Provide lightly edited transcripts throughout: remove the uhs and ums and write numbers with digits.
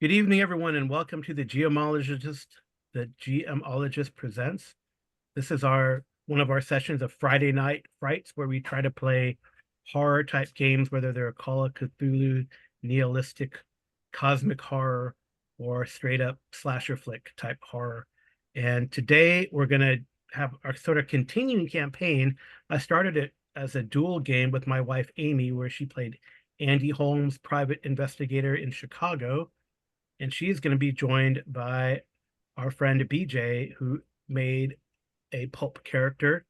Good evening, everyone, and welcome to the GMologist Presents. This is one of our sessions of Friday Night Frights, where we try to play horror type games, whether they're Call of Cthulhu, nihilistic, cosmic horror, or straight up slasher flick type horror. And today we're gonna have our sort of continuing campaign. I started it as a dual game with my wife Amy, where she played Andy Holmes, private investigator in Chicago, and she's going to be joined by our friend BJ, who made a pulp character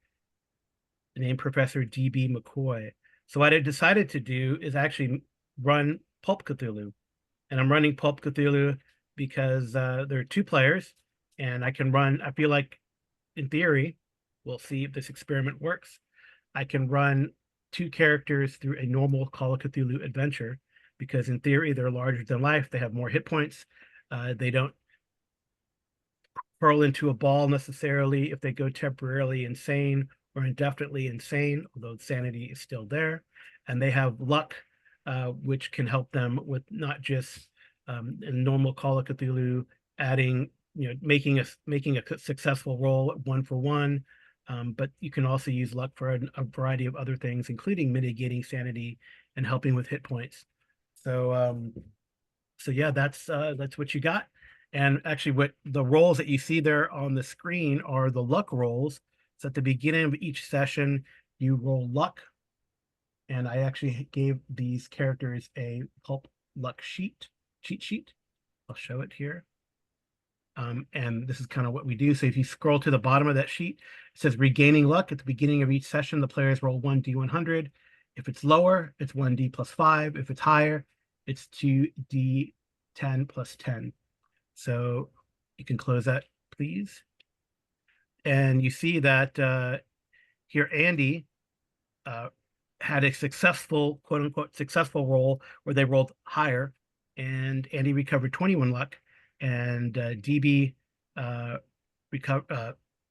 named Professor DB McCoy. So what I decided to do is actually run Pulp Cthulhu, and I'm running Pulp Cthulhu because there are two players, and I can run. I feel like, in theory, we'll see if this experiment works. I can run two characters through a normal Call of Cthulhu adventure, because in theory they're larger than life. They have more hit points. They don't hurl into a ball necessarily if they go temporarily insane or indefinitely insane, although sanity is still there. And they have luck, which can help them with not just in normal Call of Cthulhu, adding, making a successful roll 1 for 1. But you can also use luck for a variety of other things, including mitigating sanity and helping with hit points. So yeah, that's what you got. And actually, what the rolls that you see there on the screen are the luck rolls. So at the beginning of each session, you roll luck. And I actually gave these characters a pulp luck cheat sheet. I'll show it here. And this is kind of what we do. So if you scroll to the bottom of that sheet, it says regaining luck. At the beginning of each session, the players roll 1d100. If it's lower, it's 1d plus 5. If it's higher, it's 2d10 plus 10. So you can close that, please. And you see that here Andy had a successful, quote unquote, successful roll where they rolled higher, and Andy recovered 21 luck, and DB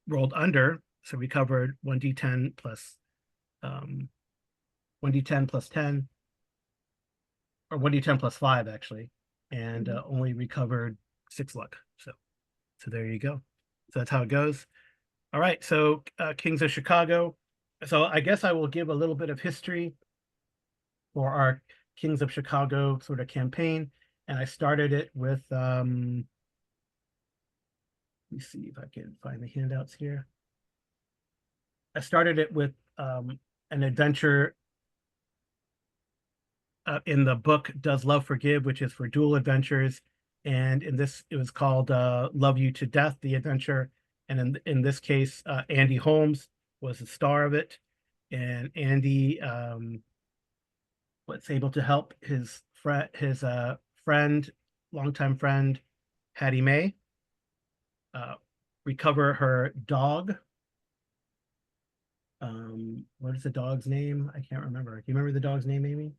rolled under, so recovered 1d10 plus 1d10 plus 10, or 1d10 plus 5 actually, and only recovered 6 luck. So there you go. So that's how it goes. All right, so Kings of Chicago. So I guess I will give a little bit of history for our Kings of Chicago sort of campaign. And I started it with, let me see if I can find the handouts here. I started it with an adventure in the book Does Love Forgive, which is for dual adventures. And in this, it was called Love You to Death, the adventure. And in this case, Andy Holmes was the star of it. And Andy was able to help his friend, longtime friend, Hattie Mae, recover her dog. What is the dog's name? I can't remember. Do you remember the dog's name, Amy?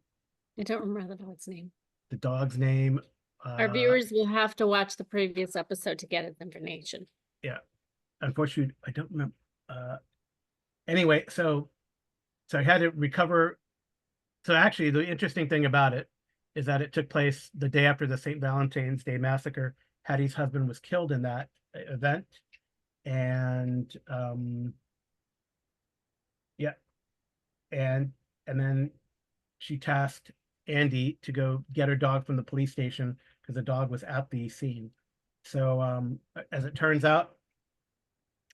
I don't remember the dog's name. The dog's name. Our viewers will have to watch the previous episode to get his information. Yeah. Unfortunately, I don't remember. Anyway, so I had to recover. So actually, the interesting thing about it is that it took place the day after the St. Valentine's Day massacre. Hattie's husband was killed in that event. And yeah. And then she tasked Andy to go get her dog from the police station because the dog was at the scene. So as it turns out,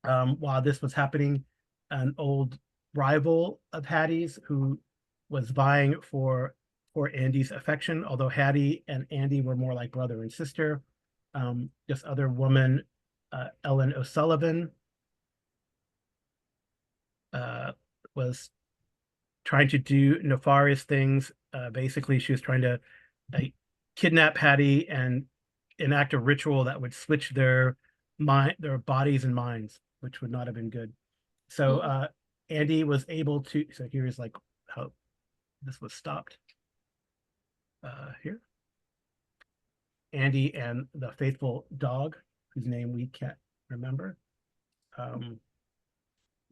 while this was happening, an old rival of Hattie's who was vying for Andy's affection, although Hattie and Andy were more like brother and sister. This other woman, Ellen O'Sullivan, was trying to do nefarious things. Basically, she was trying to kidnap Hattie and enact a ritual that would switch their bodies and minds, which would not have been good. So Andy was able to. So here's like how this was stopped. Here, Andy and the faithful dog, whose name we can't remember,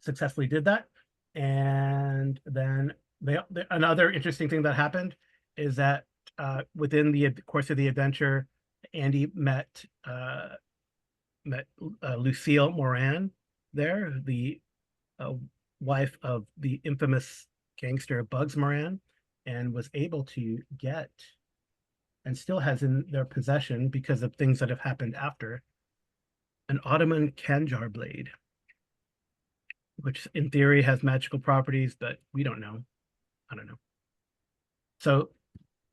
successfully did that. And then another interesting thing that happened is that within the course of the adventure, Andy met Lucille Moran there, the wife of the infamous gangster Bugs Moran, and was able to get, and still has in their possession because of things that have happened after, an Ottoman Kandjar blade, which in theory has magical properties, but we don't know. I don't know. So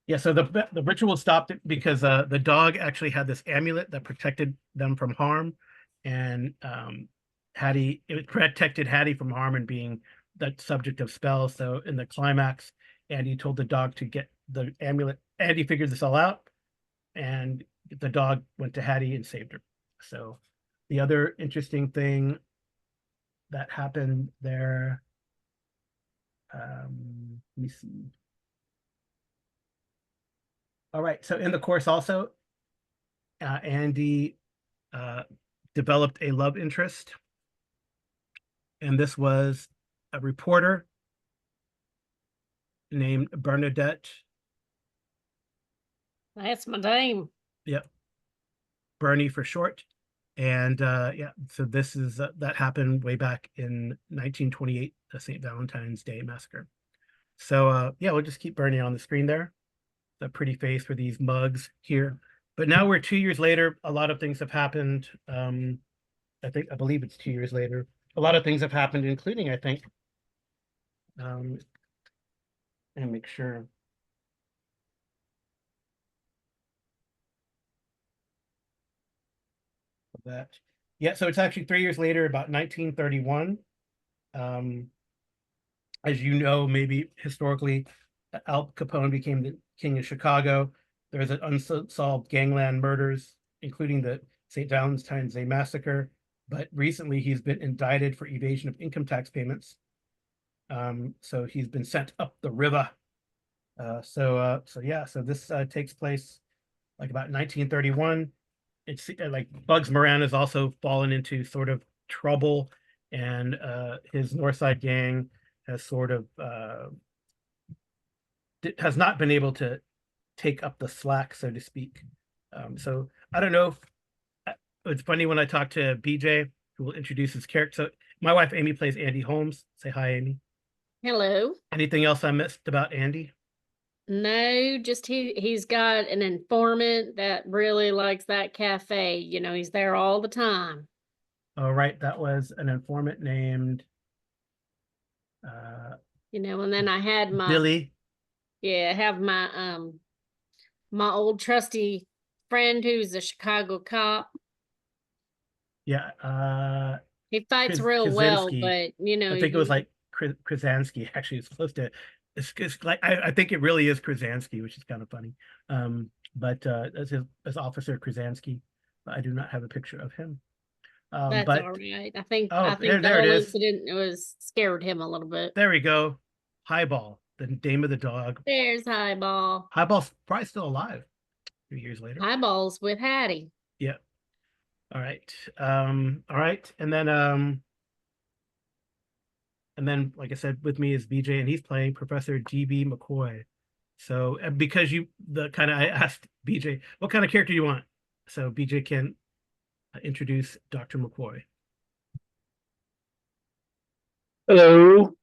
yeah, so the ritual stopped because the dog actually had this amulet that protected them from harm, and it protected Hattie from harm and being the subject of spells. So in the climax, Andy told the dog to get the amulet. Andy figured this all out, and the dog went to Hattie and saved her. So the other interesting thing that happened there, let me see. All right, so in the course also, Andy developed a love interest, and this was a reporter named Bernadette. That's my name. Yep, Bernie for short. And yeah, so this is that happened way back in 1928, the St. Valentine's Day massacre. So yeah, we'll just keep Bernie on the screen there. The pretty face for these mugs here. But now we're 2 years later. A lot of things have happened. I believe it's 2 years later. A lot of things have happened, including, I think, and make sure. Of that. Yeah, so it's actually 3 years later, about 1931. As you know, maybe historically, Al Capone became the king of Chicago. There's an unsolved gangland murders, including the St. Valentine's Day massacre. But recently, he's been indicted for evasion of income tax payments. So he's been sent up the river. So yeah, so this takes place like about 1931. It's like Bugs Moran has also fallen into sort of trouble, and his Northside gang has sort of has not been able to take up the slack, so to speak. So I don't know if it's funny when I talk to BJ, who will introduce his character. So my wife Amy plays Andy Holmes. Say hi, Amy. Hello. Anything else I missed about Andy? No, just he's got an informant that really likes that cafe. You know, he's there all the time. Oh, right, that was an informant named You know, and then I had Billy. I have my old trusty friend who's a Chicago cop. Yeah, He fights real well, Kaczynski. but you know, I think it was like Krasansky. Actually, it's close to. It's like I think it really is Krasansky, which is kind of funny. But as Officer Krasansky, I do not have a picture of him. that's But all right. I think oh, the there it whole is. incident was scared him a little bit. There we go. Highball, the name of the dog. There's Highball. Highball's probably still alive 2 years later. Highball's with Hattie. Yeah. All right. All right. And then, like I said, with me is BJ, and he's playing Professor GB McCoy. So because I asked BJ, what kind of character do you want? So BJ can introduce Dr. McCoy. Hello.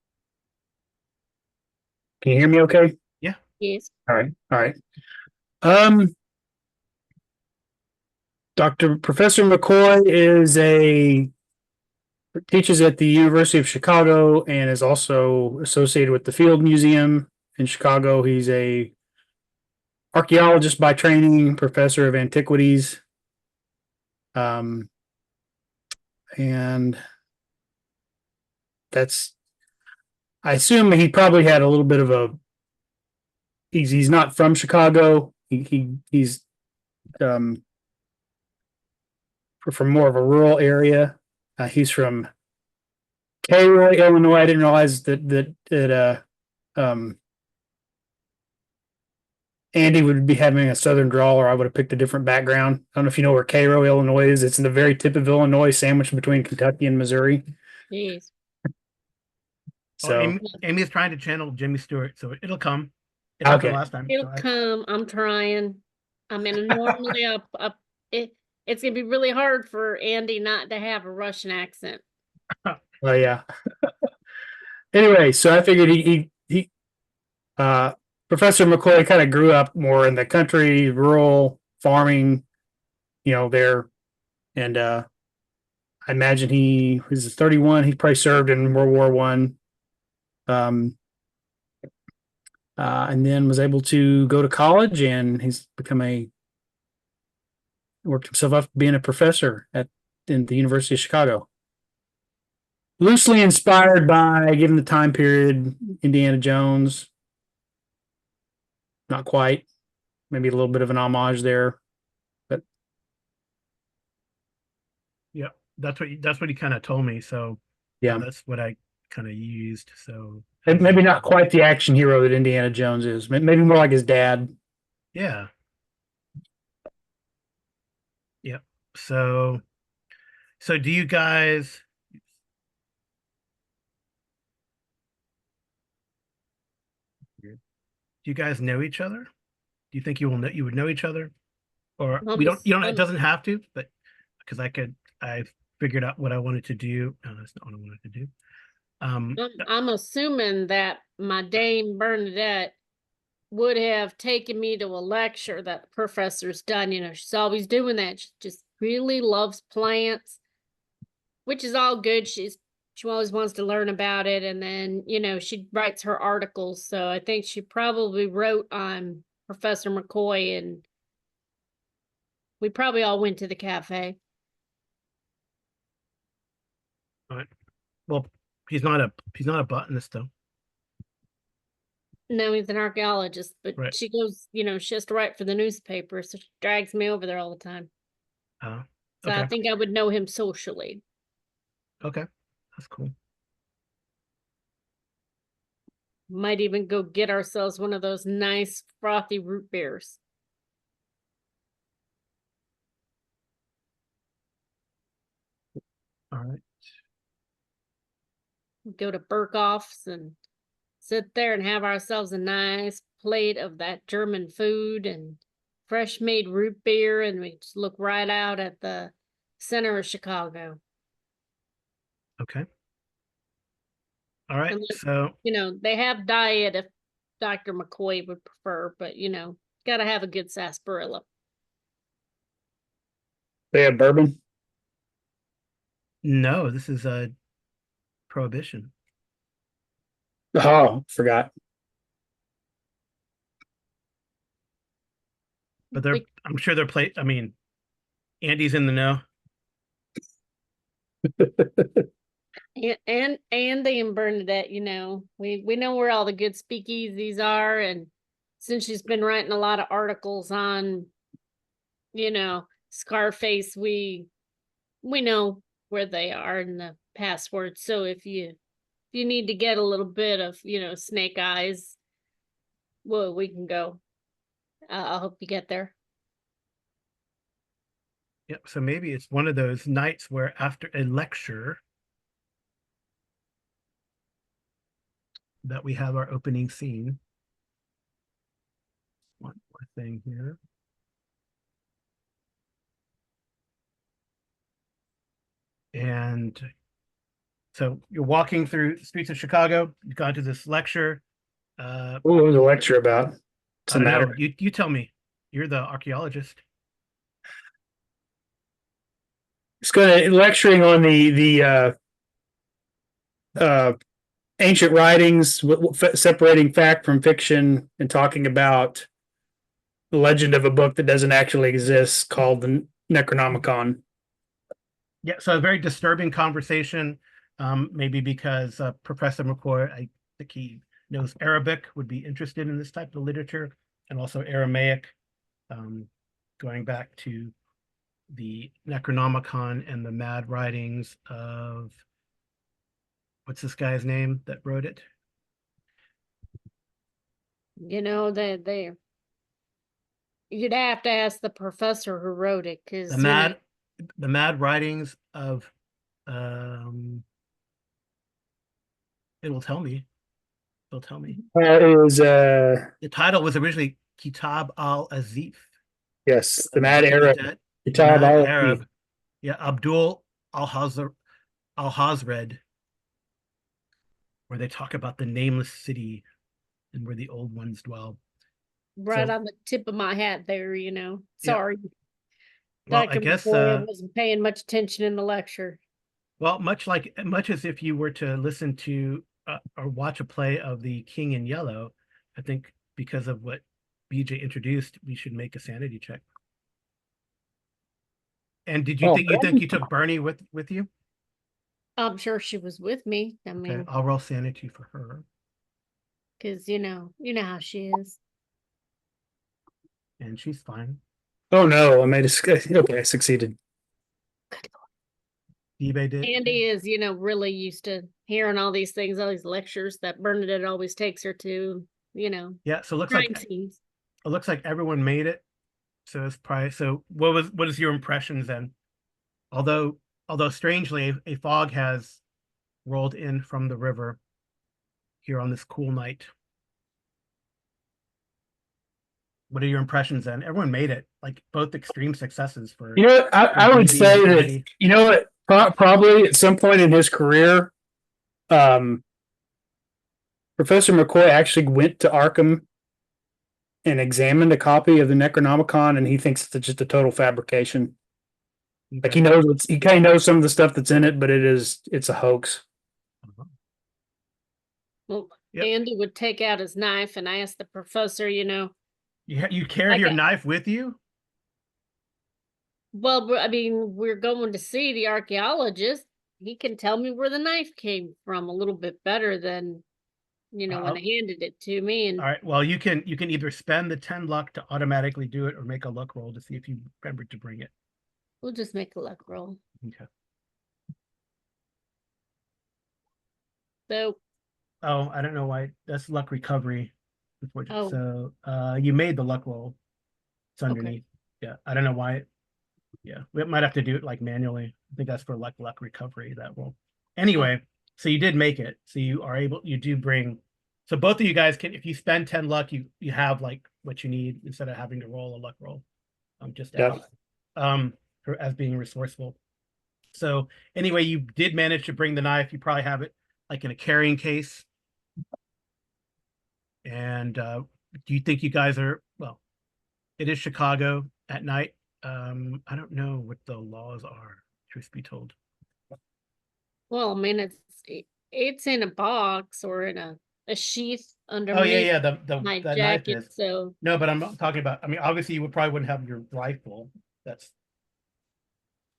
Can you hear me okay? Yeah. Yes. All right. All right. Um, Dr. Professor McCoy teaches at the University of Chicago and is also associated with the Field Museum in Chicago. He's a archaeologist by training, professor of antiquities. And I assume he probably had a little bit of he's not from Chicago. He's from more of a rural area. He's from Cairo, Illinois. I didn't realize that Andy would be having a southern drawl, or I would have picked a different background. I don't know if you know where Cairo, Illinois is. It's in the very tip of Illinois, sandwiched between Kentucky and Missouri. Yes. So Amy's trying to channel Jimmy Stewart, so it'll come. It happened okay. last time. It'll come. I'm trying. I mean, normally it's gonna be really hard for Andy not to have a Russian accent. Well, yeah. Anyway, so I figured Professor McCoy kind of grew up more in the country, rural farming, there. And I imagine he was 31. He probably served in World War One. And then was able to go to college, and he's worked himself up being a professor in the University of Chicago. Loosely inspired by, given the time period, Indiana Jones. Not quite. Maybe a little bit of an homage there, but Yeah, that's what he kind of told me. So yeah, that's what I kind of used. So maybe not quite the action hero that Indiana Jones is. Maybe more like his dad. Yeah. Yeah. So do you guys know each other? Do you think you would know each other? Or we don't, it doesn't have to, but because I figured out what I wanted to do. No, that's not what I wanted to do. I'm assuming that my Dame Bernadette would have taken me to a lecture that the professor's done. She's always doing that. She just really loves plants, which is all good. She always wants to learn about it. And then, she writes her articles. So I think she probably wrote on Professor McCoy, and we probably all went to the cafe. All right. Well, he's not a botanist though. No, he's an archaeologist, but right. She goes, she has to write for the newspaper, so she drags me over there all the time. Okay. So I think I would know him socially. Okay, that's cool. Might even go get ourselves one of those nice frothy root beers. All right. Go to Burkhoff's and sit there and have ourselves a nice plate of that German food and fresh made root beer, and we just look right out at the center of Chicago. Okay. All right. Unless, so they have diet if Dr. McCoy would prefer, but gotta have a good sarsaparilla. They have bourbon? No, this is a prohibition. Oh, forgot. But I'm sure they're I mean, Andy's in the know. And Andy and Bernadette, we know where all the good speakeasies are, and since she's been writing a lot of articles on, Scarface, we know where they are and the passwords. So if you need to get a little bit of, snake eyes, well, we can go. I'll help you get there. Yep. So maybe it's one of those nights where after a lecture that we have our opening scene. One more thing here. And so you're walking through the streets of Chicago. You've gone to this lecture. What was the lecture about? What's the matter? You tell me. You're the archaeologist. It's going to lecturing on the ancient writings, separating fact from fiction, and talking about the legend of a book that doesn't actually exist called the Necronomicon. Yeah, so a very disturbing conversation. Maybe because Professor McCoy, I think he knows Arabic, would be interested in this type of literature, and also Aramaic, going back to the Necronomicon and the mad writings of, what's this guy's name that wrote it? They you'd have to ask the professor who wrote it, because the mad writings of it'll tell me. It was the title was originally Kitab al-Azif. Yes, the of Mad Arab, Bernadette, the Kitab Mad al-Haqi. Arab. Yeah, Abdul al-Hazred, where they talk about the nameless city and where the old ones dwell. Right So, on the tip of my hat there, yeah. Sorry. Well, I Dr. guess, McCoy, I wasn't paying much attention in the lecture. well, much as if you were to listen to or watch a play of The King in Yellow, I think because of what BJ introduced, we should make a sanity check. And did you Oh, think you took Bernie with you? I'm sure she was with me. I Okay, mean, I'll roll sanity for her, because you know how she is. and she's fine. oh no, I made okay, I succeeded. eBay did. Andy is, really used to hearing all these things, all these lectures that Bernadette always takes her to, Yeah, so it crime scenes. looks like everyone made it. So it's probably so. What is your impressions then? Although strangely, a fog has rolled in from the river here on this cool night. What are your impressions then? Everyone made it, like both extreme successes for You know, I would BB say and that, Andy. you know what, probably at some point in his career, um, Professor McCoy actually went to Arkham and examined a copy of the Necronomicon, and he thinks it's just a total fabrication. Like Okay. he kind of knows some of the stuff that's in it, but it's a hoax. Well, Yep. Andy would take out his knife and ask the professor, You carry Like your a- knife with you? well, I mean, we're going to see the archaeologist. He can tell me where the knife came from a little bit better than, when Uh, they handed it to me. And all right. Well, you can either spend the 10 luck to automatically do it, or make a luck roll to see if you remember to bring it. we'll just make a luck roll. Okay. So, Oh, I don't know why. That's luck recovery. Oh. So you made the luck roll. It's okay. underneath. Yeah. I don't know why. Yeah. We might have to do it like manually. I think that's for luck recovery, that roll. Anyway, so you did make it. So you do bring, so both of you guys can, if you spend 10 luck, you have like what you need instead of having to roll a luck roll. Just Yeah. as being resourceful. So anyway, you did manage to bring the knife. You probably have it like in a carrying case. And do you think you guys are, well, it is Chicago at night. I don't know what the laws are, truth be told. Well, I mean, it's in a box or in a sheath underneath Oh yeah, the my that knife jacket. is. So, No, but I'm not talking about, I mean, obviously you probably wouldn't have your rifle. That's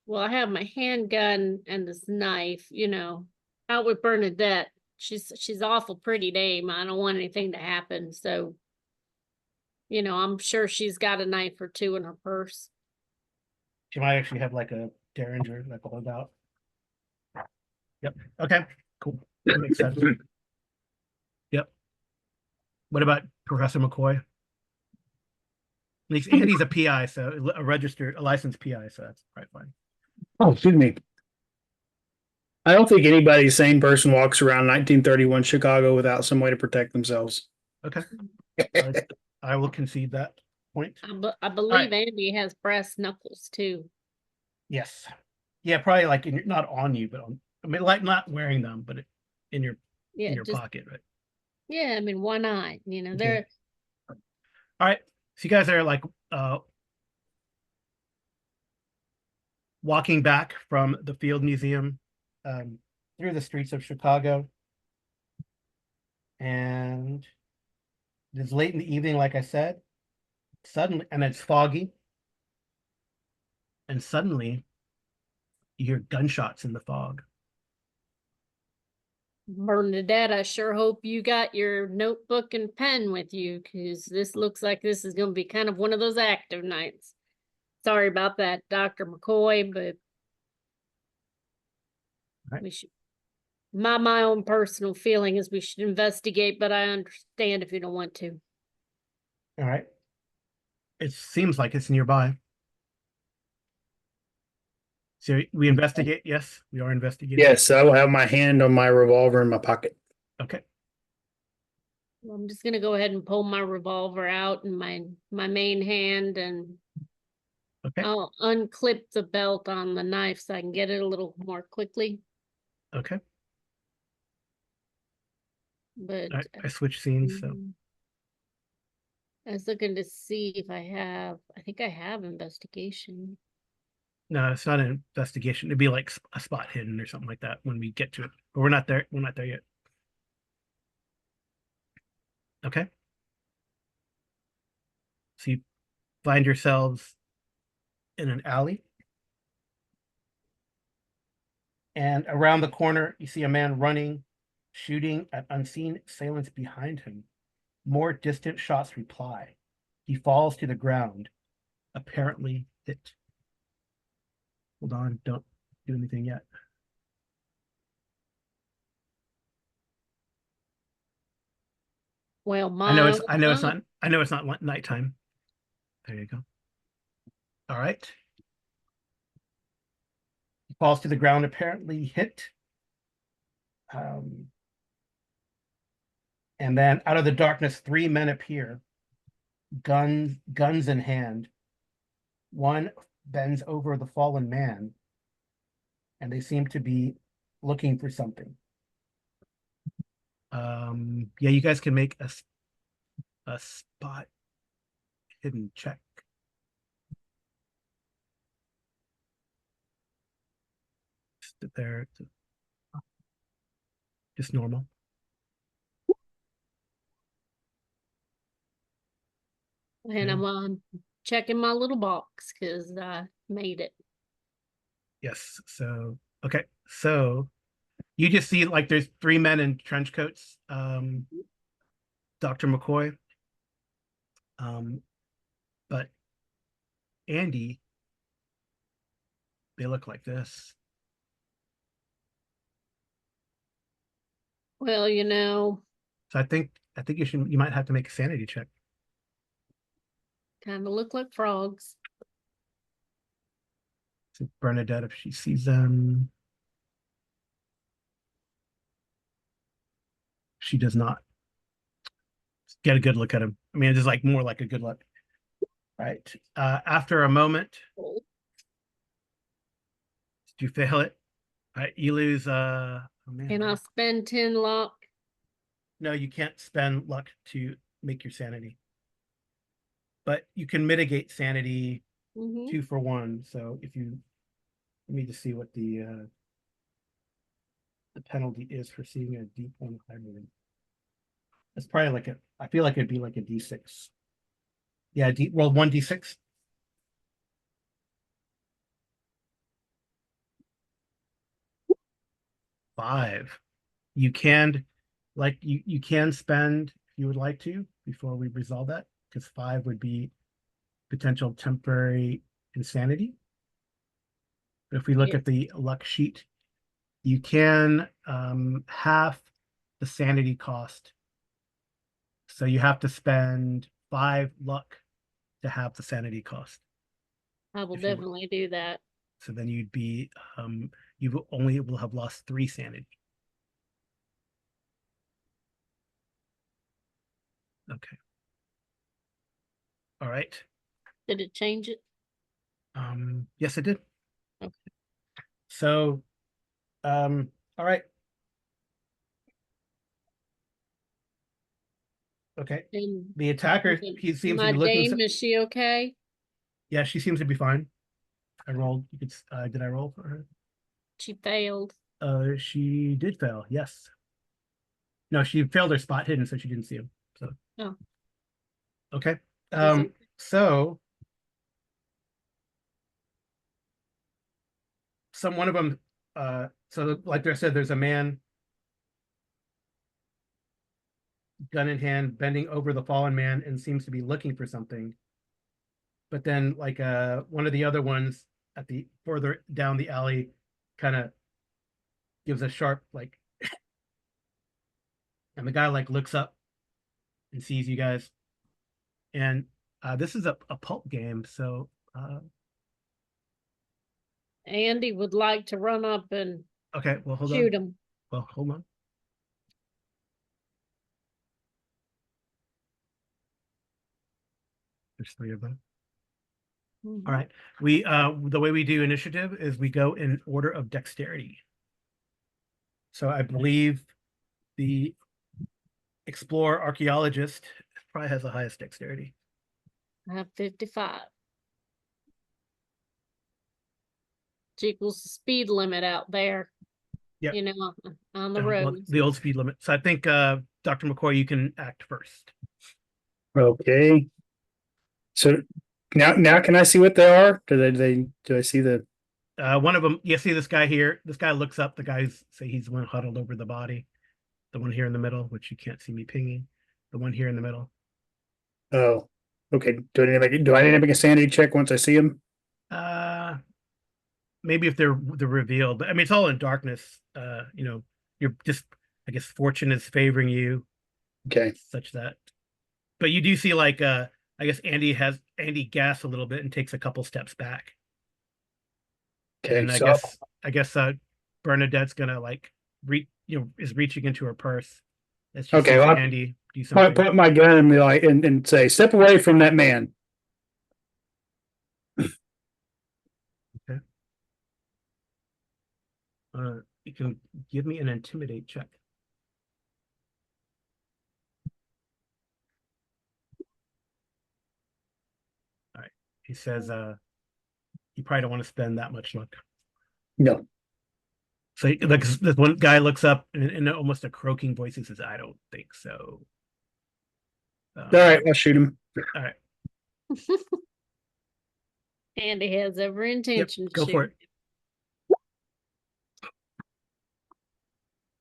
well, I have my handgun and this knife, out with Bernadette. She's awful pretty dame. I don't want anything to happen. So, I'm sure she's got a knife or two in her purse. she might actually have like a derringer, like a holdout. Yep. Okay. Cool. That makes sense. Yep. What about Professor McCoy? Andy's a PI, so a licensed PI, so that's probably fine. Oh, excuse me. I don't think any sane person walks around 1931 Chicago without some way to protect themselves. Okay. I will concede that point. I believe Andy has brass knuckles too. Yes. Yeah, probably like not on you, but I mean, like not wearing them, but in your pocket, right? Yeah, I mean, why not? They're all right. So you guys are like walking back from the Field Museum through the streets of Chicago. And it is late in the evening, like I said. Suddenly, and it's foggy. And suddenly, you hear gunshots in the fog. Bernadette, I sure hope you got your notebook and pen with you, because this looks like this is going to be kind of one of those active nights. Sorry about that, Dr. McCoy, but we should. My own personal feeling is we should investigate, but I understand if you don't want to. All right. It seems like it's nearby. So we investigate. Yes, we are investigating. Yes, I will have my hand on my revolver in my pocket. Okay. Well, I'm just gonna go ahead and pull my revolver out in my main hand and Okay. I'll unclip the belt on the knife so I can get it a little more quickly. Okay. But All right. I switched scenes, so I was looking to see if I think I have investigation. no, it's not an investigation. It'd be like a spot hidden or something like that when we get to it. But we're not there. We're not there yet. Okay. So you find yourselves in an alley. And around the corner, you see a man running, shooting at unseen assailants behind him. More distant shots reply. He falls to the ground, apparently hit. Hold on, don't do anything yet. Well, I know it's not nighttime. There you go. All right. He falls to the ground, apparently hit. And then out of the darkness, three men appear, guns in hand. One bends over the fallen man, and they seem to be looking for something. Yeah, you guys can make a spot hidden check. There, just normal. and I'm checking my little box because I made it. Yes. So okay. So you just see like there's three men in trench coats. Dr. McCoy. But Andy, they look like this. Well, So I think you might have to make a sanity check. kind of look like frogs. So Bernadette, if she sees them, she does not. Get a good look at him. I mean, it's just like more like a good look. Right. After a moment, Oh, did you fail it? Right, you lose oh man. and I'll spend 10 luck. No, you can't spend luck to make your sanity. But you can mitigate sanity 2 for 1. So if you let me just see what the penalty is for seeing a D1 hybrid. It's probably like I feel like it'd be like a D6. Yeah, roll 1d6. 5. You can you can spend if you would like to before we resolve that, because 5 would be potential temporary insanity. But if we look Yes. at the luck sheet, you can half the sanity cost. So you have to spend 5 luck to have the sanity cost. I will If you would. definitely do that. So then you'd be you only will have lost 3 sanity. Okay. All right. Did it change it? Yes, it did. Okay. So all right. Okay. And The attacker, he seems to my be looking. dame, is she okay? Yeah, she seems to be fine. I rolled. You could. Did I roll for her? She failed. She did fail. Yes. No, she failed her spot hidden, so she didn't see him. So. Oh. Okay. She's okay. So. One of them. So like I said, there's a man, gun in hand, bending over the fallen man, and seems to be looking for something. But then, like one of the other ones at the further down the alley, kind of gives a sharp like, and the guy like looks up and sees you guys. And this is a pulp game, so Andy would like to run up and okay. Well, hold shoot on. him. Well, hold on. There's 3 of them. All right. We the way we do initiative is we go in order of dexterity. So I believe the explorer archaeologist probably has the highest dexterity. I have 55. Which equals the speed limit out there. Yep. You know, on the Well, road. the old speed limit. So I think Dr. McCoy, you can act first. Okay. So now can I see what they are? Do I see the One of them, you see this guy here. This guy looks up. The guys say he's the one huddled over the body. The one here in the middle, which you can't see me pinging. The one here in the middle. oh okay. Do I need to make a sanity check once I see him? Maybe if they're revealed, but I mean it's all in darkness. You're just, I guess, fortune is favoring you, Okay. such that. But you do see like I guess Andy gas a little bit and takes a couple steps back. Okay. And I guess Bernadette's gonna like is reaching into her purse as she Okay, sees well, Andy do something. put my gun and be like and say, step away from that man. Okay. You can give me an intimidate check. All right. He says you probably don't want to spend that much luck. No. So like this one guy looks up and in almost a croaking voice, he says, "I don't think so." All right, I'll shoot him. All right. Andy has every Yep, intention to go for shoot. it.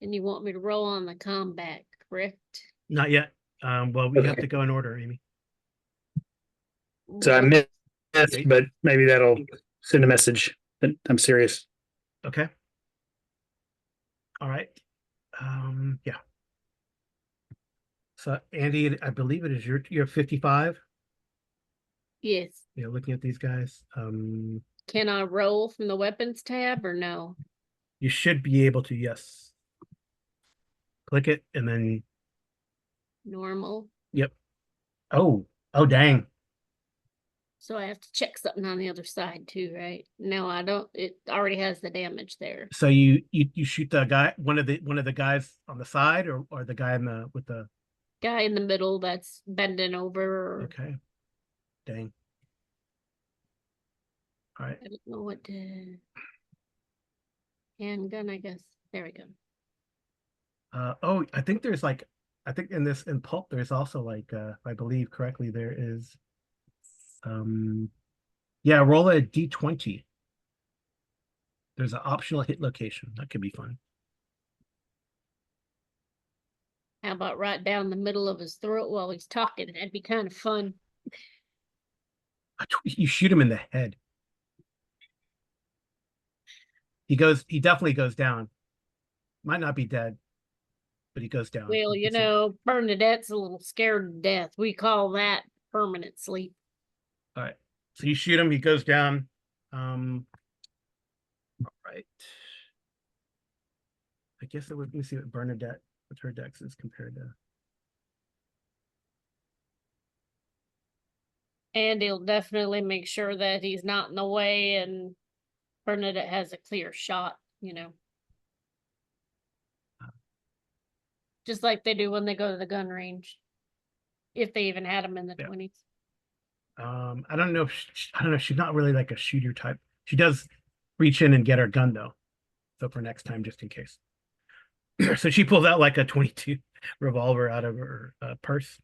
And you want me to roll on the combat, correct? Not yet. Well, we have Okay. to go in order, Amy. So I missed, Okay. but maybe that'll send a message that I'm serious. Okay. All right. Yeah. So Andy, I believe it is you're 55. Yes. Yeah, looking at these guys. Can I roll from the weapons tab or no? You should be able to, yes. Click it and then Normal. yep. Oh, dang. So I have to check something on the other side too, right? No, I don't. It already has the damage there. So you shoot the guy, one of the guys on the side or the guy with the Guy in the middle that's bending over. okay. Dang. All right. I don't know what to. Handgun, I guess. There we go. I think there's like, I think in pulp there's also like if I believe correctly there is yeah, roll a d20. There's an optional hit location. That could be fun. How about right down the middle of his throat while he's talking? That'd be kind of fun. You shoot him in the head. He definitely goes down. Might not be dead, but he goes down. Well, you know, Bernadette's a little scared to death. We call that permanent sleep. All right. So you shoot him, he goes down. All right. I guess let me see what Bernadette, what her dex is compared to. And he'll definitely make sure that he's not in the way and Bernadette has a clear shot, you know. Just like they do when they go to the gun range. If they even had them in the 20s. I don't know if I don't know. She's not really like a shooter type. She does reach in and get her gun though. So for next time, just in case. So she pulls out like a 22 revolver out of her purse.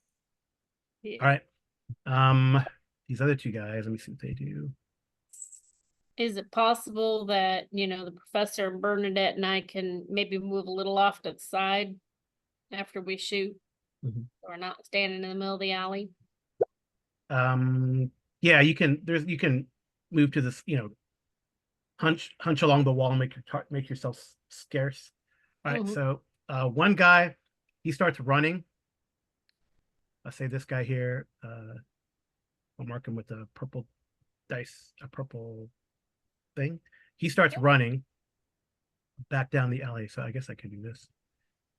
Yeah. All right. These other two guys, let me see what they do. Is it possible that, you know, the professor and Bernadette and I can maybe move a little off to the side after we shoot? Mm-hmm. So we're not standing in the middle of the alley. Yeah, you can move to this, hunch along the wall and make yourself scarce. All right, so one guy, he starts running. Let's say this guy here, I'll mark him with a purple dice, a purple thing. He starts running back down the alley. So I guess I could do this.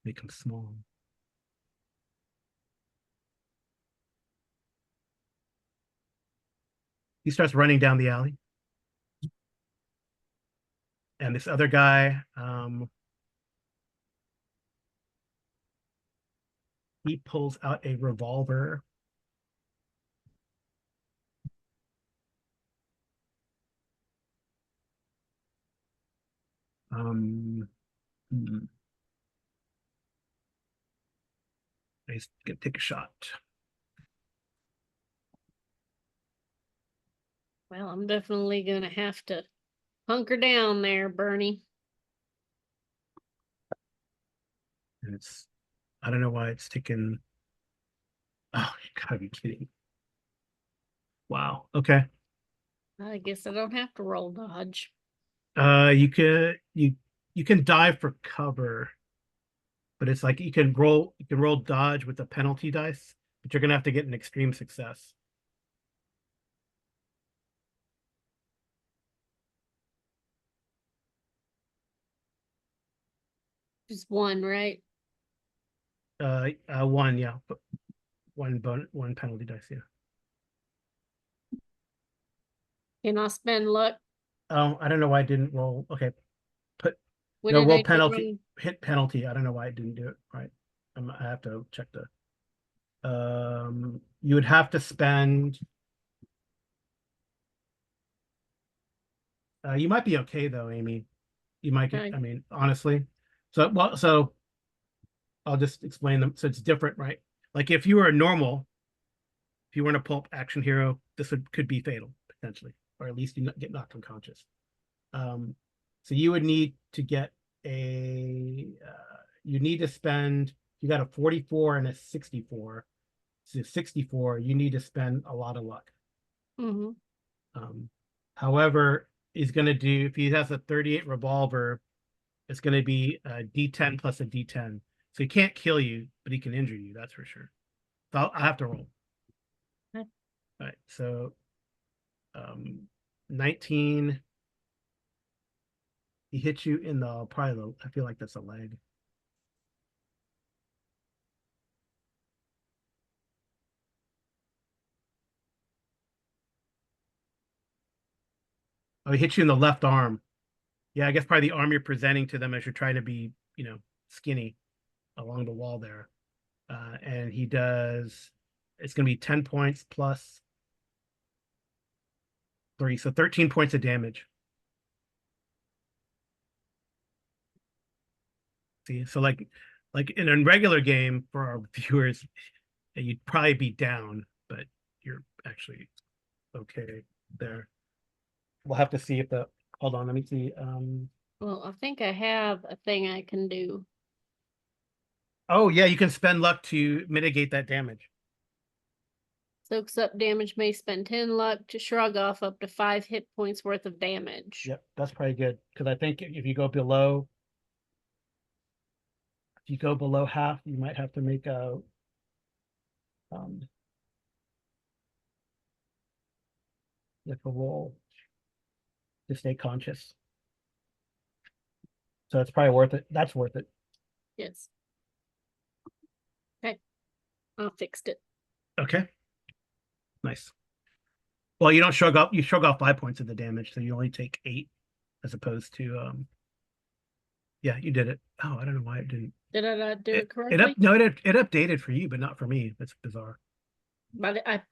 Make him small. He starts running down the alley. And this other guy, he pulls out a revolver. He's gonna take a shot. Well, I'm definitely gonna have to hunker down there, Bernie. And it's, I don't know why it's taken. Oh, you gotta be kidding. Wow. Okay. I guess I don't have to roll dodge. You can dive for cover, but it's like you can roll dodge with the penalty dice, but you're gonna have to get an extreme success. Just one, right? One, yeah, but one penalty dice, yeah. Can I spend luck? Oh, I don't know why I didn't roll. Okay, Would no, it roll make it penalty, run- hit penalty. I don't know why it didn't do it. Right. I have to check the. You would have to spend. You might be okay though, Amy. You might get. Okay. I mean, honestly. So I'll just explain them. So it's different, right? Like if you were a normal, if you weren't a pulp action hero, this could be fatal potentially, or at least you get knocked unconscious. So you would need to get you need to spend, you got a 44 and a 64. So 64, you need to spend a lot of luck. Mm-hmm. However, he's going to do, if he has a 38 revolver, it's going to be a D10 plus a D10. So he can't kill you, but he can injure you, that's for sure. So I have to roll. Okay. All right, so 19. He hits you in the probably I feel like that's a leg. Oh, he hits you in the left arm. Yeah, I guess probably the arm you're presenting to them as you're trying to be, skinny along the wall there. And he does, it's going to be 10 points plus 3. So 13 points of damage. See, so like in a regular game for our viewers, you'd probably be down, but you're actually okay there. We'll have to see if hold on, let me see. Well, I think I have a thing I can do. Oh yeah, you can spend luck to mitigate that damage. Soaks up damage, may spend 10 luck to shrug off up to 5 hit points worth of damage. Yep, that's probably good. Because I think if you go below half, you might have to make a like a roll to stay conscious. So it's probably worth it. That's worth it. Yes. Okay. I fixed it. Okay. Nice. Well, you don't shrug off, you shrug off 5 points of the damage, so you only take 8 as opposed to yeah, you did it. Oh, I don't know why it didn't. Did I not do it correctly? It updated for you, but not for me. That's bizarre. But I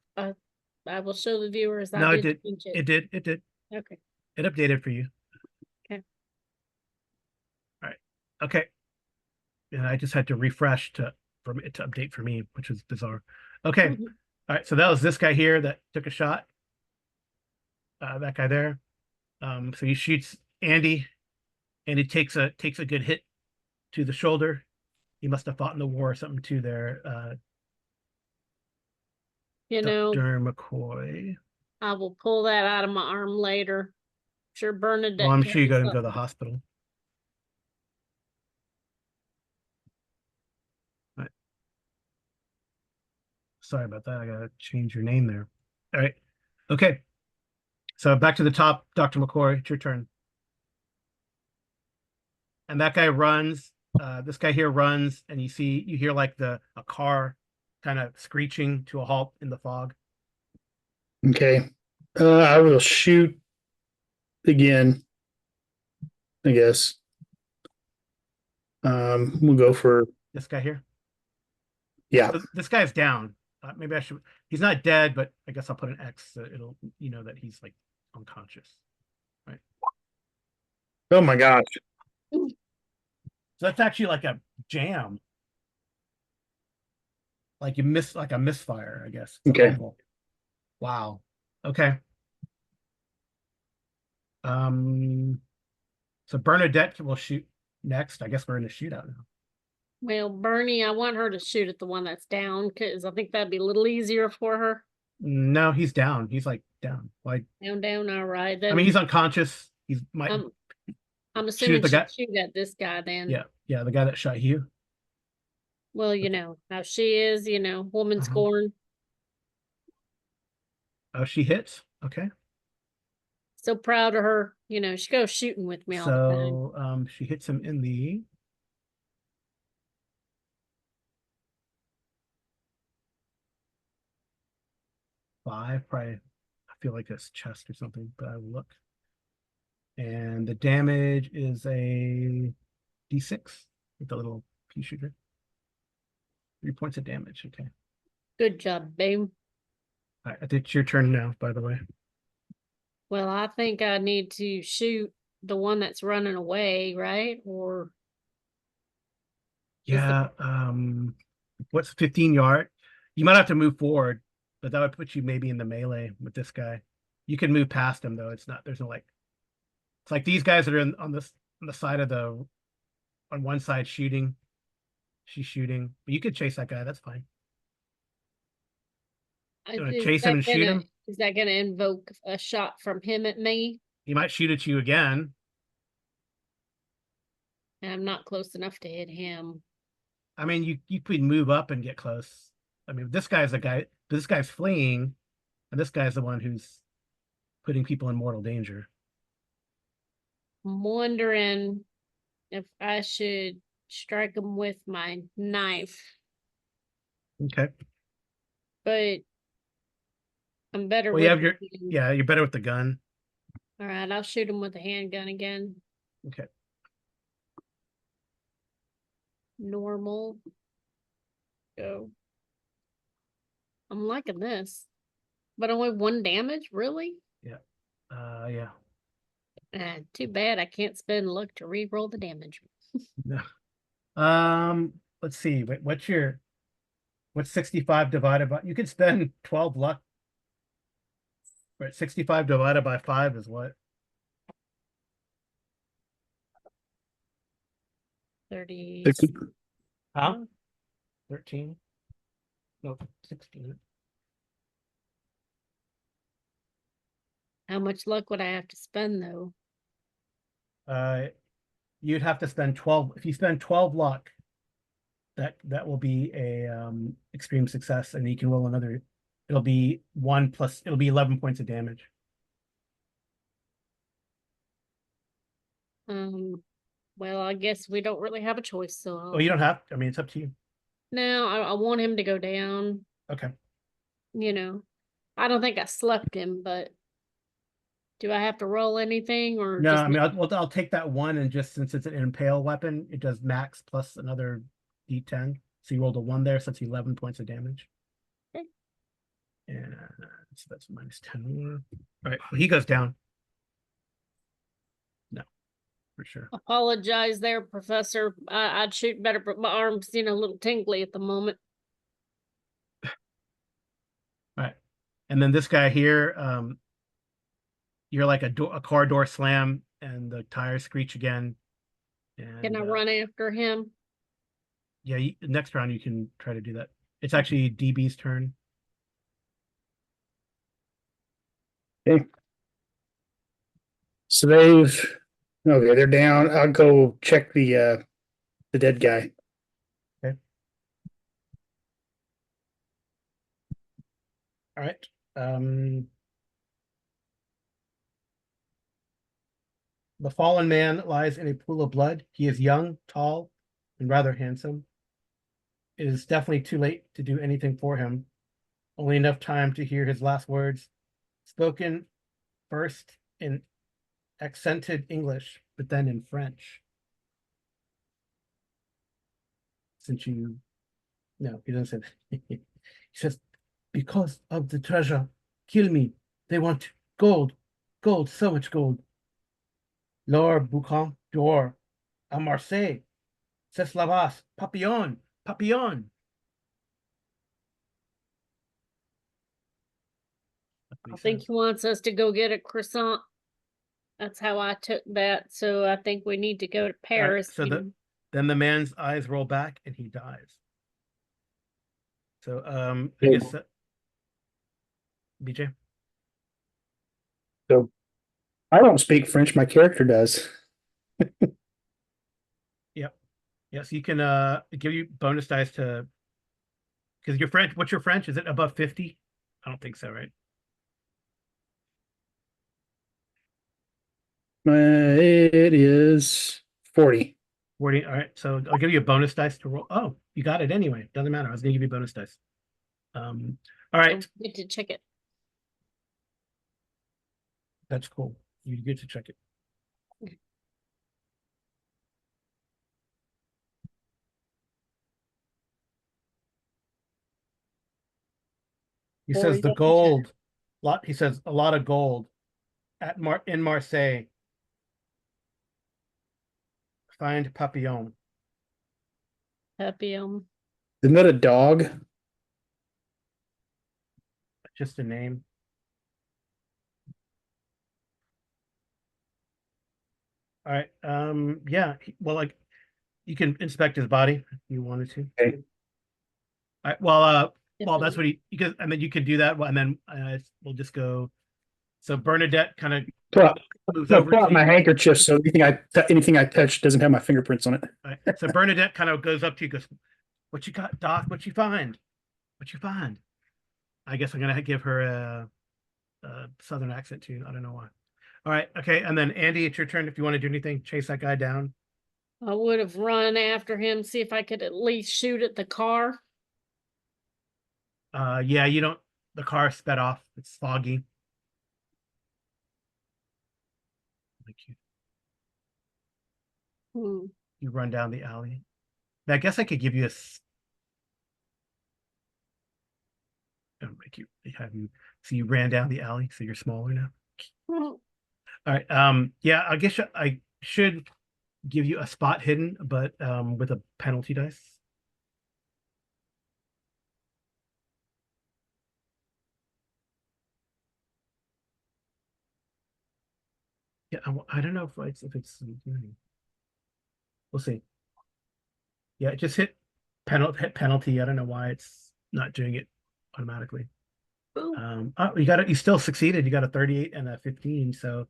will show the viewers No, I it did. change It did. It did. Okay. It updated for you. Okay. All right. Okay. And I just had to refresh for it to update for me, which was bizarre. Okay. All right. So that was this guy here that took a shot. That guy there. So he shoots Andy, and he takes a good hit to the shoulder. He must have fought in the war or something too there. You know, Dr. McCoy. I will pull that out of my arm later. Sure, Bernadette. Well, I'm sure you got to carries go to the hospital. Right. Sorry about that. I gotta change your name there. All right. Okay. So back to the top, Dr. McCoy, it's your turn. And that guy runs. This guy here runs, and you hear like a car kind of screeching to a halt in the fog. Okay. I will shoot again, I guess. We'll go for, This guy here. yeah. So this guy's down. Maybe I should. He's not dead, but I guess I'll put an X so it'll that he's like unconscious. Right. Oh my gosh. So that's actually like a jam. Like you miss like a misfire, I guess. It's Okay. awful. Wow. Okay. So Bernadette will shoot next. I guess we're in a shootout now. Well, Bernie, I want her to shoot at the one that's down because I think that'd be a little easier for her. No, he's down. He's like down. Like Down. All right. Then I mean, he's unconscious. He's might I'm shoot assuming the guy. she'll shoot at this guy then. Yeah, the guy that shot you. Well, how she is, woman scorn. Oh, she hits. Okay. So proud of her. She goes shooting with me all the time. So she hits him in the five, probably. I feel like it's chest or something, but I will look. And the damage is a D6 with the little pea shooter. 3 points of damage. Okay. Good job, babe. All right, it's your turn now, by the way. Well, I think I need to shoot the one that's running away, right? Or Yeah. What's 15 yard? You might have to move forward, but that would put you maybe in the melee with this guy. You can move past him though. It's not. There's no like. It's like these guys that are on the side of on one side shooting. She's shooting, but you could chase that guy. That's fine. You want to chase him and shoot him? Is that going to invoke a shot from him at me? He might shoot at you again. And I'm not close enough to hit him. I mean, you could move up and get close. I mean, this guy's the guy. This guy's fleeing, and this guy's the one who's putting people in mortal danger. I'm wondering if I should strike him with my knife. Okay. But I'm better Well, with you have you're better with the gun. All right, I'll shoot him with a handgun again. Okay. Normal. Go. I'm liking this. But only 1 damage? Really? Yeah. Yeah. Too bad I can't spend luck to re-roll the damage. No. Let's see. Wait, what's 65 divided by? You could spend 12 luck. Right, 65 divided by 5 is what? 30. 60. Huh? 13? No, 16. How much luck would I have to spend though? You'd have to spend 12. If you spend 12 luck, that will be a extreme success, and you can roll another. It'll be 1 plus. It'll be 11 points of damage. Well, I guess we don't really have a choice, so Oh, you don't have. I mean, it's up to you. no, I want him to go down. Okay. I don't think I slept him, but do I have to roll anything or No, just I mean, I'll take that 1, and just since it's an impale weapon, it does max plus another D10. So you rolled a 1 there, so that's 11 points of damage. Okay. And so that's minus 10 more. All right, well, he goes down. No, for sure. apologize there, Professor. I'd shoot better, but my arm's a little tingly at the moment. All right, and then this guy here, you're like a car door slam, and the tires screech again. And Can I run after him? yeah, next round you can try to do that. It's actually DB's turn. Okay. So they're down. I'll go check the dead guy. Okay. All right. The fallen man lies in a pool of blood. He is young, tall, and rather handsome. It is definitely too late to do anything for him. Only enough time to hear his last words. spoken first in accented English, but then in French. Since you, no, he doesn't say that. He says, because of the treasure, kill me. They want gold, gold, so much gold. Lord Boucan d'Or, à Marseille, c'est là-bas, papillon, papillon. That's what I he think says. he wants us to go get a croissant. That's how I took that. So I think we need to go to All right, Paris. so then the man's eyes roll back and he dies. So I Yeah. guess BJ. So I don't speak French. My character does. Yep. Yes, you can give you bonus dice to because your French. What's your French? Is it above 50? I don't think so, right? It is 40. 40. All right. So I'll give you a bonus dice to roll. Oh, you got it anyway. Doesn't matter. I was gonna give you bonus dice. All right. Don't forget to check it. That's cool. You get to check it. He says the gold. He says a lot of gold in Marseille. Find Papillon. Papillon. Isn't that a dog? Just a name. All right. Yeah. Well, like you can inspect his body if you wanted to. Okay. All right. Well, that's Definitely. what he because I mean you could do that. Well, and then we'll just go. So Bernadette kind of moves I over brought to my you. handkerchief, so anything I touch doesn't have my fingerprints on it. All right. So Bernadette kind of goes up to you, goes, "What you got, Doc? What you find? What you find?" I guess I'm gonna give her a southern accent too. I don't know why. All right. Okay. And then Andy, it's your turn. If you want to do anything, chase that guy down. I would have run after him, see if I could at least shoot at the car. Yeah, you don't. The car sped off. It's foggy. Like Hmm. you run down the alley. Now, I guess I could give you make you have you. So you ran down the alley. So you're smaller now. Well, All right. Yeah, I guess I should give you a spot hidden, but with a penalty dice. Yeah, I don't know if it's we'll see. Yeah, just hit penalty. I don't know why it's not doing it automatically. Oh, you still succeeded. You got a 38 and a 15. So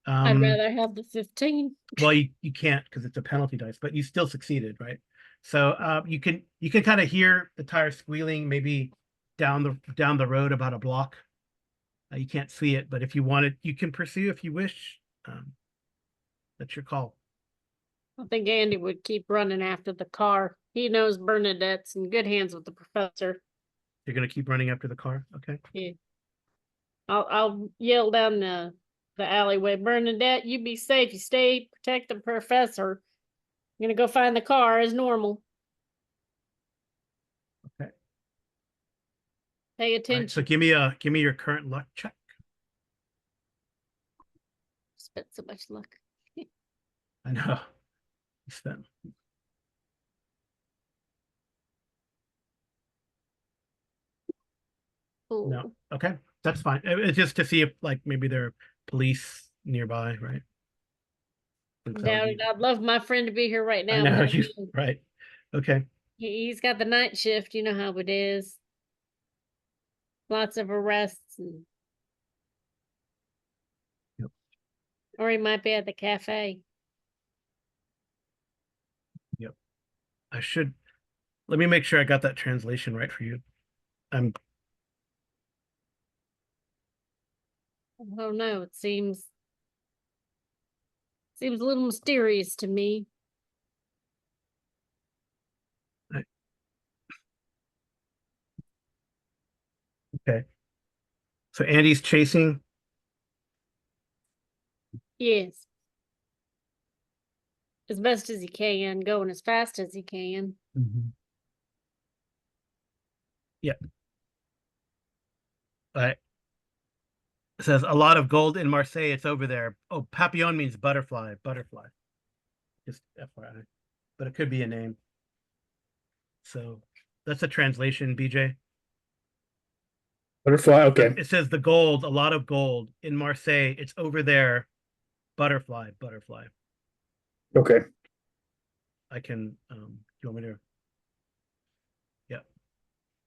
I'd rather have the 15. well, you can't because it's a penalty dice, but you still succeeded, right? So you can kind of hear the tire squealing maybe down the road about a block. You can't see it, but if you want it, you can pursue if you wish. That's your call. I think Andy would keep running after the car. He knows Bernadette's in good hands with the professor. You're gonna keep running after the car, okay? Yeah. I'll yell down the alleyway, Bernadette, you be safe. You stay, protect the professor. I'm gonna go find the car as normal. Okay. Pay All right, so attention. give me your current luck check. Spent so much luck. I know. You spent. No. Ooh. Okay. That's fine. It's just to see if like maybe there are police nearby, right? Since that would Doubt be- it. I'd love my friend to be here right I now. know But you right. Okay. he's got the night shift. You know how it is. Lots of arrests. Yep. Or he might be at the cafe. Yep. Let me make sure I got that translation right for you. I'm I don't know. It seems a little mysterious to me. okay. So Andy's chasing. Yes. As best as he can, going as fast as he can. Yeah. But it says a lot of gold in Marseille. It's over there. Oh, papillon means butterfly. Butterfly. Just FYI. But it could be a name. So that's a translation, BJ. Butterfly. Okay. It says the gold, a lot of gold in Marseille. It's over there. Butterfly. Butterfly. Okay. I can you want me to? Yeah.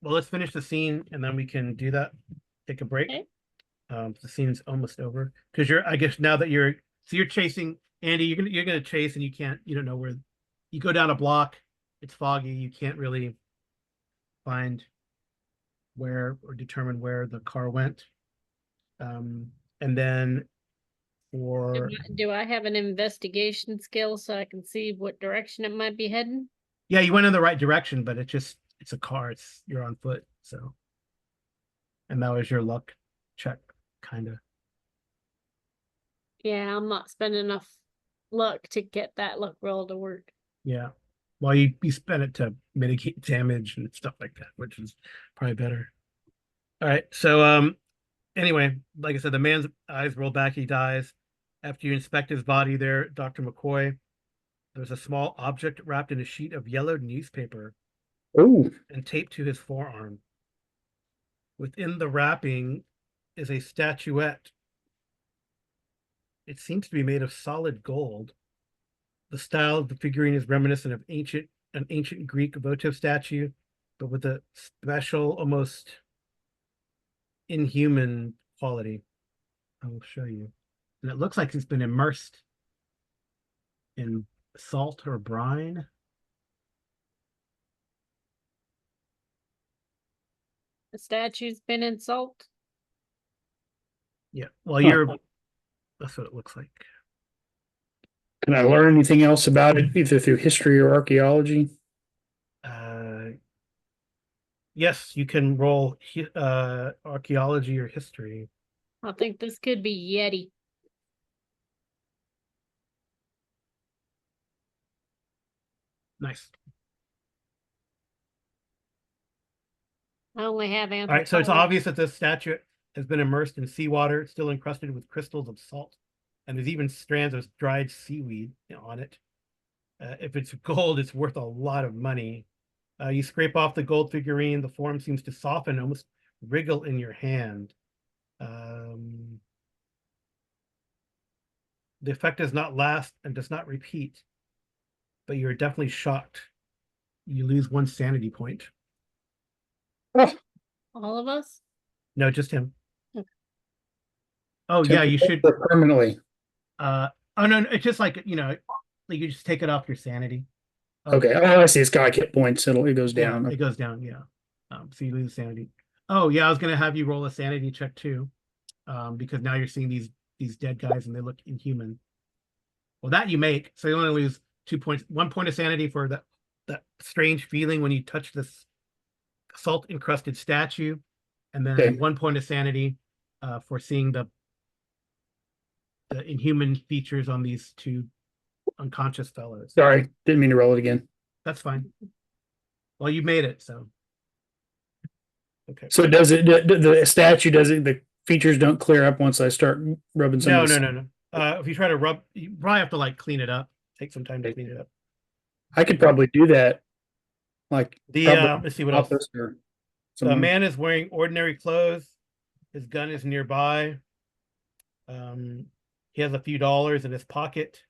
Well, let's finish the scene and then we can do that. Take a break. Okay. The scene's almost over because I guess now that you're chasing Andy, you're gonna chase and you don't know where you go down a block. It's foggy. You can't really find where or determine where the car went. And then Do I have an investigation skill so I can see what direction it might be heading? yeah, you went in the right direction, but it's a car. You're on foot, so. And that was your luck check, kind of. Yeah, I'm not spending enough luck to get that luck roll to work. Yeah. Well, you spent it to mitigate damage and stuff like that, which is probably better. All right. So anyway, like I said, the man's eyes roll back, he dies. After you inspect his body there, Dr. McCoy, there's a small object wrapped in a sheet of yellowed newspaper Oh. and taped to his forearm. Within the wrapping is a statuette. It seems to be made of solid gold. The style of the figurine is reminiscent of an ancient Greek votive statue, but with a special, almost inhuman quality. I will show you. And it looks like it's been immersed in salt or brine. The statue's been in salt. Yeah. Well, that's what it looks like. Can I learn anything else about it, either through history or archaeology? Yes, you can roll archaeology or history. I think this could be Yeti. Nice. I only have All right, so it's anthropology. obvious that this statue has been immersed in seawater, still encrusted with crystals of salt, and there's even strands of dried seaweed on it. If it's gold, it's worth a lot of money. You scrape off the gold figurine, the form seems to soften, almost wriggle in your hand. The effect does not last and does not repeat, but you're definitely shocked. You lose 1 sanity point. Oh, All of us? No, just him. Okay. Oh, yeah, you should. permanently. Oh, no, it's just like, you just take it off your sanity. Okay. Oh, I see. It's got like hit points. It goes Yeah, down. it goes down, yeah. So you lose sanity. Oh, yeah, I was gonna have you roll a sanity check too. Because now you're seeing these dead guys and they look inhuman. Well, that you make, so you only lose 2 points, 1 point of sanity for that strange feeling when you touch this salt encrusted statue, and then Okay. 1 point of sanity for seeing the inhuman features on these two unconscious fellows. Sorry, didn't mean to roll it again. That's fine. Well, you made it, so okay. So does it the statue doesn't the features don't clear up once I start rubbing some? No. If you try to rub, you probably have to like clean it up. Take some time to clean it up. I could probably do that. Like let's see what else. The man is wearing ordinary clothes. His gun is nearby. He has a few dollars in his pocket.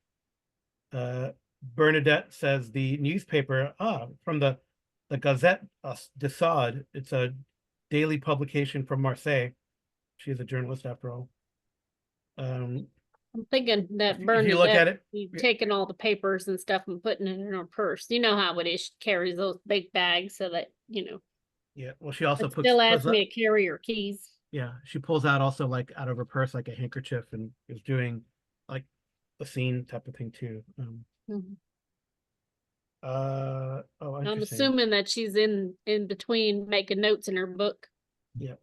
Bernadette says the newspaper, from the Gazette de Sade. It's a daily publication from Marseille. She's a journalist after all. I'm thinking that if you Bernadette look at it, taking all the papers and stuff and putting it in her purse. You know how it is. She carries those big bags so that, Yeah, well, she also still asks me to carry her keys. Yeah, she pulls out also like out of her purse like a handkerchief and is doing like a scene type of thing too. I'm assuming that she's in between making notes in her book. Yeah.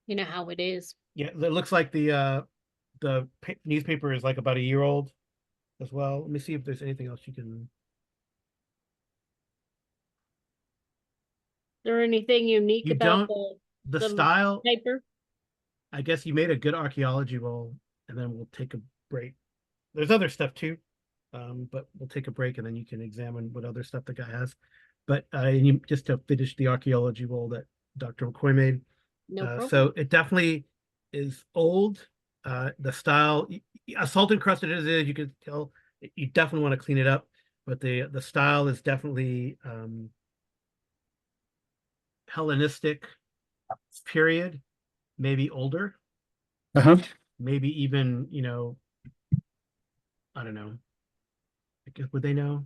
You know how it is. Yeah, it looks like the newspaper is like about a year old as well. Let me see if there's anything else you can. Is there anything unique You about don't the the style. paper? I guess you made a good archaeology roll, and then we'll take a break. There's other stuff too, but we'll take a break and then you can examine what other stuff the guy has. But you, just to finish the archaeology roll that Dr. McCoy made. No problem. So it definitely is old. The style, assault encrusted as it is, you can tell you definitely want to clean it up. But the style is definitely Hellenistic period, maybe older, Uh-huh. maybe even, I don't know. I guess would they know?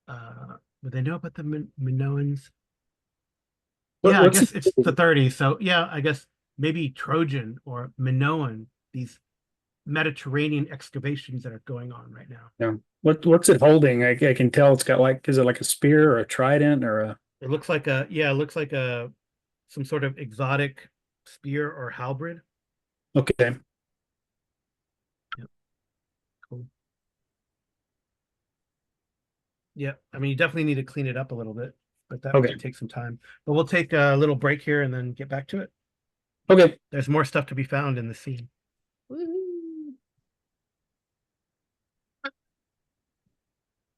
Would they know about the Minoans? What, Yeah, I what's guess it's the 30s. So yeah, I guess maybe Trojan or Minoan, these Mediterranean excavations that are going on right now. what's it holding? I can tell it's got like, is it like a spear or a trident or a? It looks like it looks like some sort of exotic spear or halberd. Okay. Yep, cool. Yeah, I mean, you definitely need to clean it up a little bit, but that Okay. might take some time. But we'll take a little break here and then get back to it. Okay. There's more stuff to be found in the scene. Woo-hoo.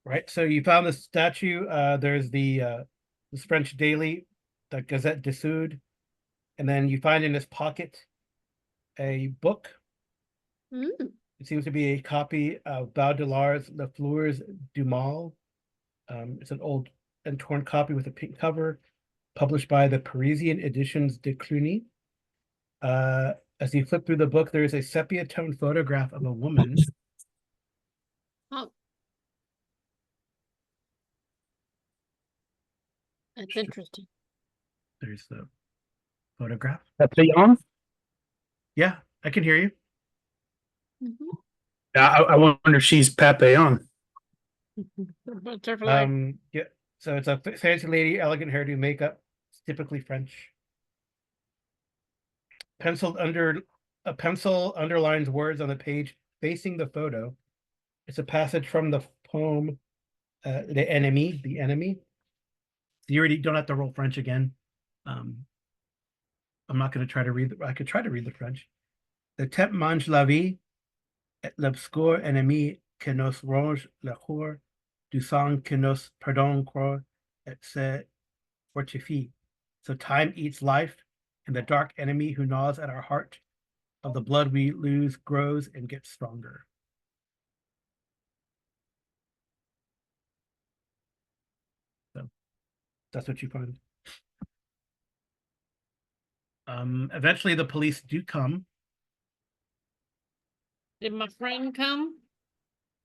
Right. So you found the statue. There's this French daily, the Gazette du Sud, and then you find in his pocket a book. Mm. It seems to be a copy of Baudelaire's Le Fleurs du Mal. It's an old and torn copy with a pink cover, published by the Parisian Editions de Cluny. As you flip through the book, there is a sepia tone photograph of a woman. Oh, that's interesting. There's the photograph. Papillon? Yeah, I can hear you. Mhm. Yeah, I wonder if she's Papillon. What's her flag? Yeah. So it's a fancy lady, elegant hairdo, makeup. It's typically French. Penciled under a pencil underlines words on the page facing the photo. It's a passage from the poem "The Enemy," the enemy. You already don't have to roll French again. Um, I'm not going to try to read. I could try to read the French. The temps mange la vie, et l'obscur ennemi que nos ronge le coeur, du sang que nos pardon croire, et se fortifie. So time eats life, and the dark enemy who gnaws at our heart of the blood we lose grows and gets stronger. So that's what you find. Eventually the police do come. Did my friend come?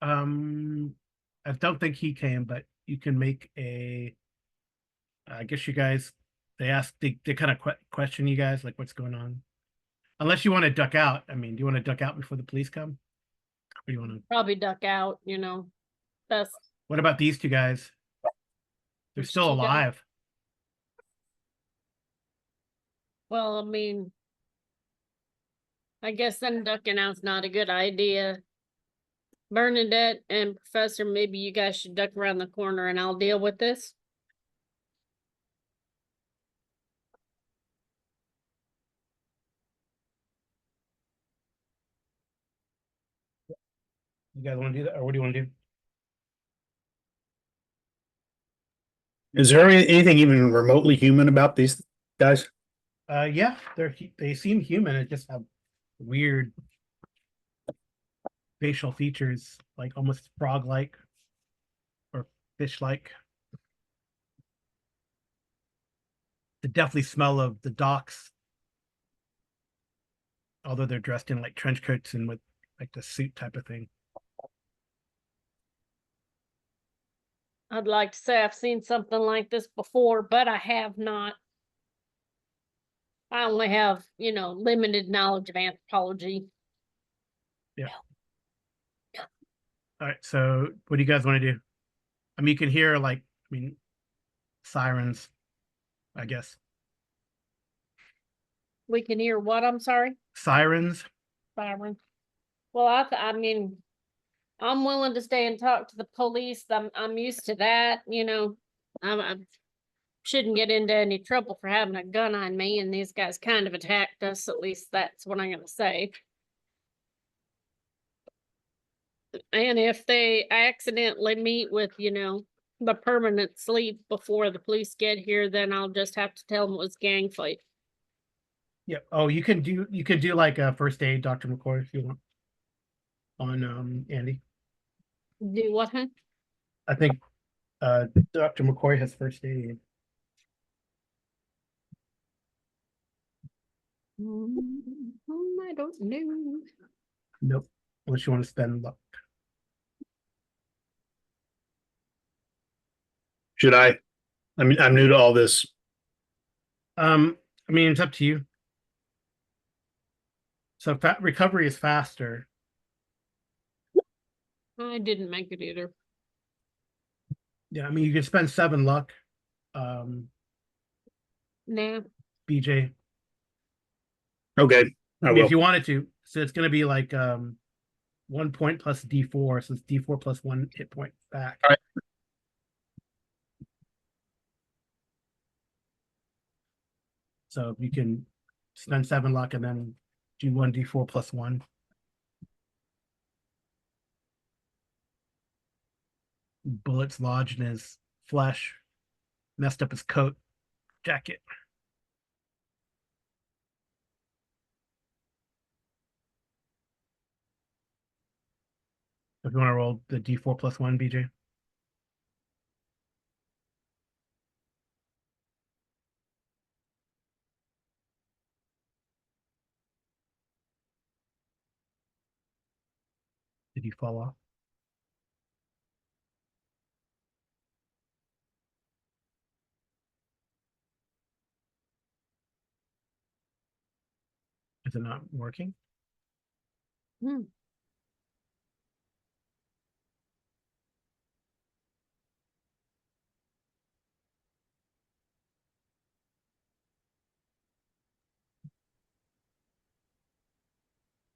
I don't think he came, but you can make a. I guess you guys. They kind of question you guys like what's going on. Unless you want to duck out. I mean, do you want to duck out before the police come? Or do you want to? Probably duck out, That's What about these two guys? They're Which still two guys? alive. Well, I mean, I guess then ducking out's not a good idea. Bernadette and Professor, maybe you guys should duck around the corner and I'll deal with this. You guys want to do that, or what do you want to do? Is there anything even remotely human about these guys? Yeah, they seem human. It just have weird facial features, like almost frog-like or fish-like. The definitely smell of the docks, although they're dressed in like trench coats and with like the suit type of thing. I'd like to say I've seen something like this before, but I have not. I only have, limited knowledge of anthropology. Yeah. All right. So what do you guys want to do? I mean, you can hear sirens, I guess. We can hear what, I'm sorry? Sirens. Byron. Well, I mean, I'm willing to stay and talk to the police. I'm used to that, you know. I shouldn't get into any trouble for having a gun on me, and these guys kind of attacked us. At least that's what I'm gonna say. And if they accidentally meet with, you know, the permanent sleep before the police get here, then I'll just have to tell them it was gang fight. Yep. Oh, you can do like a first aid, Dr. McCoy, if you want. On Andy. Do what, huh? I think Dr. McCoy has first aid. I don't know. Nope. Unless you want to spend luck. Should I? I mean, I'm new to all this. I mean, it's up to you. So recovery is faster. I didn't make it either. Yeah, I mean, you can spend 7 luck. Nah. BJ. Okay, I I mean, will. if you wanted to. So it's going to be like 1 point plus D4. So it's D4 plus 1 hit point back. All right. So you can spend 7 luck and then do 1d4 plus 1. Bullets lodged in his flesh, messed up his coat, jacket. If you want to roll the d4 plus 1, BJ. Did he fall off? Is it not working? Hmm.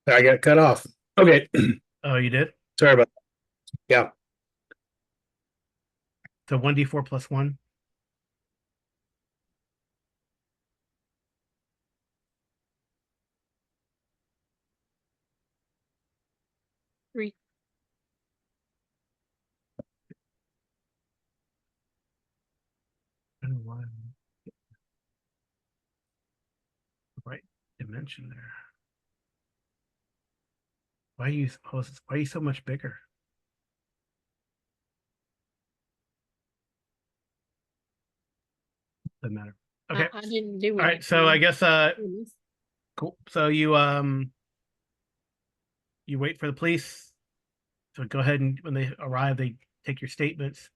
I got cut off. Okay. Oh, you did? Sorry about that. Yeah. So 1d4 plus 1. Three. I don't know why. Right dimension there. Why are you so much bigger? Doesn't matter. Okay. I didn't do All right. So I guess cool. So you wait for the police. So go ahead and when they arrive, they take your statements.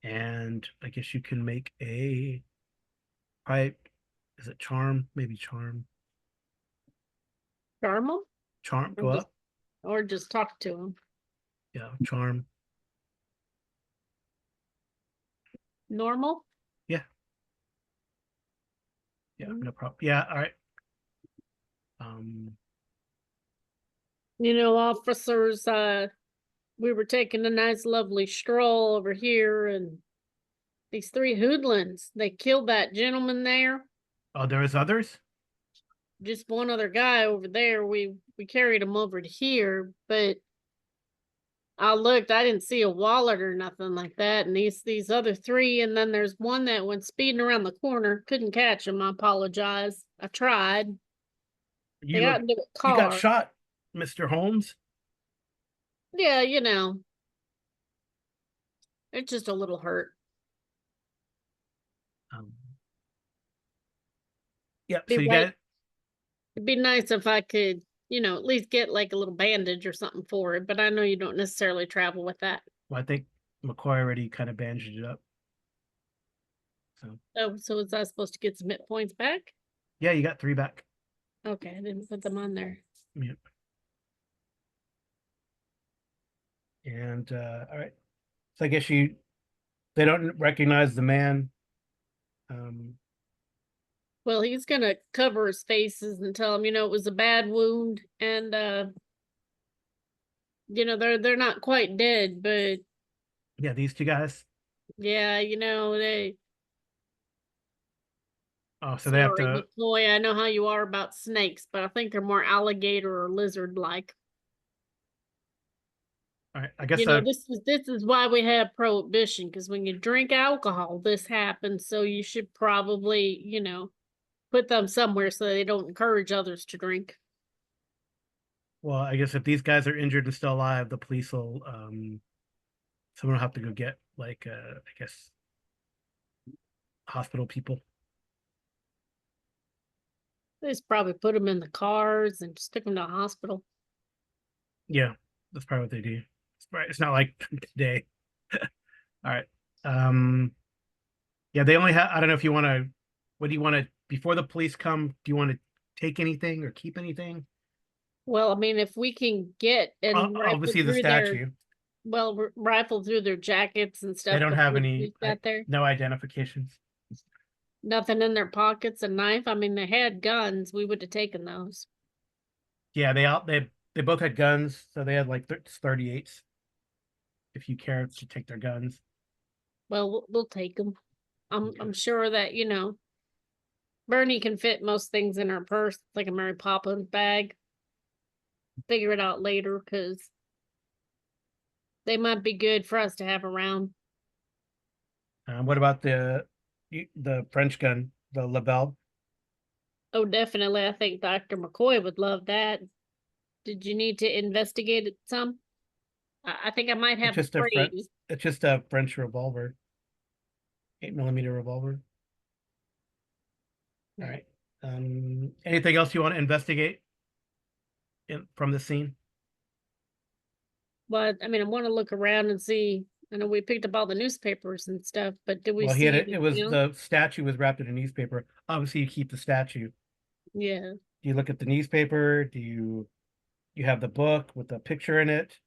And I guess you can make a pipe. Is it charm? Maybe charm. Charm 'em? Charm. Or Go just- up. Or just talk to them. Yeah, charm. Normal? Yeah. Yeah, no problem. Yeah, all right. You know, officers, we were taking a nice lovely stroll over here, and these 3 hoodlums, they killed that gentleman there. Oh, there is others? Just one other guy over there. We carried him over to here, but I looked, I didn't see a wallet or nothing like that. And these other 3, and then there's one that went speeding around the corner. Couldn't catch him. I apologize. I tried. They got into a You got car. shot, Mr. Holmes. Yeah, you know. It's just a little hurt. Yeah, so you got it. It'd be nice if I could, you know, at least get like a little bandage or something for it, but I know you don't necessarily travel with that. Well, I think McCoy already kind of bandaged it up. So Oh, so is I supposed to get some hit points back? yeah, you got 3 back. Okay, I didn't put them on there. Yep. And all right. So I guess they don't recognize the man. Well, he's gonna cover his faces and tell him, it was a bad wound, and they're not quite dead, but Yeah, these two guys. yeah, they. Oh, so they have Sorry, to. McCoy, I know how you are about snakes, but I think they're more alligator or lizard-like. All right, I guess. This is why we have prohibition, because when you drink alcohol, this happens. So you should probably, put them somewhere so they don't encourage others to drink. Well, I guess if these guys are injured and still alive, the police will. Someone will have to go get like I guess hospital people. They just probably put them in the cars and stick them to the hospital. Yeah, that's probably what they do. Right. It's not like today. All right. Yeah, they only have. I don't know if you want to. What do you want to? Before the police come, do you want to take anything or keep anything? Well, I mean, if we can get and Obviously, the statue. rifle through their jackets and stuff. They don't have before any. we got there. No identifications. Nothing in their pockets, a knife. I mean, they had guns. We would have taken those. Yeah, they both had guns, so they had like 38s. If you care to take their guns. Well, we'll take them. I'm sure that Bernie can fit most things in her purse, like a Mary Poppins bag. Figure it out later, because they might be good for us to have around. What about the French gun, the Lebel? Oh, definitely. I think Dr. McCoy would love that. Did you need to investigate it some? I think I might have It's praise. just a French revolver, 8mm revolver. All right. Anything else you want to investigate from the scene? But I mean, I want to look around and see. I know we picked up all the newspapers and stuff, but did we Well, see it was anything else? the statue was wrapped in a newspaper. Obviously, you keep the statue. Yeah. Do you look at the newspaper? Do you have the book with the picture in it?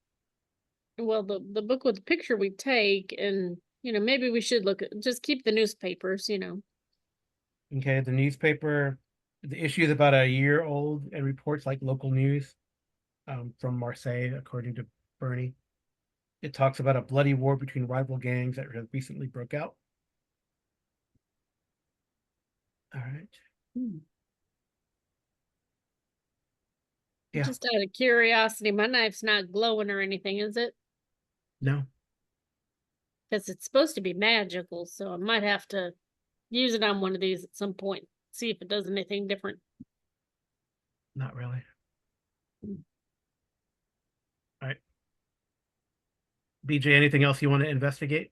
Well, the book with the picture we take, and maybe we should just keep the newspapers. Okay, the newspaper, the issue is about a year old and reports like local news from Marseilles, according to Bernie. It talks about a bloody war between rival gangs that have recently broke out. All right. Yeah. Just out of curiosity, my knife's not glowing or anything, is it? No. Because it's supposed to be magical, so I might have to use it on one of these at some point. See if it does anything different. Not really. All right. BJ, anything else you want to investigate?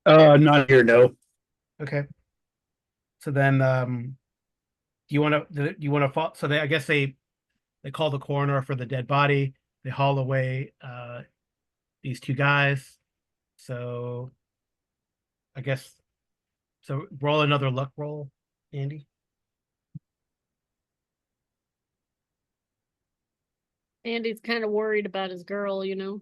Not here, no. Okay. So then, do you want to follow? So I guess they call the coroner for the dead body. They haul away these two guys. So I guess so. Roll another luck roll, Andy. Andy's kind of worried about his girl, Yeah,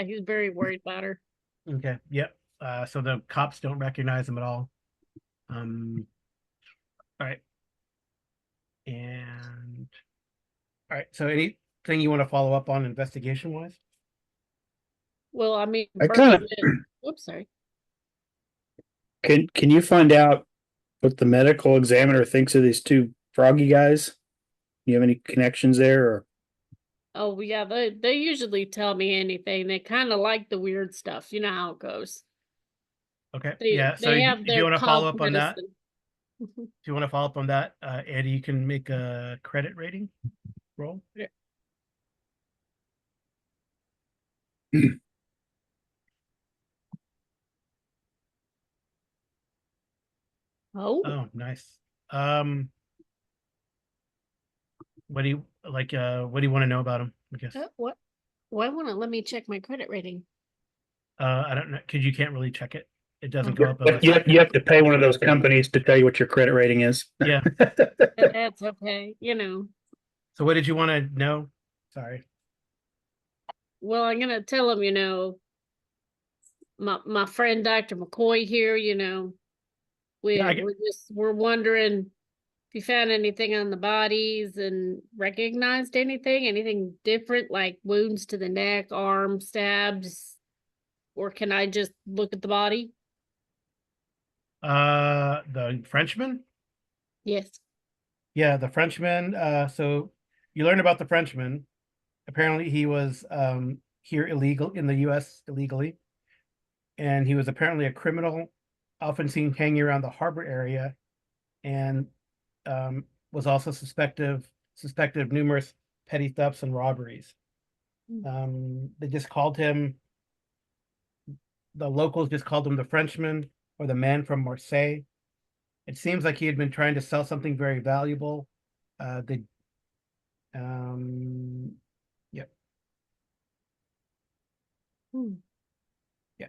he's very worried about her. Okay. Yep. So the cops don't recognize him at all. All right. And all right. So anything you want to follow up on investigation wise? Well, I mean, I kind of whoops, sorry. can you find out what the medical examiner thinks of these two froggy guys? You have any connections there? Or Oh yeah, they usually tell me anything. They kind of like the weird stuff. You know how it goes. Okay. They Yeah. So they have if their you want to follow cough up on that, medicine. if you want to follow up on that, Andy, you can make a credit rating roll. Yeah. Oh, Oh, nice. What do you like? What do you want to know about him? I guess. what? Why won't it let me check my credit rating? I don't know because you can't really check it. It doesn't go up but unless you have to pay one of those companies to tell you what your credit rating is. Yeah. That's okay. So what did you want to know? Sorry. Well, I'm gonna tell him, my friend Dr. McCoy here, you know, Yeah, we're wondering if you found anything on the bodies and recognized anything different, like wounds to the neck, arm stabs, or can I just look at the body? the Frenchman. Yes. Yeah, the Frenchman. So you learn about the Frenchman. Apparently, he was here illegal in the U.S. illegally, and he was apparently a criminal, often seen hanging around the harbor area, and was also suspected of numerous petty thefts and robberies. They just called him. The locals just called him the Frenchman or the man from Marseille. It seems like he had been trying to sell something very valuable. The yeah, Hmm. yeah.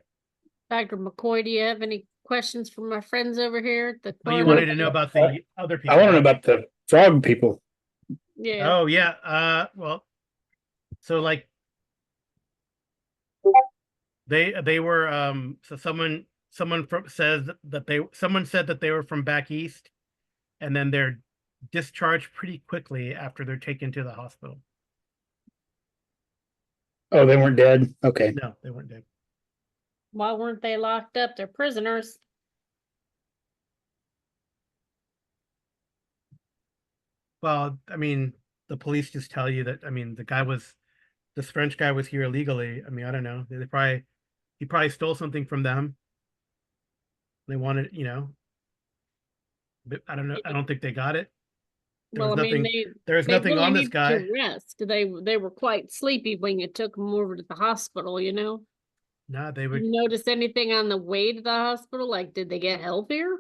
Dr. McCoy, do you have any questions from my friends over here at the But you coroner? wanted to know about the other I people, want to know right? about the frog people. Yeah. Oh yeah. Well, so like they were so someone from says that someone said that they were from back east, and then they're discharged pretty quickly after they're taken to the hospital. Oh, they weren't dead. Okay. No, they weren't dead. Why weren't they locked up? They're prisoners. Well, I mean, the police just tell you that. I mean, this French guy was here illegally. I mean, I don't know. He probably stole something from them. They wanted, but I don't know. I don't think they got it. There Well, was I mean, nothing. There was they nothing really on this needed to guy. rest. They were quite sleepy when you took them over to the hospital, you know? No, they would. You notice anything on the way to the hospital? Like, did they get help here?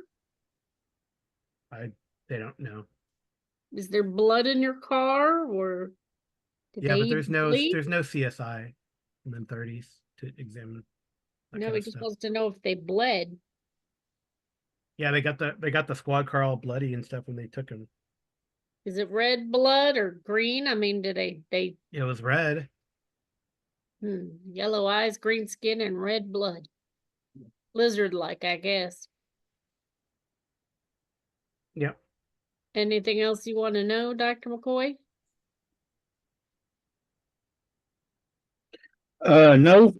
I. They don't know. Is there blood in your car, or did Yeah, they but even bleed? there's no CSI in the 30s to examine that No, kind we of just stuff. supposed to know if they bled. Yeah, they got the squad car all bloody and stuff when they took him. Is it red blood or green? I mean, did they It was red. yellow eyes, green skin, and red blood? Lizard-like, I guess. Yeah. Anything else you want to know, Dr. McCoy? No,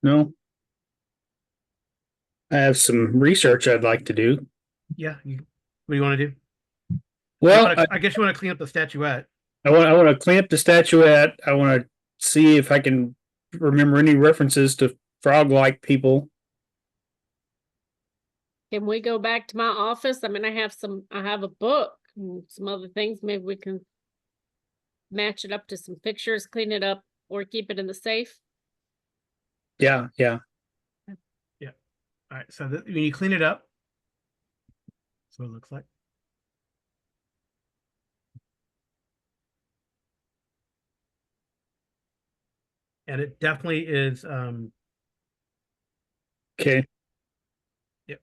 no. I have some research I'd like to do. Yeah. What do you want to do? Well, I guess you want to clean up the statuette. I want to clean up the statuette. I want to see if I can remember any references to frog-like people. Can we go back to my office? I mean, I have a book and some other things. Maybe we can match it up to some pictures, clean it up, or keep it in the safe. Yeah, yeah. Yeah. All right. So when you clean it up, that's what it looks like. And it definitely is. Okay. Yep.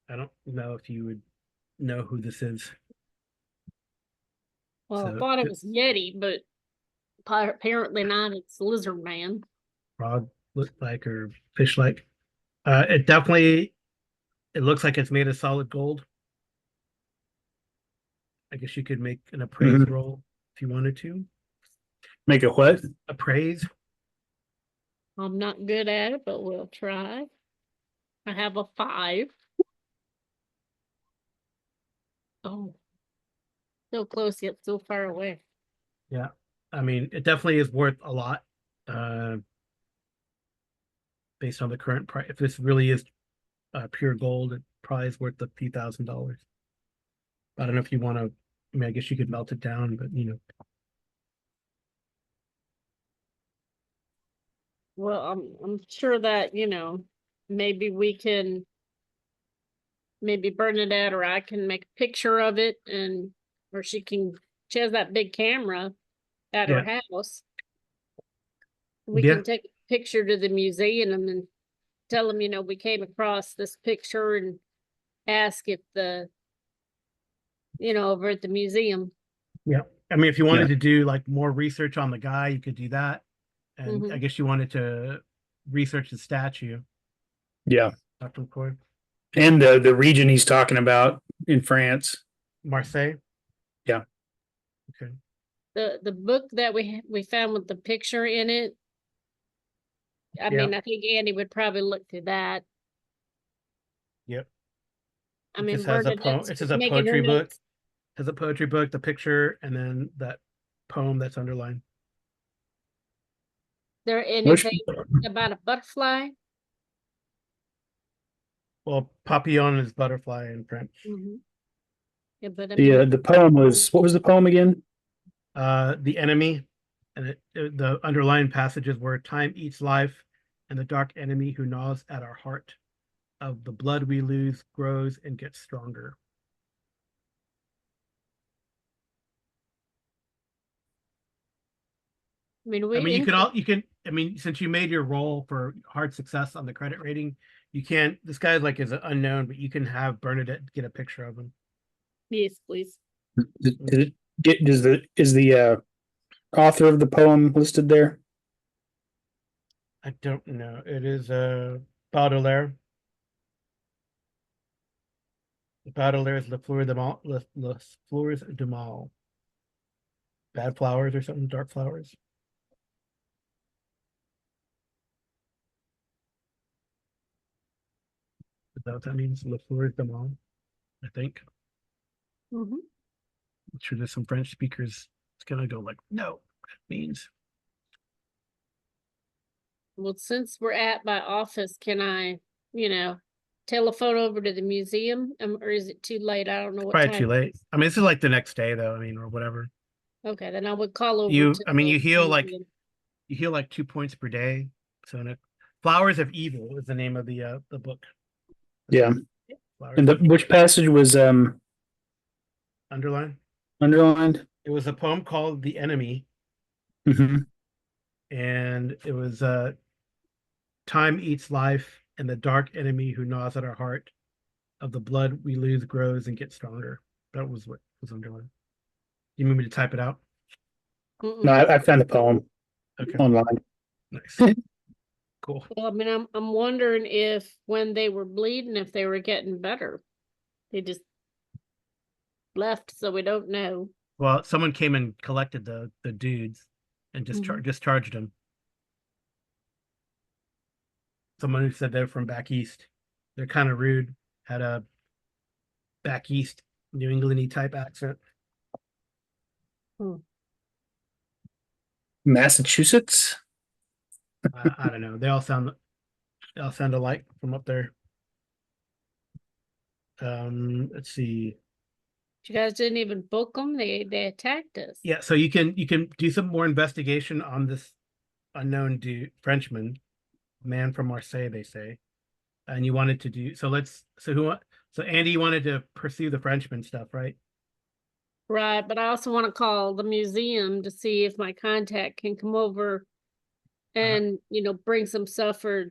I don't know if you would know who this is. Well, I So thought it was Yeti, but apparently not. It's Lizard Man. frog look like or fish like. It looks like it's made of solid gold. I guess you could make an appraise Mhm. roll if you wanted to. Make a what? Appraise. I'm not good at it, but we'll try. I have a 5. Oh, so close yet so far away. Yeah. I mean, it definitely is worth a lot. Based on the current price. If this really is pure gold, it probably is worth a few $1,000s. I don't know if you want to. I mean, I guess you could melt it down, but Well, I'm sure that, maybe we can maybe Bernadette or I can make a picture of it or she has that big camera at her yeah, house. We yeah, can take a picture to the museum and then tell them, we came across this picture and ask if over at the museum. yeah. I mean, if you Yeah. wanted to do like more research on the guy, you could do that, And I Mhm. guess you wanted to research the statue, Yeah. Dr. McCoy. And the region he's talking about in France. Marseille. Yeah. Okay. The book that we found with the picture in it, I Yeah. mean, I think Andy would probably look through that. Yep. I It mean, just has a poem. Bernadette's It says just a making her poetry book. notes. It has a poetry book, the picture, and then that poem that's underlined. There Which anything about a butterfly? Well, papillon is butterfly in French. Mhm. Yeah, but I mean, the poem was, what was the poem again? The enemy, and the underlying passages were time eats life, and the dark enemy who gnaws at our heart. Of the blood we lose grows and gets stronger. I mean, you can. I mean, since you made your roll for hard success on the credit rating, you can't. This guy like is an unknown, but you can have Bernadette get a picture of him. yes, please. Is the author of the poem listed there? I don't know. It is Baudelaire. Baudelaire's Les Fleurs de Mal. Les Fleurs de Mal. Bad flowers or something. Dark flowers. Is that what that means? Les Fleurs de Mal. I think. Mhm. I'm sure there's some French speakers. It's gonna go like, no, that means. Well, since we're at my office, can I, telephone over to the museum? Or is it too late? I don't know what Probably time too it late. is. I mean, this is like the next day though. I mean, or whatever. Okay, then I would call over You, to I mean, the museum. you heal like 2 points per day. So, Flowers of Evil is the name of the book. Yeah. Flowers And of Evil. which passage was Underline. underlined? It was a poem called "The Enemy," Mm-hmm. and it was time eats life, and the dark enemy who gnaws at our heart. Of the blood we lose grows and gets stronger. That was what was underlined. You need me to type it out? No, Mm-mm. I found the poem Okay, online. nice, cool. Well, I mean, I'm wondering if when they were bleeding, if they were getting better. They just left, so we don't know. Well, someone came and collected the dudes and Mhm. discharged them. Someone who said they're from back east. They're kind of rude. Had a back east New Englandy type accent. Hmm. Massachusetts? I don't know. They all sound alike from up there. Let's see. You guys didn't even book them. They attacked us. Yeah, so you can do some more investigation on this unknown dude, Frenchman, man from Marseille, they say. And you wanted to do so. So Andy, you wanted to pursue the Frenchman stuff, right? Right, but I also want to call the museum to see if my contact can come over and, bring some stuff for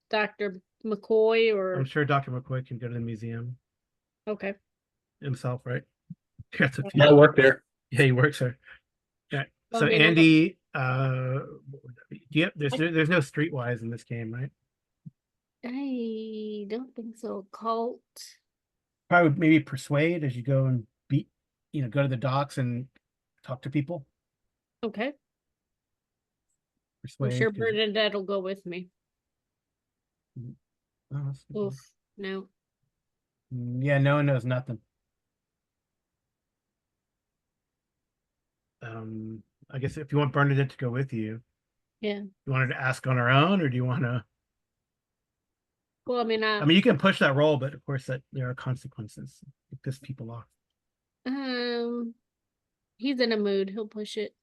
Dr. McCoy I'm or sure Dr. McCoy can go to the museum okay. himself, right? That's a I work there. Yeah, he works there. Yeah. Well, So I mean, Andy, what would that be? There's no streetwise in this game, right? I don't think so. Cult. Probably maybe persuade as you go and go to the docks and talk to people. Okay. I'm Persuade. sure Bernadette will go with me. Oh, Oof. No. yeah, no one knows nothing. I guess if you want Bernadette to go with you, Yeah. you want her to ask on her own, or do you want to? Well, I mean, I mean, you can push that roll, but of course that there are consequences. You piss people off. he's in a mood. He'll push it.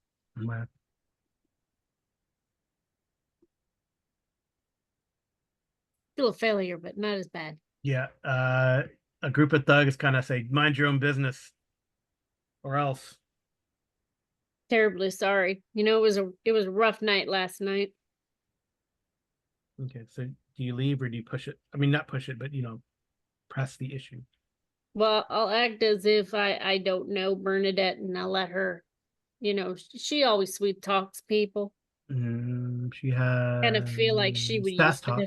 Still a failure, but not as bad. Yeah, a group of thugs kind of say, "Mind your own business, or else." Terribly sorry. It was a rough night last night. Okay, so do you leave or do you push it? I mean, not push it, but press the issue. Well, I'll act as if I don't know Bernadette and I'll let her, she always sweet talks people. She has Kind of feel like she would use fast it. talk.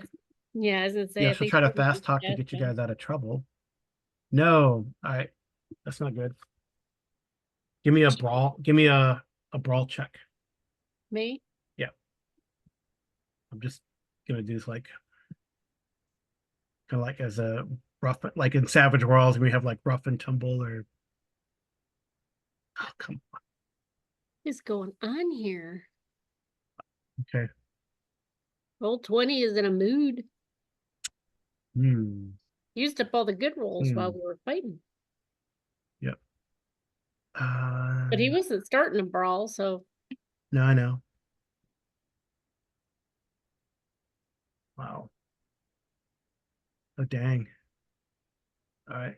Yeah, I was gonna say, Yeah, I she'll think try to she would use fast talk to fast get you talk. guys out of trouble. No, that's not good. Give me a brawl. Give me a brawl check. Me? Yeah. I'm just gonna do this like kind of like as a rough, like in Savage Worlds, we have like rough and tumble or oh, come What is going on here? okay. Roll-20 is in a mood. Hmm. Used up all the good rolls while Hmm. we were fighting. Yep. But he wasn't starting a brawl, so No, I know. Wow. Oh dang. All right.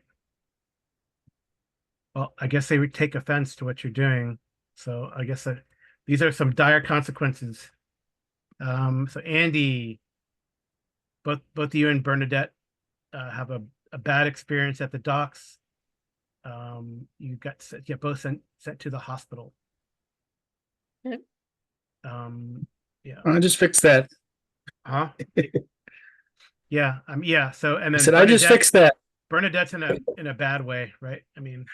Well, I guess they would take offense to what you're doing. So I guess that these are some dire consequences. So Andy, both you and Bernadette have a bad experience at the docks. You get both sent to the hospital. Yep. Yeah. I just fixed that. Huh? Yeah. Yeah. So and I then said, I just fixed that. Bernadette's in a bad way, right? I mean,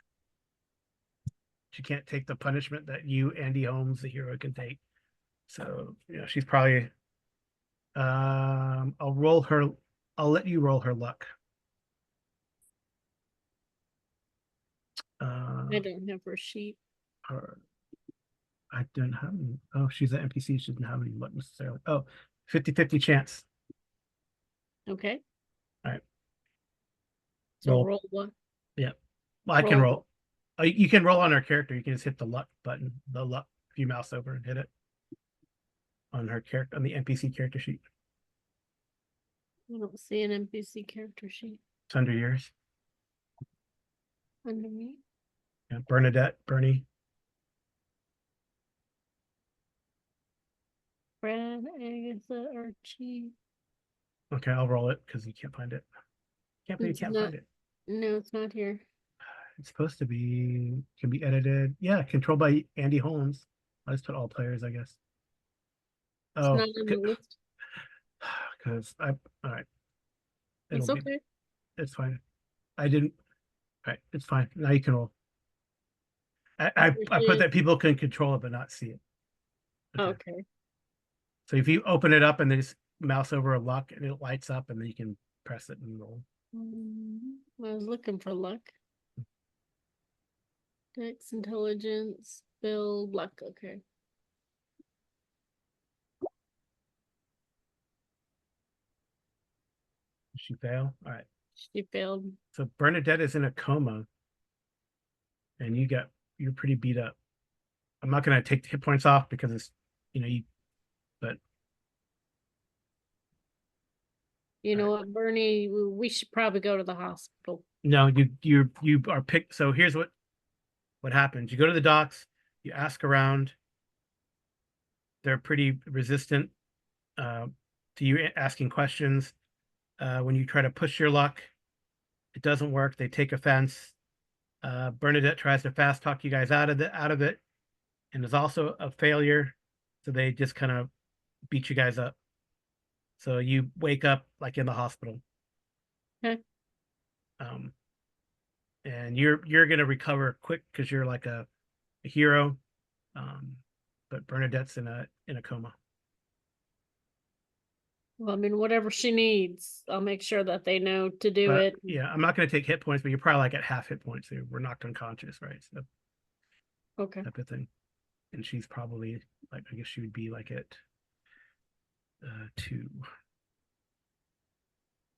she can't take the punishment that you, Andy Holmes, the hero, can take. So she's probably I'll let you roll her luck. I don't have her sheet. I don't have any. Oh, she's an NPC. She doesn't have any luck necessarily. Oh, 50-50 chance. Okay. All right. So Roll. roll what? Yeah. Well, I can Roll. roll. You can roll on her character. You can just hit the luck button, the luck, if you mouse over and hit it on her character, on the NPC character sheet. I don't see an NPC character sheet It's under yours. under me. Yeah, Bernadette, Bernie. Brad, Agatha, Archie. Okay, I'll roll it because you can't find it. Can't believe It's you can't not, find it. no, it's not here. It's supposed to be, can be edited. Yeah, controlled by Andy Holmes. I just put all players, I guess. It's Oh, not on the list. because all right. It's It'll be, okay. it's fine. I didn't, all right, it's fine. Now you can roll. I put that people can control it but not see it. Okay. So if you open it up and then just mouse over a luck and it lights up and then you can press it and roll. I was looking for luck. Dex, intelligence, build, luck. Okay. Did she fail? All right. She failed. So Bernadette is in a coma and you're pretty beat up. I'm not going to take the hit points off because it's, but You know what, Bernie? We should probably go to the hospital. no, you are picked. So here's what happens. You go to the docks, you ask around. They're pretty resistant to you asking questions. When you try to push your luck, it doesn't work. They take offense. Bernadette tries to fast talk you guys out of it, and is also a failure. So they just kind of beat you guys up. So you wake up like in the hospital. Okay. And you're gonna recover quick because you're like a hero. But Bernadette's in a coma. Well, I mean, whatever she needs, I'll make sure that they know to do But it. yeah, I'm not gonna take hit points, but you're probably like at half hit points. So we're knocked unconscious, right? So Okay. type of thing. And she's probably like, I guess she would be like at 2.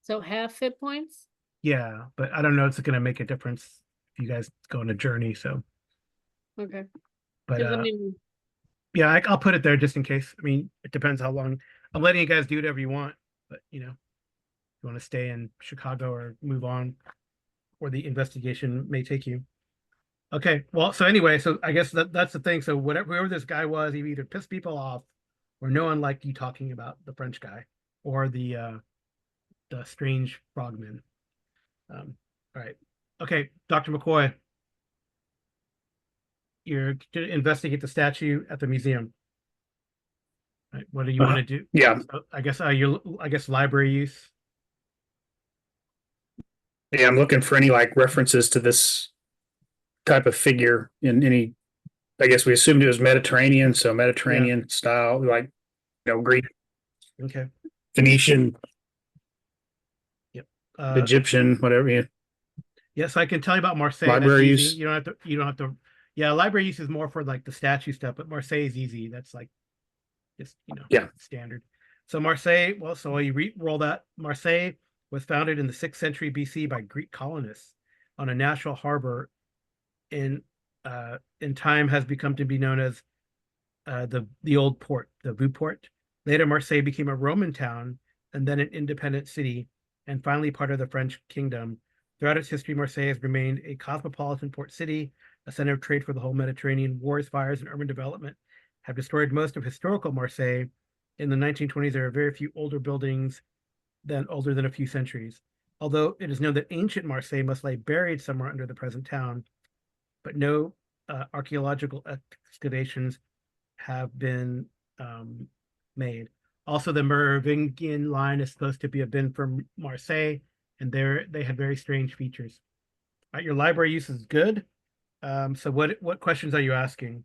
So half hit points? Yeah, but I don't know. It's gonna make a difference if you guys go on a journey. So, Okay. but I mean, yeah, I'll put it there just in case. I mean, it depends how long. I'm letting you guys do whatever you want, but you want to stay in Chicago or move on, or the investigation may take you. Okay, well, so anyway, so I guess that's the thing. So whoever this guy was, he either pissed people off, or no one liked you talking about the French guy, or the strange frogman. All right, okay, Dr. McCoy, you're to investigate the statue at the museum. Right, what do you want to do? Yeah. I guess library use. Yeah, I'm looking for any like references to this type of figure in any. I guess we assumed it was Mediterranean, so Mediterranean style, like Greek, Okay. Phoenician, Yep. Egyptian, whatever. Yeah. Yes, I can tell you about Marseille. That's Library easy. use. You don't have to. Yeah, library use is more for like the statue stuff, but Marseille is easy. That's like just Yeah. standard. So Marseille, well, so you roll that. Marseille was founded in the 6th century BC by Greek colonists on a natural harbor in time has become to be known as the old port, the Vieux-Port. Later, Marseille became a Roman town and then an independent city, and finally part of the French kingdom. Throughout its history, Marseille has remained a cosmopolitan port city, a center of trade for the whole Mediterranean. Wars, fires, and urban development have destroyed most of historical Marseille. In the 1920s, there are very few older buildings older than a few centuries. Although it is known that ancient Marseille must lie buried somewhere under the present town, but no archaeological excavations have been made. Also, the Merovingian line is supposed to have been from Marseille, and they had very strange features. Your library use is good. So what questions are you asking?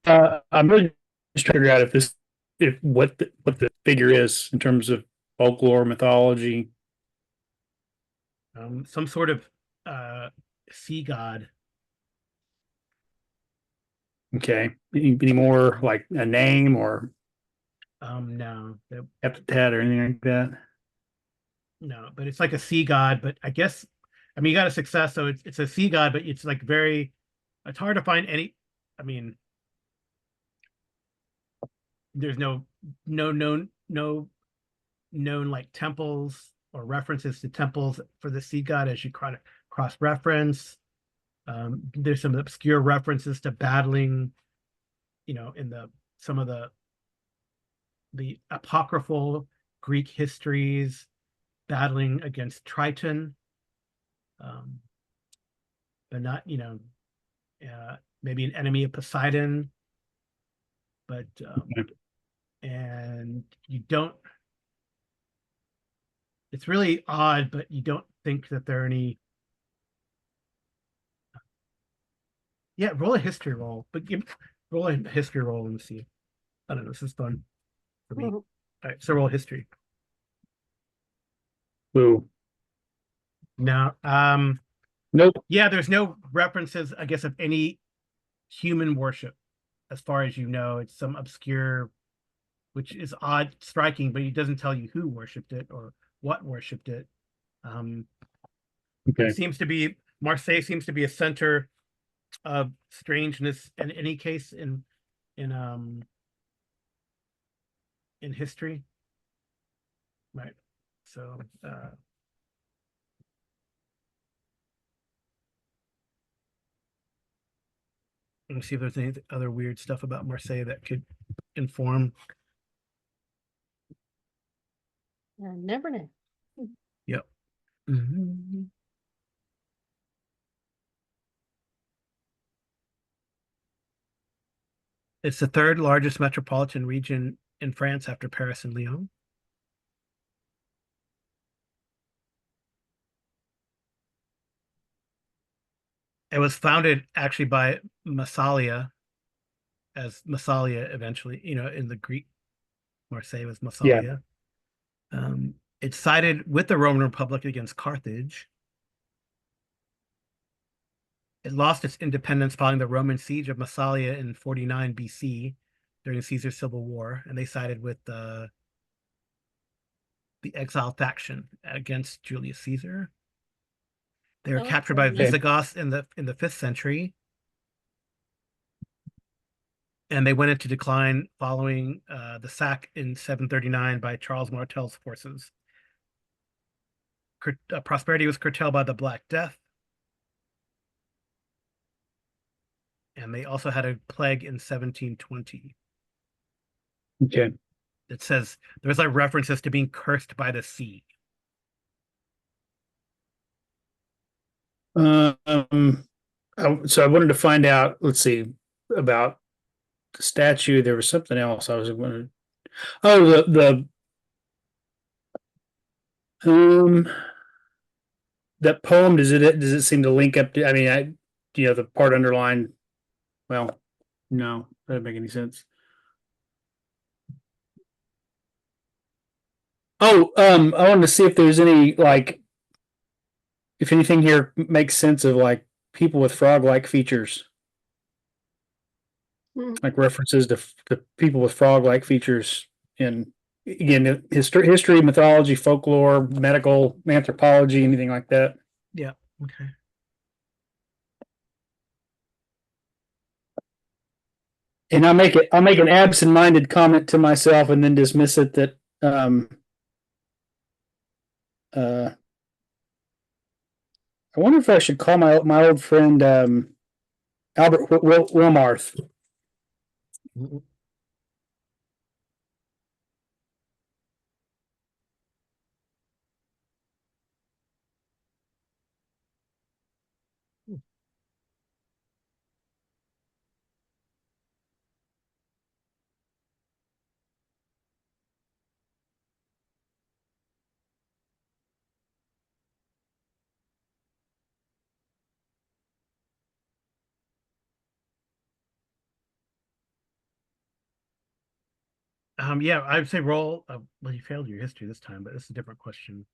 I'm really just trying to figure out if what the figure is in terms of folklore, mythology. Some sort of sea god. Okay. Any more like a name or No, epithet or anything like that? no, but it's like a sea god. But I guess, I mean, you got a success, so it's a sea god, but it's like very, it's hard to find any. I mean, there's no known like temples or references to temples for the sea god as you cross reference. There's some obscure references to battling, in some of the apocryphal Greek histories, battling against Triton, but not, maybe an enemy of Poseidon, but and you don't. It's really odd, but you don't think that there are any. Yeah, roll a history roll, but roll a history roll and see. I don't know. This is fun for me. All right, so roll history. Ooh. No, Nope. yeah, there's no references, I guess, of any human worship, as far as you know. It's some obscure, which is odd, striking, but he doesn't tell you who worshipped it or what worshipped it. Okay. It seems to be Marseille seems to be a center of strangeness in any case in history, right? So let me see if there's any other weird stuff about Marseille that could inform. I never know. Yep. Mm-hmm. It's the third largest metropolitan region in France after Paris and Lyon. It was founded actually by Massalia, as Massalia eventually, in the Greek, Marseille was Yeah. Massalia. It sided with the Roman Republic against Carthage. It lost its independence following the Roman siege of Massalia in 49 BC during Caesar's civil war, and they sided with the exile faction against Julius Caesar. They were captured by Visigoths in the 5th century, and they went into decline following the sack in 739 by Charles Martel's forces. Prosperity was curtailed by the Black Death, and they also had a plague in 1720. Okay. It says there's like references to being cursed by the sea. So I wanted to find out, let's see, about the statue. There was something else I was going to. Oh, the that poem. Does it seem to link up to? I mean, the part underlined. Well, no, that doesn't make any sense. Oh, I wanted to see if there's any if anything here makes sense of people with frog-like features, like references to people with frog-like features in again history, mythology, folklore, medical, anthropology, anything like that. Yeah. Okay. And I'll make an absent-minded comment to myself and then dismiss it that I wonder if I should call my old friend Albert Wilmarth. Yeah, I would say roll. Well, you failed your history this time, but this is a different question.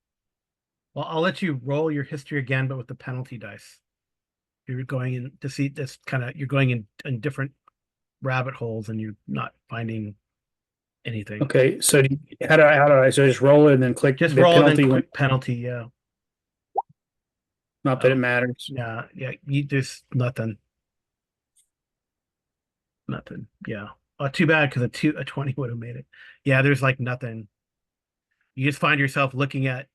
Well, I'll let you roll your history again, but with the penalty dice. You're going in to see this you're going in different rabbit holes and you're not finding anything. Okay, so how do I so just roll it and then click Just the roll and penalty? then click penalty. Yeah. Not that it matters. Yeah. There's nothing. Nothing. Yeah. Oh, too bad because a 20 would have made it. Yeah, there's nothing. You just find yourself looking at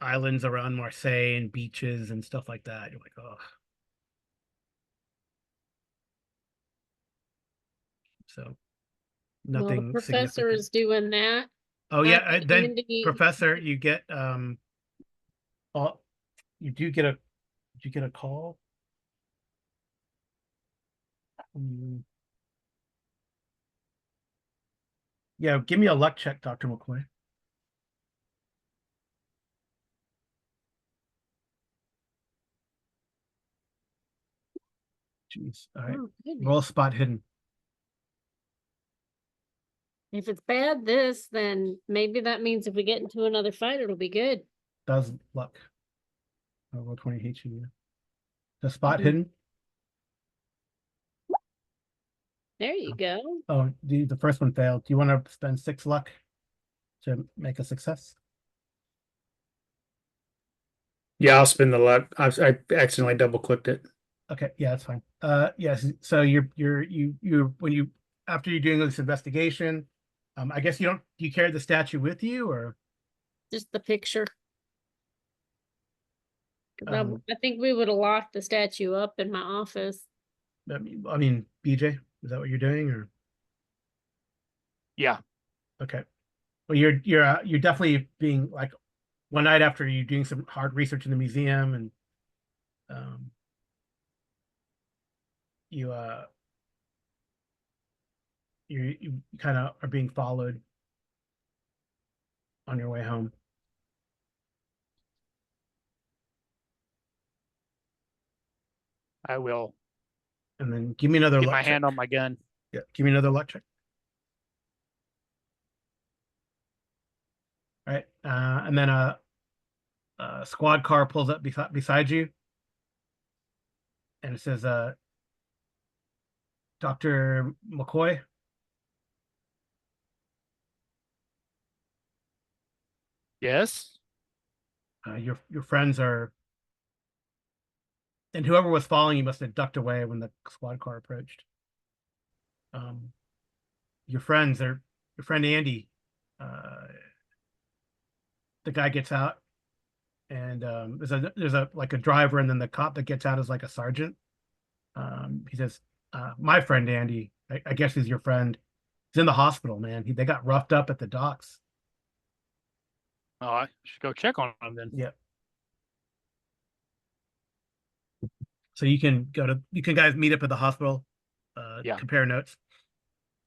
islands around Marseille and beaches and stuff like that. You're like, oh. So Well, the nothing professor significant. is doing that. Oh yeah, then Andy, Professor, you get you do get a call. Yeah, give me a luck check, Dr. McCoy. Jeez. All right. oh, goodness. Roll spot hidden. If it's bad this, then maybe that means if we get into another fight, it'll be good. Does luck. Oh, roll 20 hates you. The spot Mhm. hidden. There you go. Oh, the first one failed. Do you want to spend 6 luck to make a success? Yeah, I'll spin the luck. I accidentally double clicked it. Okay, yeah, that's fine. Yes. So you when you after you're doing this investigation, I guess do you carry the statue with you or? Just the picture. 'Cause Um, I think we would have locked the statue up in my office. I mean, BJ, is that what you're doing or? Yeah. Okay. Well, you're definitely being one night after you doing some hard research in the museum and you you kind of are being followed on your way home. I will And then give me another get luck my check. hand on my gun. Yeah, give me another luck check. All right. And then a squad car pulls up beside you. And it says, Dr. McCoy. Yes. Your friends are, and whoever was following you must have ducked away when the squad car approached. Your friends are your friend Andy. The guy gets out, and there's a driver, and then the cop that gets out is like a sergeant. He says, "My friend Andy, I guess he's your friend. He's in the hospital, man. They got roughed up at the docks." Oh, I should go check on him then. Yep. So you can guys meet up at the hospital, Yeah. compare notes.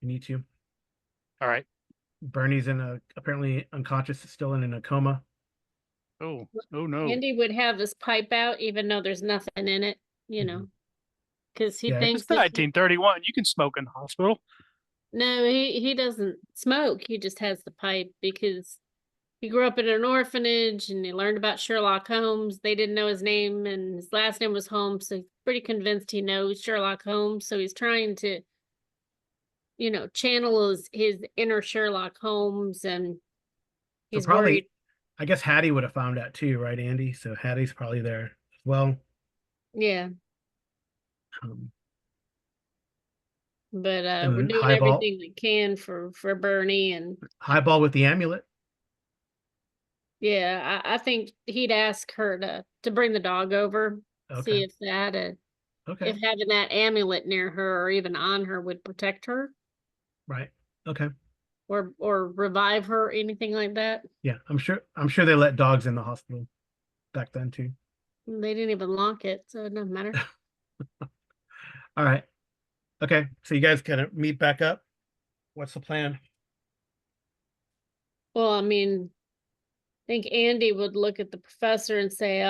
you need to. All right. Bernie's apparently unconscious, still in a coma. Oh no. Andy would have his pipe out, even though there's nothing in it, you know, because he Yeah. thinks It's that 1931. You can smoke in the hospital. no, he doesn't smoke. He just has the pipe because he grew up in an orphanage and he learned about Sherlock Holmes. They didn't know his name, and his last name was Holmes, so he's pretty convinced he knows Sherlock Holmes. So he's trying to, you know, channel his inner Sherlock Holmes, and So he's probably, worried. I guess Hattie would have found out too, right, Andy? So Hattie's probably there as well. Yeah, Um, but and we're then doing everything we can for Bernie, and Highball with the amulet. yeah, I think he'd ask her to bring the dog over, see Okay. if that Okay. if having that amulet near her or even on her would protect her Right. Okay. or revive her, anything like that. Yeah, I'm sure they let dogs in the hospital back then too. They didn't even lock it, so it doesn't matter. All right. Okay. So you guys kind of meet back up. What's the plan? Well, I mean, I think Andy would look at the professor and say,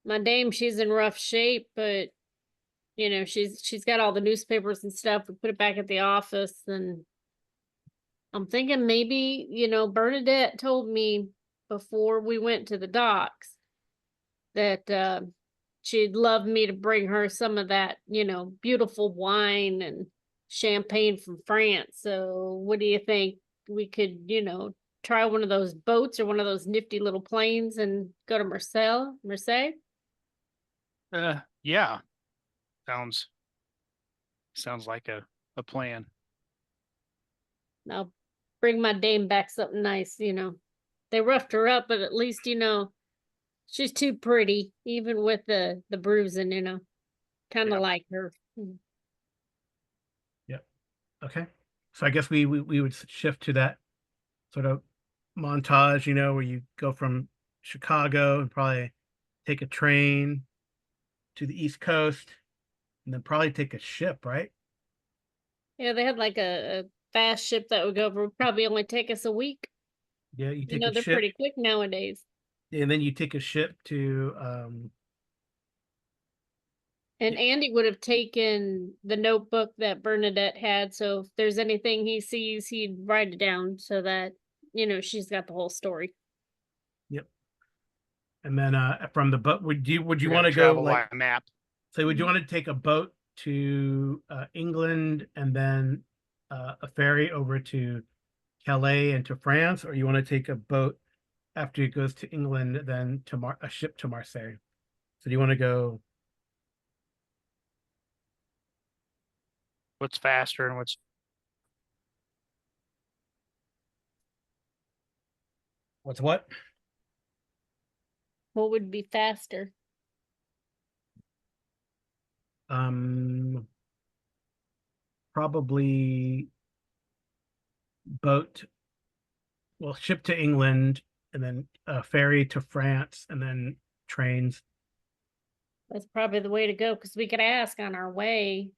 my dame, she's in rough shape, but you know, she's got all the newspapers and stuff. We put it back at the office, and I'm thinking maybe, you know, Bernadette told me before we went to the docks that she'd love me to bring her some of that, you know, beautiful wine and champagne from France. So what do you think? We could, you know, try one of those boats or one of those nifty little planes and go to Marseille? Yeah. Sounds like a plan. I'll bring my dame back something nice, you know. They roughed her up, but at least, you know, she's too pretty, even with the bruising, you know. Kind of Yep. like her. Yep. Okay. So I guess we would shift to that sort of montage, you know, where you go from Chicago and probably take a train to the East Coast and then probably take a ship, right? Yeah, they had like a fast ship that would go over. Would probably only take us a week. Yeah, you You take know, a they're ship pretty quick nowadays. and then you take a ship to And Andy would have taken the notebook that Bernadette had. So if there's anything he sees, he'd write it down so that, you know, she's got the whole story. yep. And then from the boat, would you We're want gonna to go travel like by map. say would you want to take a boat to England and then a ferry over to Calais and to France, or you want to take a boat after it goes to England, then to a ship to Marseille? So do you want to go? What's faster and What's what? What would be faster? Probably boat. Well, ship to England and then a ferry to France and then trains. That's probably the way to go because we could ask on our way.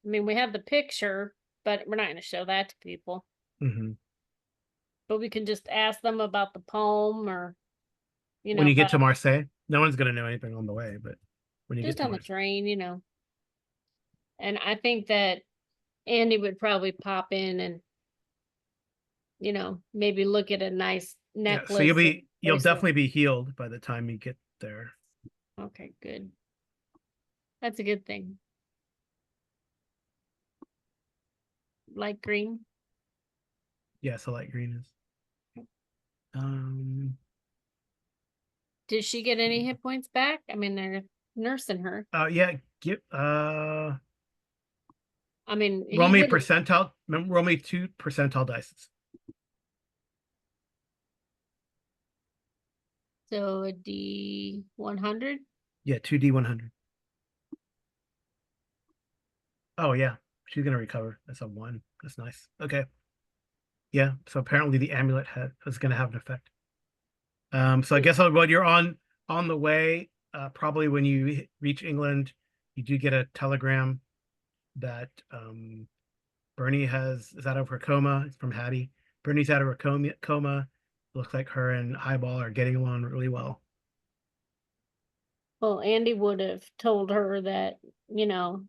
I mean, we have the picture, but we're not going to show that to people. Mm-hmm. But we can just ask them about the poem or, you know, When you get about to Marseille, no one's gonna know anything on the way, but when you get just to on the Marseille, train, you know. And I think that Andy would probably pop in and, you know, maybe look at a nice yeah. So necklace and you'll bracelet. definitely be healed by the time you get there. Okay, good. That's a good thing. Light green. Yeah, so light green is. Um. Did she get any hit points back? I mean, they're nursing her. Yeah. Get. I mean, he Roll me would have. percentile. Roll me 2 percentile dice. So a D100. Yeah, 2D100. Oh yeah, she's gonna recover. That's a 1. That's nice. Okay. Yeah. So apparently the amulet was gonna have an effect. So I guess when you're on the way, probably when you reach England, you do get a telegram that Bernie is out of her coma. It's from Hattie. Bernie's out of her coma. Looks like her and Highball are getting along really well. Well, Andy would have told her that,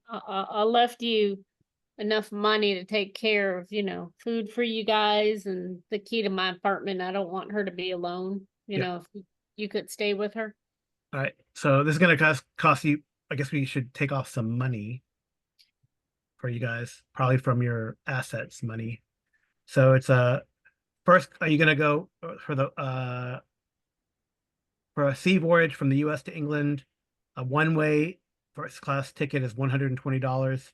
I left you enough money to take care of, food for you guys and the key to my apartment. I don't want her to be alone. If you could stay with her. All right. So this is going to cost you. I guess we should take off some money for you guys, probably from your assets money. So it's first, are you going to go for a sea voyage from the US to England? A one-way first class ticket is $120.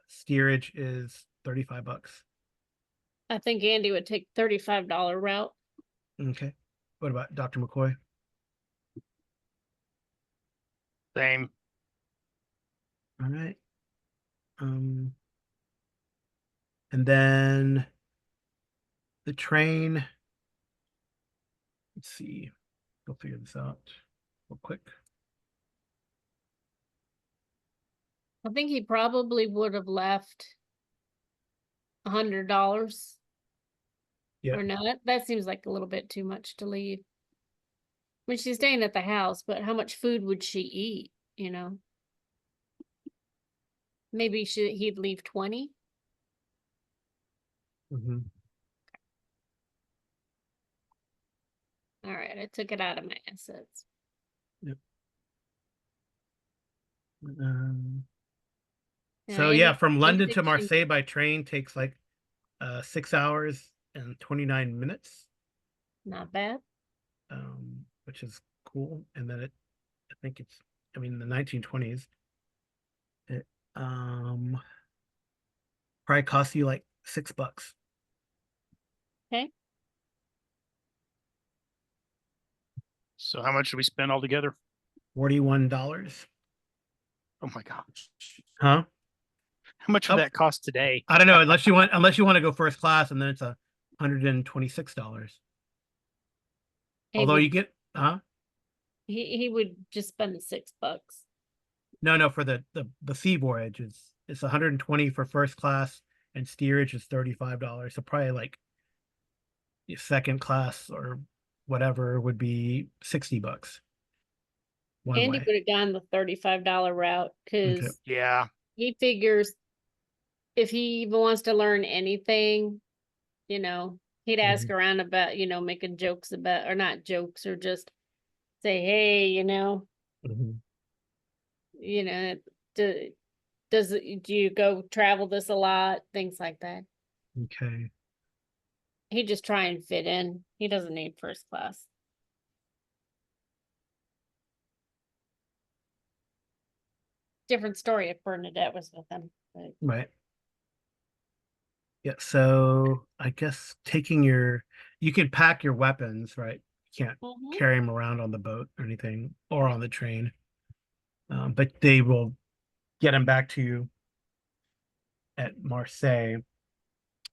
Steerage is $35. I think Andy would take $35 route. Okay. What about Dr. McCoy? Same. All right. And then the train. Let's see. We'll figure this out real quick. I think he probably would have left $100. Yeah. Or not. That seems like a little bit too much to leave. When she's staying at the house, but how much food would she eat? Maybe he'd leave 20. Mm-hmm. All right, I took it out of my assets. Yep. Yeah, So Andy- yeah, from London Andy to should- Marseille by train takes like 6 hours and 29 minutes, Not bad. which is cool. And then I think it's, I mean, the 1920s. It probably costs you like $6. Okay. So how much did we spend altogether? $41. Oh my gosh. Huh? How much would Oh. that cost today? I don't know, unless you want to go first class, and then it's $126. Although you get He would just spend the $6. no, for the sea voyage it's 120 for first class, and steerage is $35. So probably like second class or whatever would be $60 one Andy way. would have gone the $35 route because Yeah. he figures if he even wants to learn anything, he'd ask around about, making jokes about, or not jokes, or just say, hey, Mhm. do you go travel this a lot? Things like that. Okay. He just try and fit in. He doesn't need first class. Different story if Bernadette was with him. But Right. Yeah, so I guess you can pack your weapons, right? You can't carry them around on the boat or anything, or on the train. But they will get them back to you at Marseille.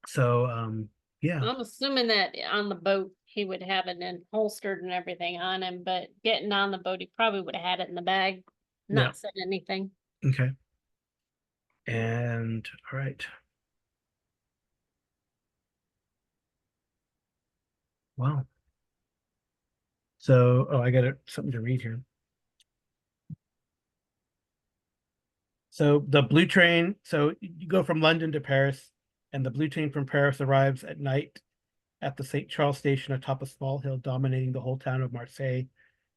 So, yeah. I'm assuming that on the boat he would have it in holstered and everything on him, but getting on the boat he probably would have had it in the bag, not said anything. Okay. And all right. Wow. So, I got something to read here. So the blue train, so you go from London to Paris, and the blue train from Paris arrives at night at the St. Charles station atop a small hill dominating the whole town of Marseille.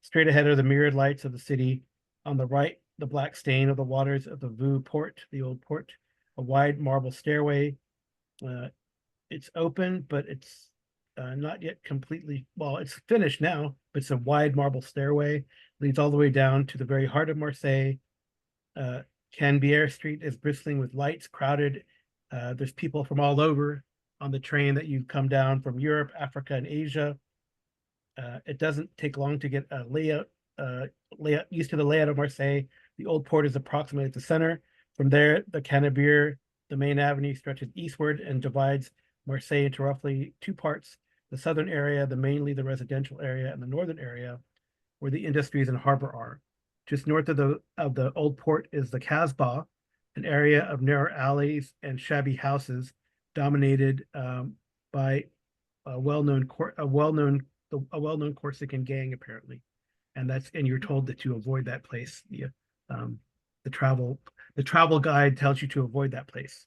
Straight ahead are the mirrored lights of the city. On the right, the black stain of the waters of the Vue Port, the old port, a wide marble stairway. It's open, but it's not yet completely, well, it's finished now, but it's a wide marble stairway, leads all the way down to the very heart of Marseille. Canbière Street is bristling with lights, crowded. There's people from all over on the train that you come down from Europe, Africa, and Asia. It doesn't take long to get a layout used to the layout of Marseille. The old port is approximately at the center. From there, the Cannebière, the main avenue, stretches eastward and divides Marseille into roughly two parts: the southern area, mainly the residential area, and the northern area, where the industries and harbor are. Just north of the old port is the Casbah, an area of narrow alleys and shabby houses dominated by a well-known Corsican gang, apparently. And you're told that to avoid that place. Um, the travel guide tells you to avoid that place.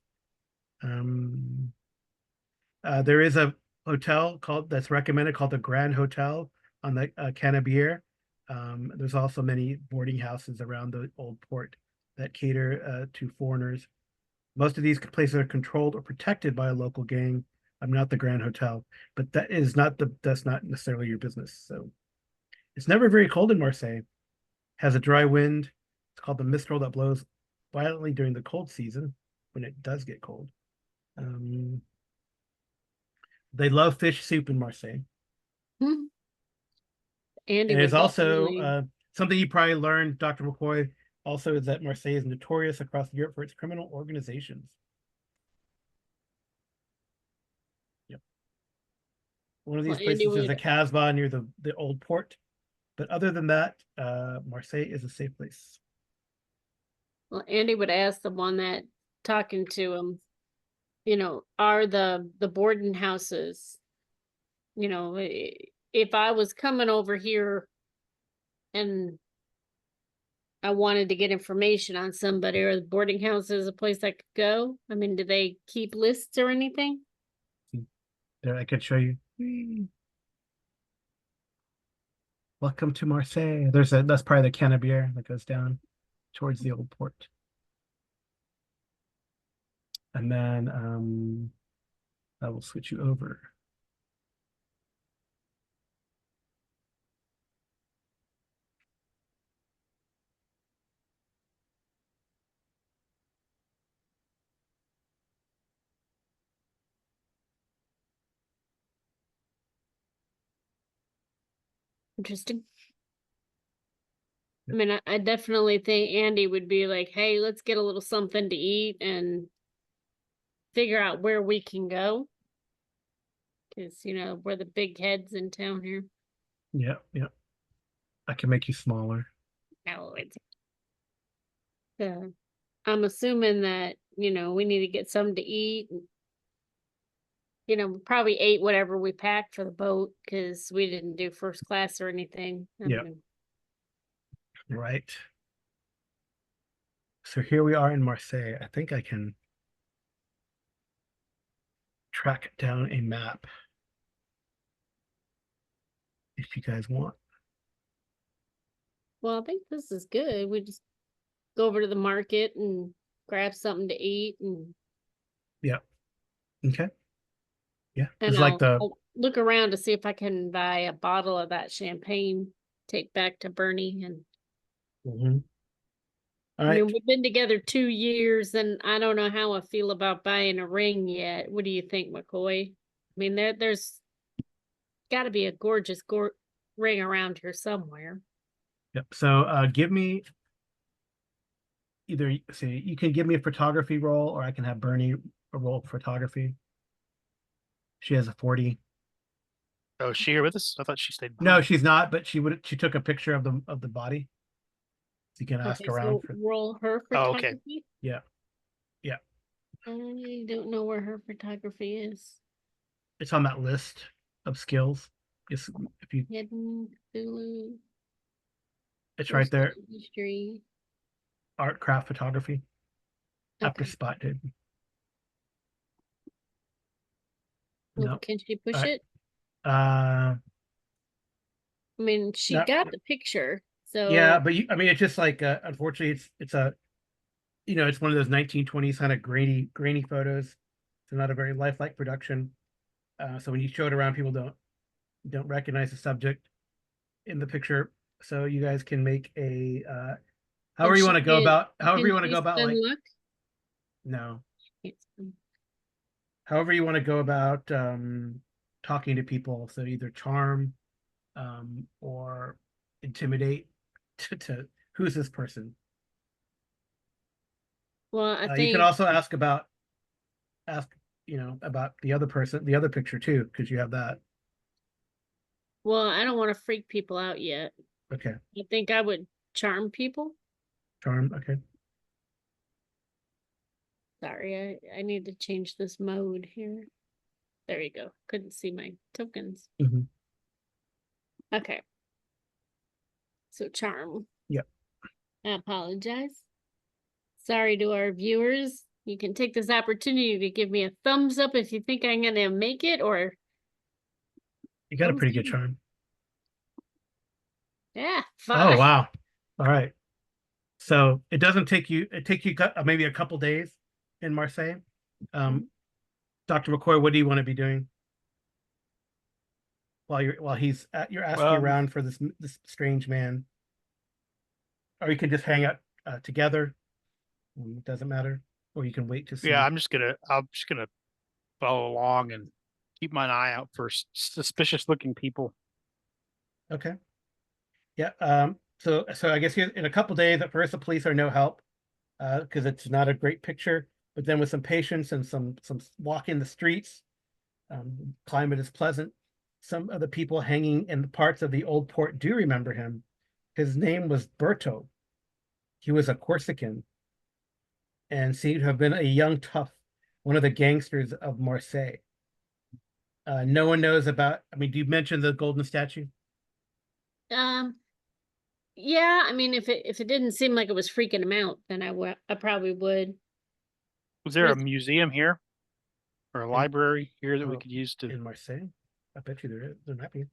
There is a hotel that's recommended called the Grand Hotel on the Canabier. There's also many boarding houses around the old port that cater to foreigners. Most of these places are controlled or protected by a local gang. I'm not the Grand Hotel, but that's not necessarily your business. So it's never very cold in Marseille. Has a dry wind. It's called the Mistral that blows violently during the cold season when it does get cold. They love fish soup in Marseille. Hmm. Andy And would it's also definitely. something you probably learned, Dr. McCoy, also is that Marseille is notorious across Europe for its criminal organizations. Yep. One of Well, these Andy places is the would. Casbah near the old port. But other than that, Marseille is a safe place. Well, Andy would ask the one that talking to him, are the boarding houses, if I was coming over here and I wanted to get information on somebody, or the boarding house is a place I could go. I mean, do they keep lists or anything? There, I could show you. Welcome to Marseille. That's probably the Canabier that goes down towards the old port. And then I will switch you over. Interesting. I Yep. mean, I definitely think Andy would be like, hey, let's get a little something to eat and figure out where we can go. Because, we're the big heads in town here. Yeah, yeah. I can make you smaller. No, it's. I'm assuming that, we need to get something to eat. We probably ate whatever we packed for the boat because we didn't do first class or anything. Yeah. Right. So here we are in Marseille. I think I can track down a map if you guys want. Well, I think this is good. We just go over to the market and grab something to eat, and Yeah. Okay. Yeah. and It's like I'll look around to see if I can buy a bottle of that champagne, take back to Bernie. And Mhm. All I right. mean, we've been together 2 years, and I don't know how I feel about buying a ring yet. What do you think, McCoy? I mean, there's got to be a gorgeous ring around here somewhere. Yep. So give me you can give me a photography roll, or I can have Bernie roll photography. She has a 40. Oh, is she here with us? I thought she stayed No, behind. she's not, but she took a picture of the body. So you can ask Okay, around so for roll her Oh, okay. photography. yeah. Yeah. I don't know where her photography is. It's on that list of skills. If you Hidden Cthulhu. it's right there. History. Art craft photography. After Okay. Spot did. Well, No. can she push All right. it? Uh I mean, she no. got the picture. So Yeah, but I mean it's just like unfortunately it's a it's one of those 1920s kind of grainy photos. So not a very lifelike production. So when you show it around, people don't recognize the subject in the picture. So you guys can make a however you want to go about like luck? no. It's, However you want to go about talking to people. So either charm or intimidate to who's this person. well, I You can think, also ask about about the other person, the other picture too, because you have that. well, I don't want to freak people out yet. Okay. I think I would charm people. Charm. Okay. Sorry, I need to change this mode here. There you go. Couldn't see my tokens. Mhm. Okay. So charm. Yep. I apologize. Sorry to our viewers. You can take this opportunity to give me a thumbs up if you think I'm gonna make it, or You got a thumbs pretty good down. charm. Yeah, Oh, fine. wow. All right. So it doesn't take you, maybe a couple days in Marseille. Dr. McCoy, what do you want to be doing while you're asking around for this strange man? Or you can just hang out together. It doesn't matter. Or you can wait to see. Yeah, I'm just gonna follow along and keep my eye out for suspicious looking people. Okay. Yeah. So I guess here in a couple days, at first the police are no help, because it's not a great picture. But then with some patience and some walking the streets, climate is pleasant. Some of the people hanging in the parts of the old port do remember him. His name was Berto. He was a Corsican and seemed to have been a young tough, one of the gangsters of Marseille. No one knows about. I mean, do you mention the golden statue? Yeah, I mean, if it didn't seem like it was freaking him out, then I probably would. Was there a Was- museum here or a library here that we Oh, could use to? in Marseille? I bet you there is. There might be.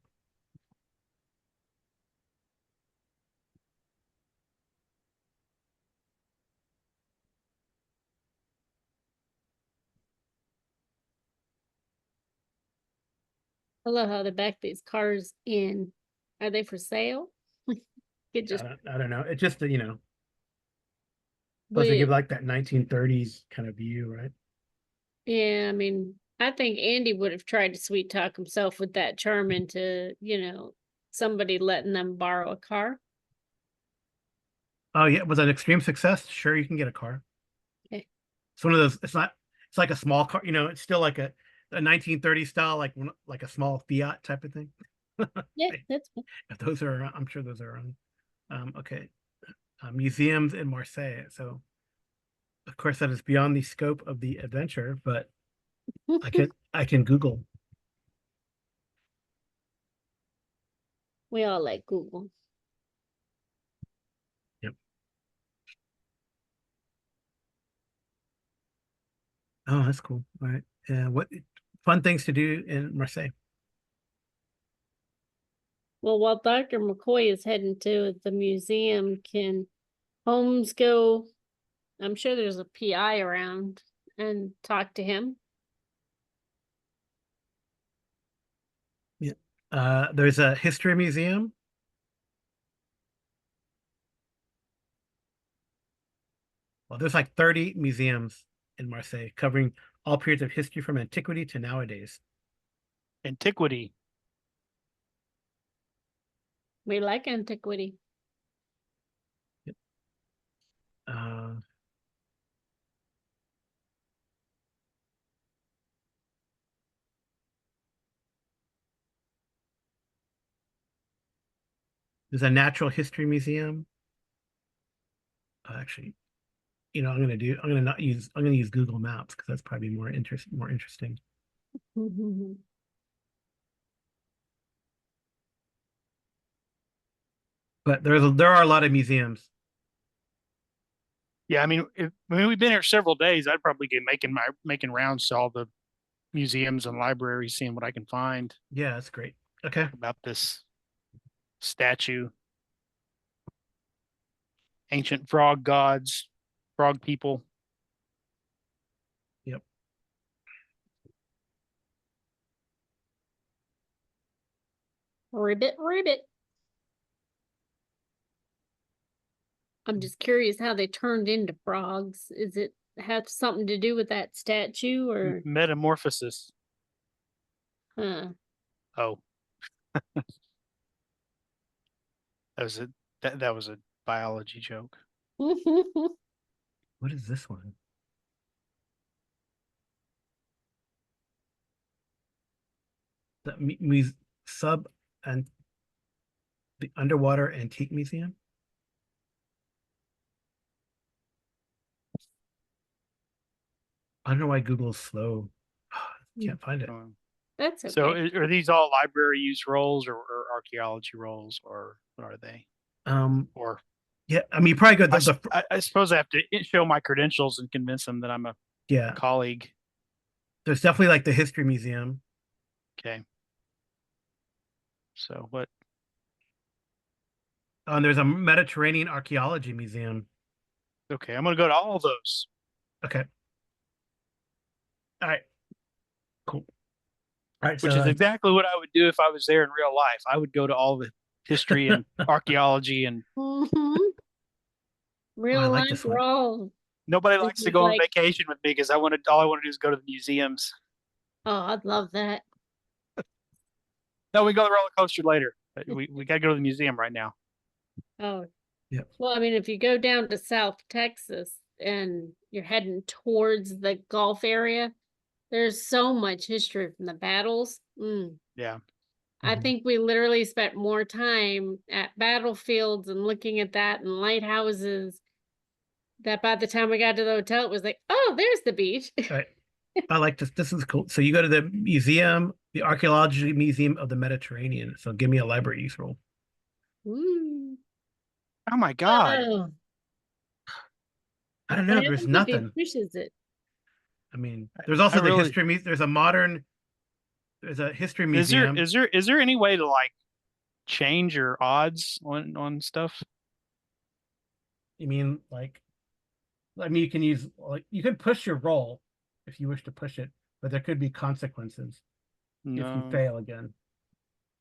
I love how they back these cars in. Are they for sale? It just I don't know. It just supposed to we give like that 1930s kind of view, right? Yeah, I mean, I think Andy would have tried to sweet talk himself with that charm into, somebody letting them borrow a car. Oh yeah, with an extreme success, sure you can get a car. Okay. It's one of those. It's not. It's like a small car. It's still like a 1930s style, like a small Fiat type of thing. Yeah, that's fine. If those are around, I'm sure those are around. Okay. Museums in Marseille. So, of course, that is beyond the scope of the adventure, but I can Google. We all like Google. Yep. Oh, that's cool. All right. What fun things to do in Marseille? Well, while Dr. McCoy is heading to the museum, can Holmes go? I'm sure there's a PI around and talk to him. Yeah. There's a history museum. Well, there's like 30 museums in Marseille covering all periods of history from antiquity to nowadays. Antiquity. We like antiquity. Uh, there's a natural history museum. Actually, I'm gonna use Google Maps because that's probably more interesting. But there are a lot of museums. Yeah, I mean, we've been here several days. I'd probably get making rounds to all the museums and libraries, seeing what I can find Yeah, that's great. Okay. about this statue, ancient frog gods, frog people. Yep. Ribbit, ribbit. I'm just curious how they turned into frogs. Is it have something to do with that statue or Metamorphosis. huh? Oh, that was a biology joke. What is this one? The sub and the underwater antique museum. I don't know why Google's slow. Can't find it. That's So okay. are these all library use roles or archaeology roles, or what are they? Or Yeah, I mean, you probably go I suppose I have to show my credentials and convince them that I'm a yeah. colleague. There's definitely like the history museum. Okay. So what? And there's a Mediterranean archaeology museum. Okay, I'm gonna go to all of those. Okay. All right. Cool. All right. Which is exactly what I would do if I was there in real life. I would go to all the history and archaeology, and Mhm. Real I like life this one. role. nobody This likes to is go on like- vacation with me because all I want to do is go to the museums. Oh, I'd love that. No, we go to the roller coaster later. But we got to go to the museum right now. Oh, Yep. well, I mean, if you go down to South Texas and you're heading towards the Gulf area, there's so much history from the battles. Yeah. I Mhm. think we literally spent more time at battlefields and looking at that and lighthouses that by the time we got to the hotel, it was like, oh, there's the beach. All right. I like this. This is cool. So you go to the museum, the Archaeology Museum of the Mediterranean. So give me a library use role. Ooh. Oh my God. Oh, I don't what know. There's happens if he nothing. pushes it? I mean, there's also the really- history. There's a modern. There's a history Is there museum. is there any way to like change your odds on stuff? You mean like? I mean, you can use like you can push your roll if you wish to push it, but there could be consequences if you No. fail again.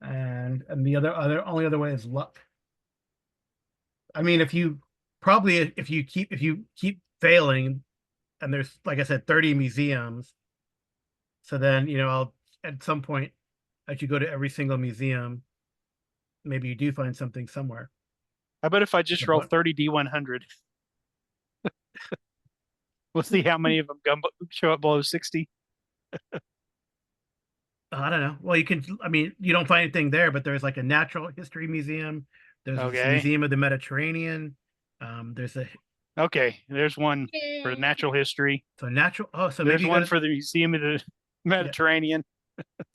And the only other way is luck. I mean, if you keep failing, and there's like I said, 30 museums. So then I'll at some point, as you go to every single museum, maybe you do find something somewhere. I bet if I just Like roll what? 30 D100, we'll see how many of them show up below 60. I don't know. Well, you can. I mean, you don't find anything there, but there's like a natural history museum. There's this Okay. museum of the Mediterranean. There's a Okay, there's one for natural history. so natural. Oh, so There's maybe you one go to, for the Museum of the Mediterranean.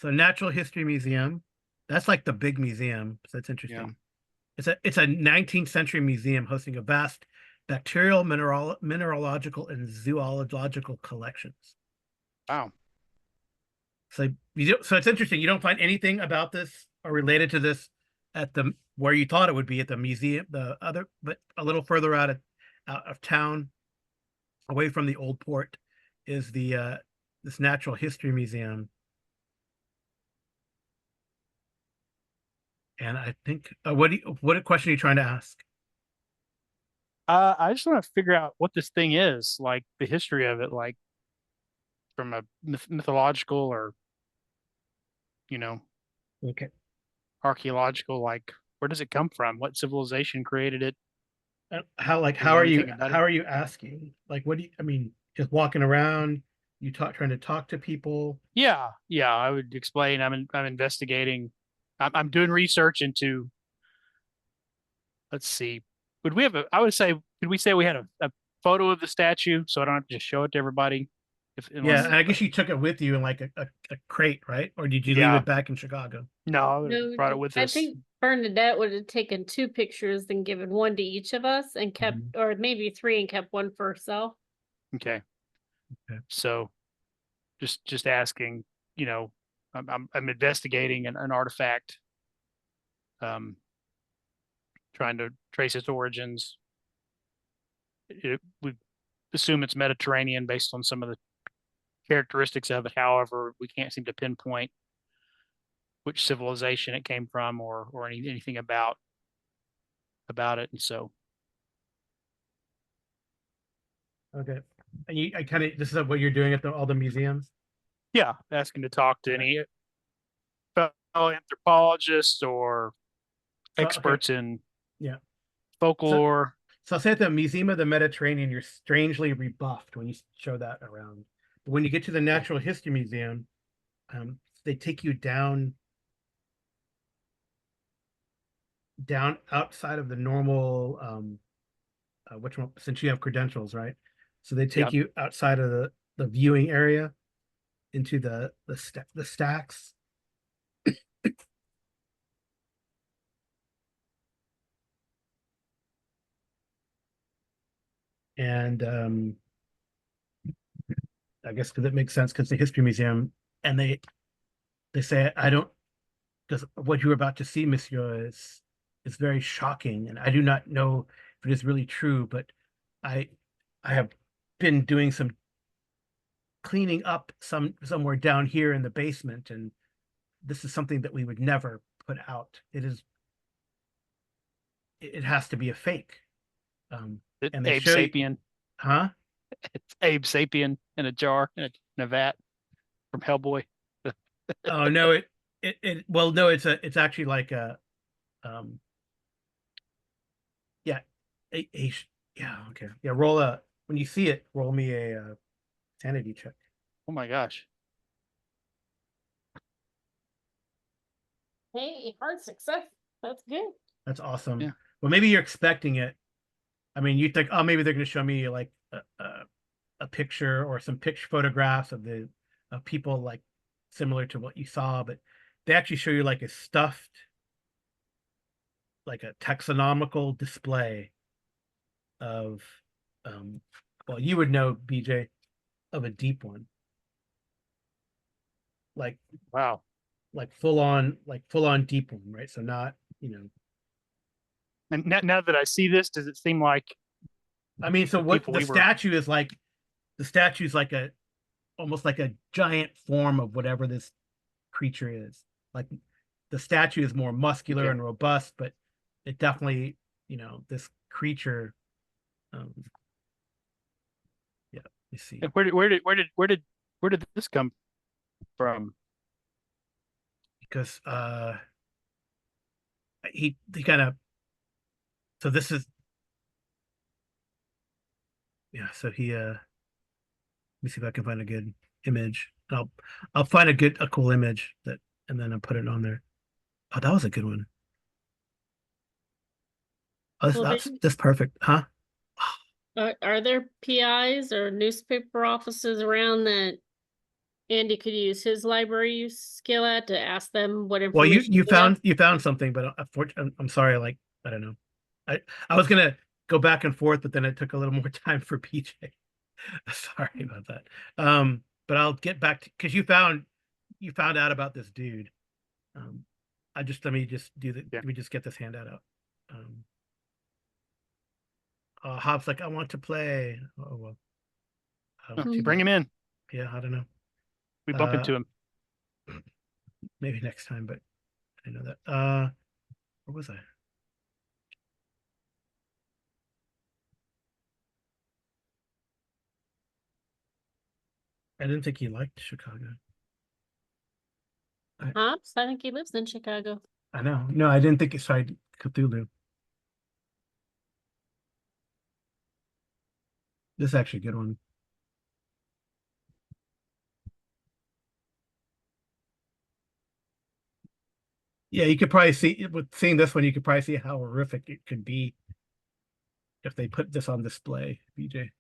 so natural history museum. That's like the big museum. So that's interesting. It's a 19th century museum hosting a vast bacterial, mineralogical, and zoological collections. Wow. So so it's interesting. You don't find anything about this or related to this at the where you thought it would be at the museum, but a little further out of town, away from the old port, is the this natural history museum. And I think what question are you trying to ask? I just want to figure out what this thing is, like the history of it, like from a mythological or, Okay. archaeological, like where does it come from? What civilization created it? How Do we know anything about it? are you asking? Like, what do you? I mean, just walking around, trying to talk to people. Yeah, I would explain. I'm investigating. I'm doing research into. Let's see. Would we have I would say, could we say we had a photo of the statue so I don't have to just show it to everybody? Yeah, and I guess you took it with you in like a crate, right? Or did you leave Yeah. it back in Chicago? No, I would have No, brought it with I us. think Bernadette would have taken 2 pictures and given one to each of us and kept, or maybe 3 and kept one for herself. Okay. Okay. So just asking, I'm investigating an artifact, trying to trace its origins. We assume it's Mediterranean based on some of the characteristics of it. However, we can't seem to pinpoint which civilization it came from or anything about it. And so, Okay. And this is what you're doing at all the museums? yeah, asking to talk to Okay. any fellow anthropologists or So, okay. experts in Yeah. folklore. So I'll say at the Museum of the Mediterranean, you're strangely rebuffed when you show that around. But when you get to the Natural History Museum, they take you down outside of the normal since you have credentials, right? So they take you outside of the viewing area into the stacks. And I guess because it makes sense because the history museum, and they say I don't, because what you were about to see, Monsieur, is very shocking, and I do not know if it is really true, but I have been doing some cleaning up somewhere down here in the basement, and this is something that we would never put out. It has to be a fake. And they Abe show you, Sapien. huh? It's Abe Sapien in a jar, in a vat from Hellboy. Oh no, well no, it's actually like a yeah, yeah, okay. Yeah, when you see it, roll me a sanity check. Oh my gosh. Hey, hard success. That's good. That's awesome. Yeah. Well, maybe you're expecting it. I mean, you think, oh, maybe they're going to show me like a picture or some picture photographs of people like similar to what you saw, but they actually show you like a stuffed, like a taxonomical display of, well, you would know, BJ, of a deep one, like Wow. full on deep one, right? So not, And now that I see this, does it seem like I mean, so the what people the we were? statue is like? The statue is like almost like a giant form of whatever this creature is. Like the statue is more muscular Okay. and robust, but it definitely, this creature. Yeah, you see. And where did this come from? Because he kind of, so this is, yeah, so he let me see if I can find a good image. I'll find a cool image and then I'll put it on there. Oh, that was a good one. Oh, Well, that's perfect, huh? Are there PIs or newspaper offices around that Andy could use his library skill at to ask them what Well, information you found something, but unfortunately, I'm sorry. Like, I don't know. I was gonna go back and forth, but then it took a little more time for PJ. Sorry about that. But I'll get back to, because you found out about this dude. Let me just do the Yeah. Let me just get this handout out. Hobbs like, I want to play. Oh well. Bring him in. Yeah, I don't know. We bump into him. Maybe next time, but I know that. Where was I? I didn't think he liked Chicago. Hobbs? I think he lives in Chicago. I know. No, I didn't think he tried Cthulhu. This is actually a good one. Yeah, you could probably see, with seeing this one, you could probably see how horrific it could be if they put this on display, BJ.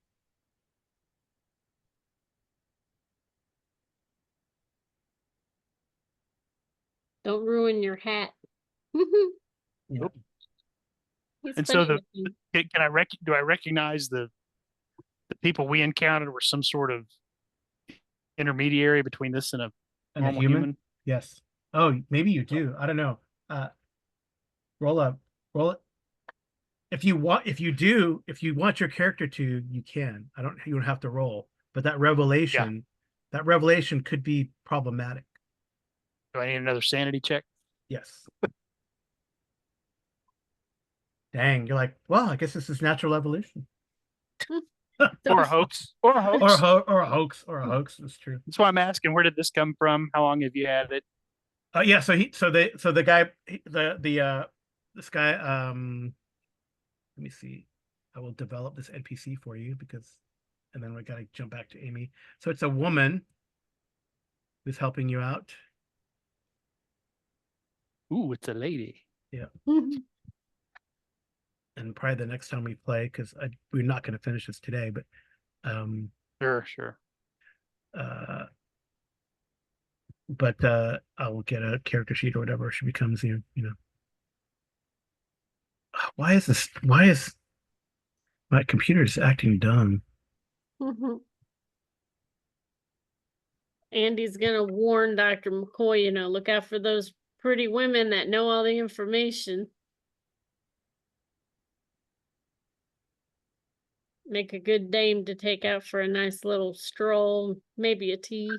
Don't ruin your hat. Yeah. He's And so funny looking. do I recognize the people we encountered were some sort of intermediary between this and a And a normal human? human? Yes. Oh, maybe you do. I don't know. Roll it. If you want your character to, you can. You don't have to roll. But that revelation could be problematic. Do I need another sanity check? Yes. Dang, you're like, well, I guess this is natural evolution. Or a hoax? Or a hoax? Or a hoax. That's true. That's why I'm asking, where did this come from? How long have you had it? Yeah. So the guy, this guy. Let me see. I will develop this NPC for you and then we gotta jump back to Amy. So it's a woman who's helping you out. Ooh, it's a lady. Yeah. And probably the next time we play, because we're not going to finish this today, but Sure. But I will get a character sheet or whatever she becomes. Why is this? Why is my computer just acting dumb? Andy's gonna warn Dr. McCoy, look out for those pretty women that know all the information. Make a good dame to take out for a nice little stroll, maybe a tea.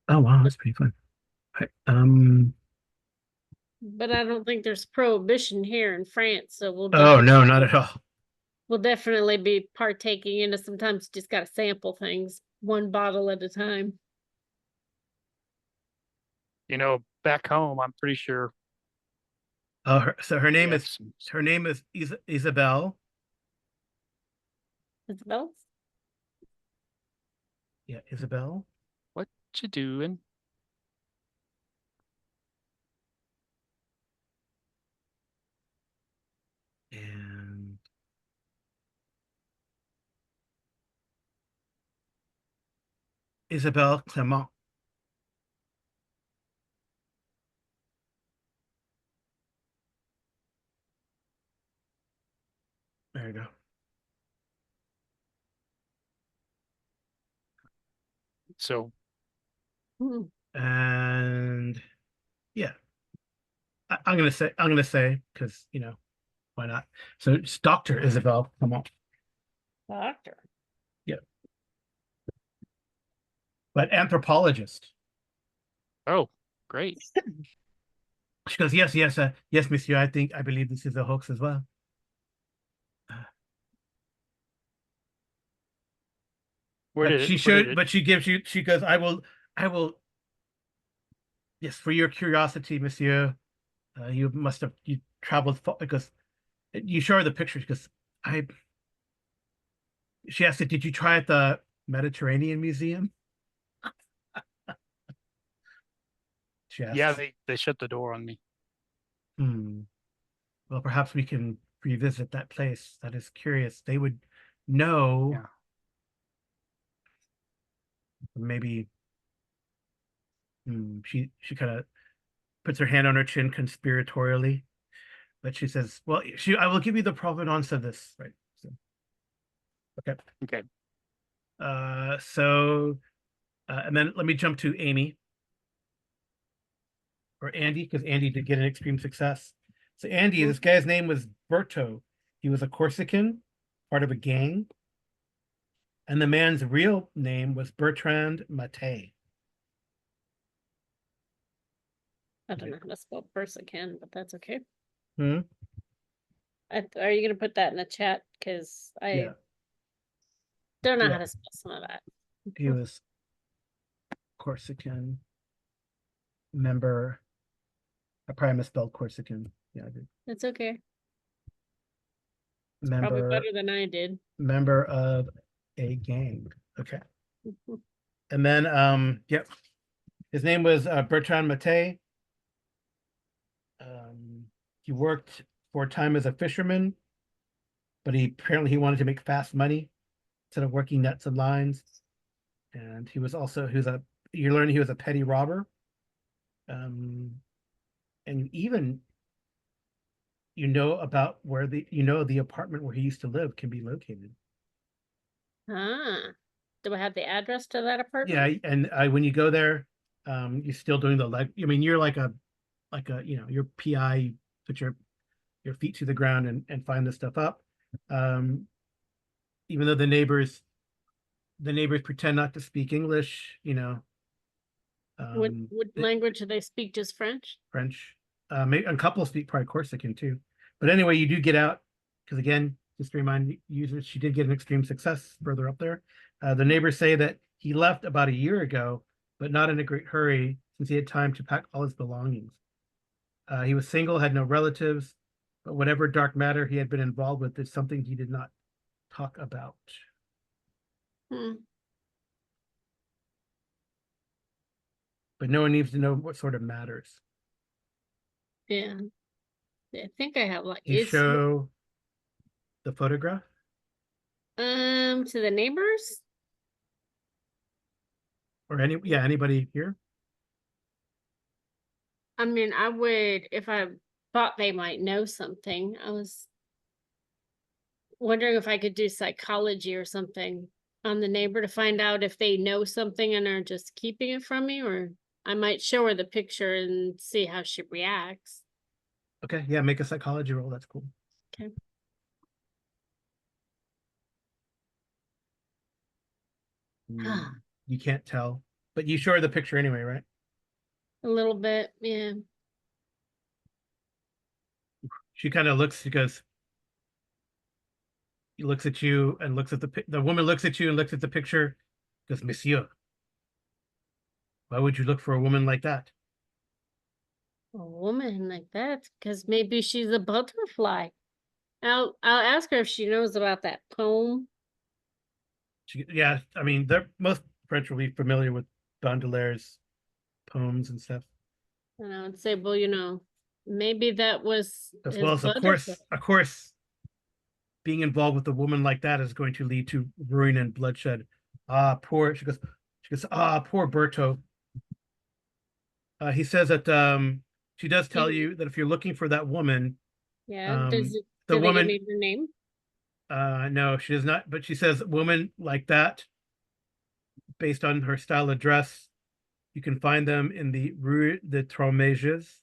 Oh wow, that's pretty fun. But I don't think there's prohibition here in France, so Oh no, not at all. we'll definitely be partaking. Sometimes you just gotta sample things one bottle at a time. Back home, I'm pretty sure. So her name we is have some- her name is Isabel. Isabel? Yeah, Isabel. What you doing? And Isabel Clement. There you go. So And yeah, I'm gonna say because why not? So it's Dr. Isabel Clement. Doctor. Yeah, but anthropologist. oh, great. She goes, yes, yes, yes, monsieur. I believe this is a hoax as well. Where But did she it? Where did should. it? But she gives you. She goes, I will. Yes, for your curiosity, monsieur. You must have you traveled far because you show her the pictures because I. She asked it, did you try at the Mediterranean Museum? She asks. Yeah, they shut the door on me. Well, perhaps we can revisit that place. That is curious. They would know. Yeah. Maybe. She kind of puts her hand on her chin conspiratorially, but she says, "Well, I will give you the provenance of this." Right. So, okay. Okay. And then let me jump to Amy or Andy because Andy did get an extreme success. So Andy, this guy's name was Berto. He was a Corsican, part of a gang, and the man's real name was Bertrand Maté. I don't know how to spell Persican, but that's okay. Hmm? Are you gonna put that in the chat? Because I Yeah, don't know Yeah. how to spell some of that. he was Corsican member. I probably misspelled Corsican. Yeah, I did. It's okay. Probably Member better than I did. member of a gang. Okay. And then yep. His name was Bertrand Maté. He worked for a time as a fisherman, but he wanted to make fast money instead of working nets and lines. And he was you learn he was a petty robber. And even about where the apartment where he used to live can be located. Do I have the address to that apartment? Yeah, and when you go there, you're still doing the leg. I mean, you're like a your PI, put your feet to the ground and find this stuff up. Even though the neighbors pretend not to speak English, What language do they speak? Just French? French. Maybe a couple speak probably Corsican too. But anyway, you do get out because again, just to remind users, she did get an extreme success further up there. The neighbors say that he left about a year ago, but not in a great hurry since he had time to pack all his belongings. He was single, had no relatives, but whatever dark matter he had been involved with is something he did not talk about. But no one needs to know what sort of matters. Yeah. I think I have like You show the photograph? To the neighbors? Or anybody here? I mean, I would, if I thought they might know something. I was wondering if I could do psychology or something on the neighbor to find out if they know something and are just keeping it from me, or I might show her the picture and see how she reacts. Okay, yeah, make a psychology roll. That's cool. Okay. You can't tell, but you show her the picture anyway, right? A little bit, yeah. She kind of looks, because he looks at you and looks at the woman looks at you and looks at the picture, goes, Monsieur, why would you look for a woman like that? A woman like that, because maybe she's a butterfly. I'll ask her if she knows about that poem. Yeah, I mean, most French will be familiar with Baudelaire's poems and stuff. And I would say, well, maybe that was As his well as, butterfly. of course, being involved with a woman like that is going to lead to ruin and bloodshed. She goes, poor Berto. He says that she does tell you that if you're looking for that woman, Yeah, the did they give woman, me her name? no, she does not, but she says woman like that, based on her style of dress, you can find them in the Rue de Tromeges,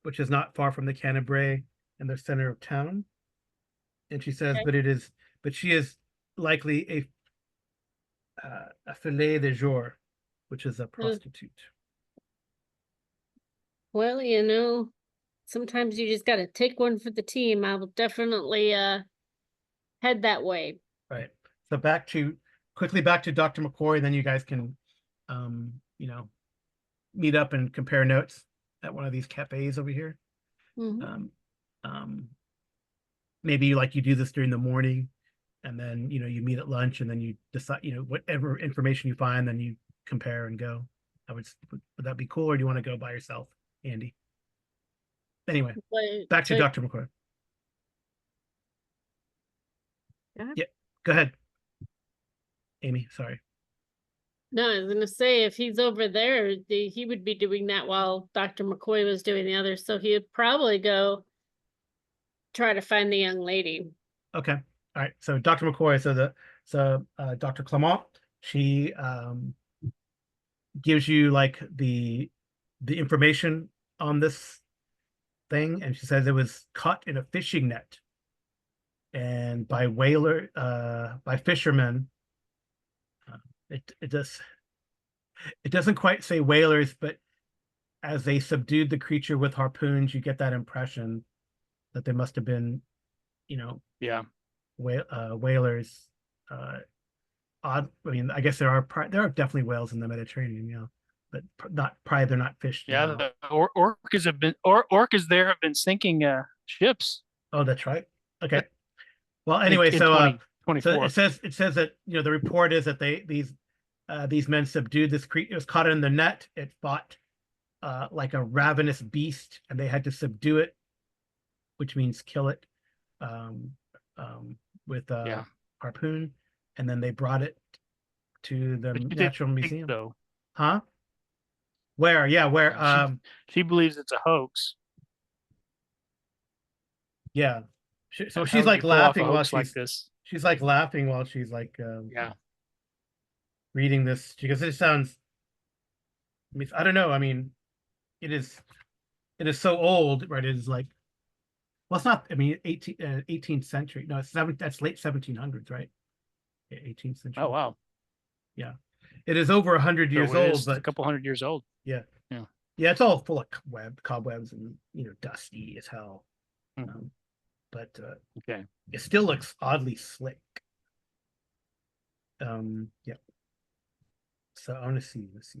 which is not far from the Cannebrae and the center of town. And she says, Okay. but she is likely a filet de jour, which is a prostitute. Well, sometimes you just got to take one for the team. I will definitely head that way. Right. So quickly back to Dr. McCoy, then you guys can, meet up and compare notes at one of these cafes over here. Mhm. Maybe like you do this during the morning, and then you meet at lunch, and then you decide, whatever information you find, then you compare and go. Would that be cool, or do you want to go by yourself, Andy? Anyway, back to Dr. McCoy. Yeah, go ahead, Amy. Sorry. No, I was gonna say if he's over there, he would be doing that while Dr. McCoy was doing the other. So he would probably go try to find the young lady. Okay. All right. So Dr. McCoy, Dr. Clement, she gives you like the information on this thing, and she says it was caught in a fishing net and by fishermen. It doesn't quite say whalers, but as they subdued the creature with harpoons, you get that impression that they must have been, Yeah. whalers. Odd. I mean, I guess there are definitely whales in the Mediterranean, but they're not fished. Yeah, the orcas there have been sinking ships. Oh, that's right. Okay. Well, anyway, in so 2024. it says that the report is that these men subdued this creature. It was caught in the net. It fought like a ravenous beast, and they had to subdue it, which means kill it, with a harpoon, and then they brought it to the Natural Museum. Though. Huh? Where? Yeah, where? She believes it's a hoax. Yeah. So she's like laughing while she's like laughing while she's like reading this, because it sounds, I mean, I don't know. I mean, it is so old, right? It is like, well, it's not, I mean, 18th century. No, that's late 1700s, right? 18th century. Oh, wow. Yeah. It is over 100 years old, but a couple hundred years old. Yeah. Yeah. Yeah, it's all full of cobwebs and, dusty as hell. But okay. It still looks oddly slick. Yeah. So I want to see. Let's see.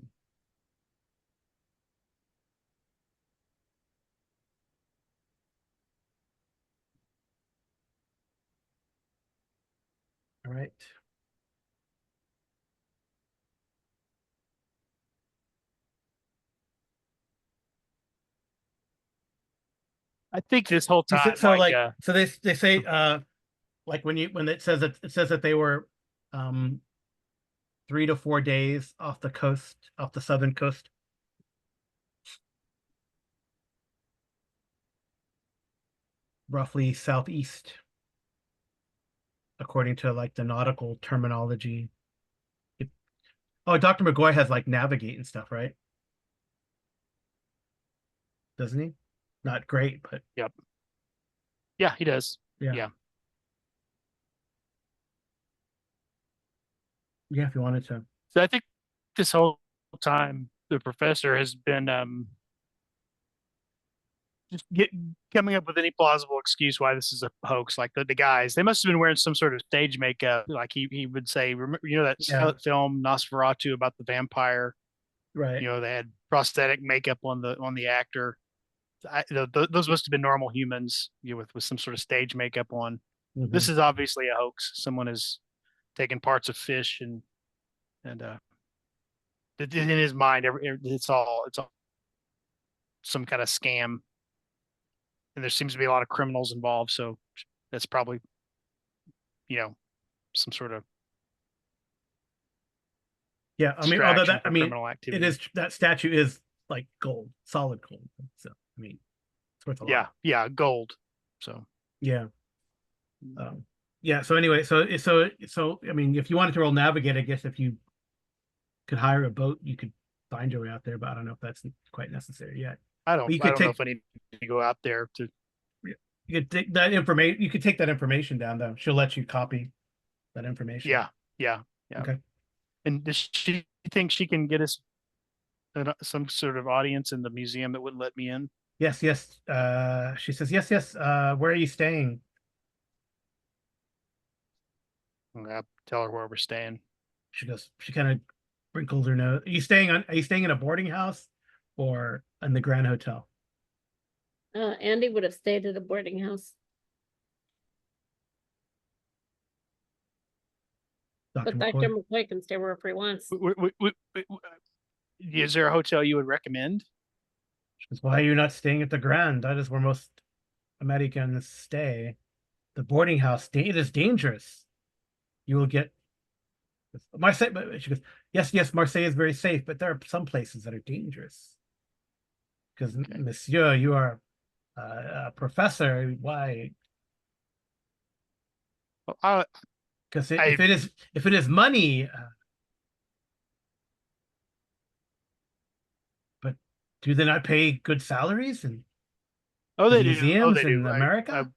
All right. I think this whole time, so they say like when it says that they were 3 to 4 days off the coast, off the southern coast. Roughly southeast, according to like the nautical terminology. Oh, Dr. McGoy has like navigate and stuff, right? Doesn't he? Not great, but Yep. Yeah, he does. yeah. Yeah. Yeah, if you wanted to. So I think this whole time the professor has been just coming up with any plausible excuse why this is a hoax. Like the guys, they must have been wearing some sort of stage makeup. Like he would say, remember, you know, that silent film Nosferatu about the vampire. Right. You know, they had prosthetic makeup on the actor. Those must have been normal humans, you know, with some sort of stage makeup on. Mhm. This is obviously a hoax. Someone has taken parts of fish and in his mind, it's all some kind of scam, and there seems to be a lot of criminals involved. So that's probably, you know, some sort of Yeah, I mean, although distraction that, I for mean, criminal it activity. is, that statue is like gold, solid gold. So, I mean, it's worth a lot. Yeah, gold. So Yeah. Yeah. So anyway, so I mean, if you wanted to roll navigate, I guess if you could hire a boat, you could find your way out there. But I don't know if that's quite necessary yet. I But you don't could know take, if I need to go out there to. you could take that information. You could take that information down, though. She'll let you copy that information. Yeah. Okay. And does she think she can get us some sort of audience in the museum that wouldn't let me in? Yes. She says, yes. Where are you staying? I'll tell her where we're staying. She kind of wrinkles her nose. Are you staying in a boarding house or in the Grand Hotel? Andy would have stayed at a boarding house, Dr. but Dr. McCoy? McCoy can stay wherever he wants. Is there a hotel you would recommend? Because why are you not staying at the Grand? That is where most Americans stay. The boarding house, it is dangerous. You will get Marseille. She goes, yes, Marseille is very safe, but there are some places that are dangerous. Because, Monsieur, you are a professor. Why? Because if it is money, but do they not pay good salaries in they do. museums They in do. America?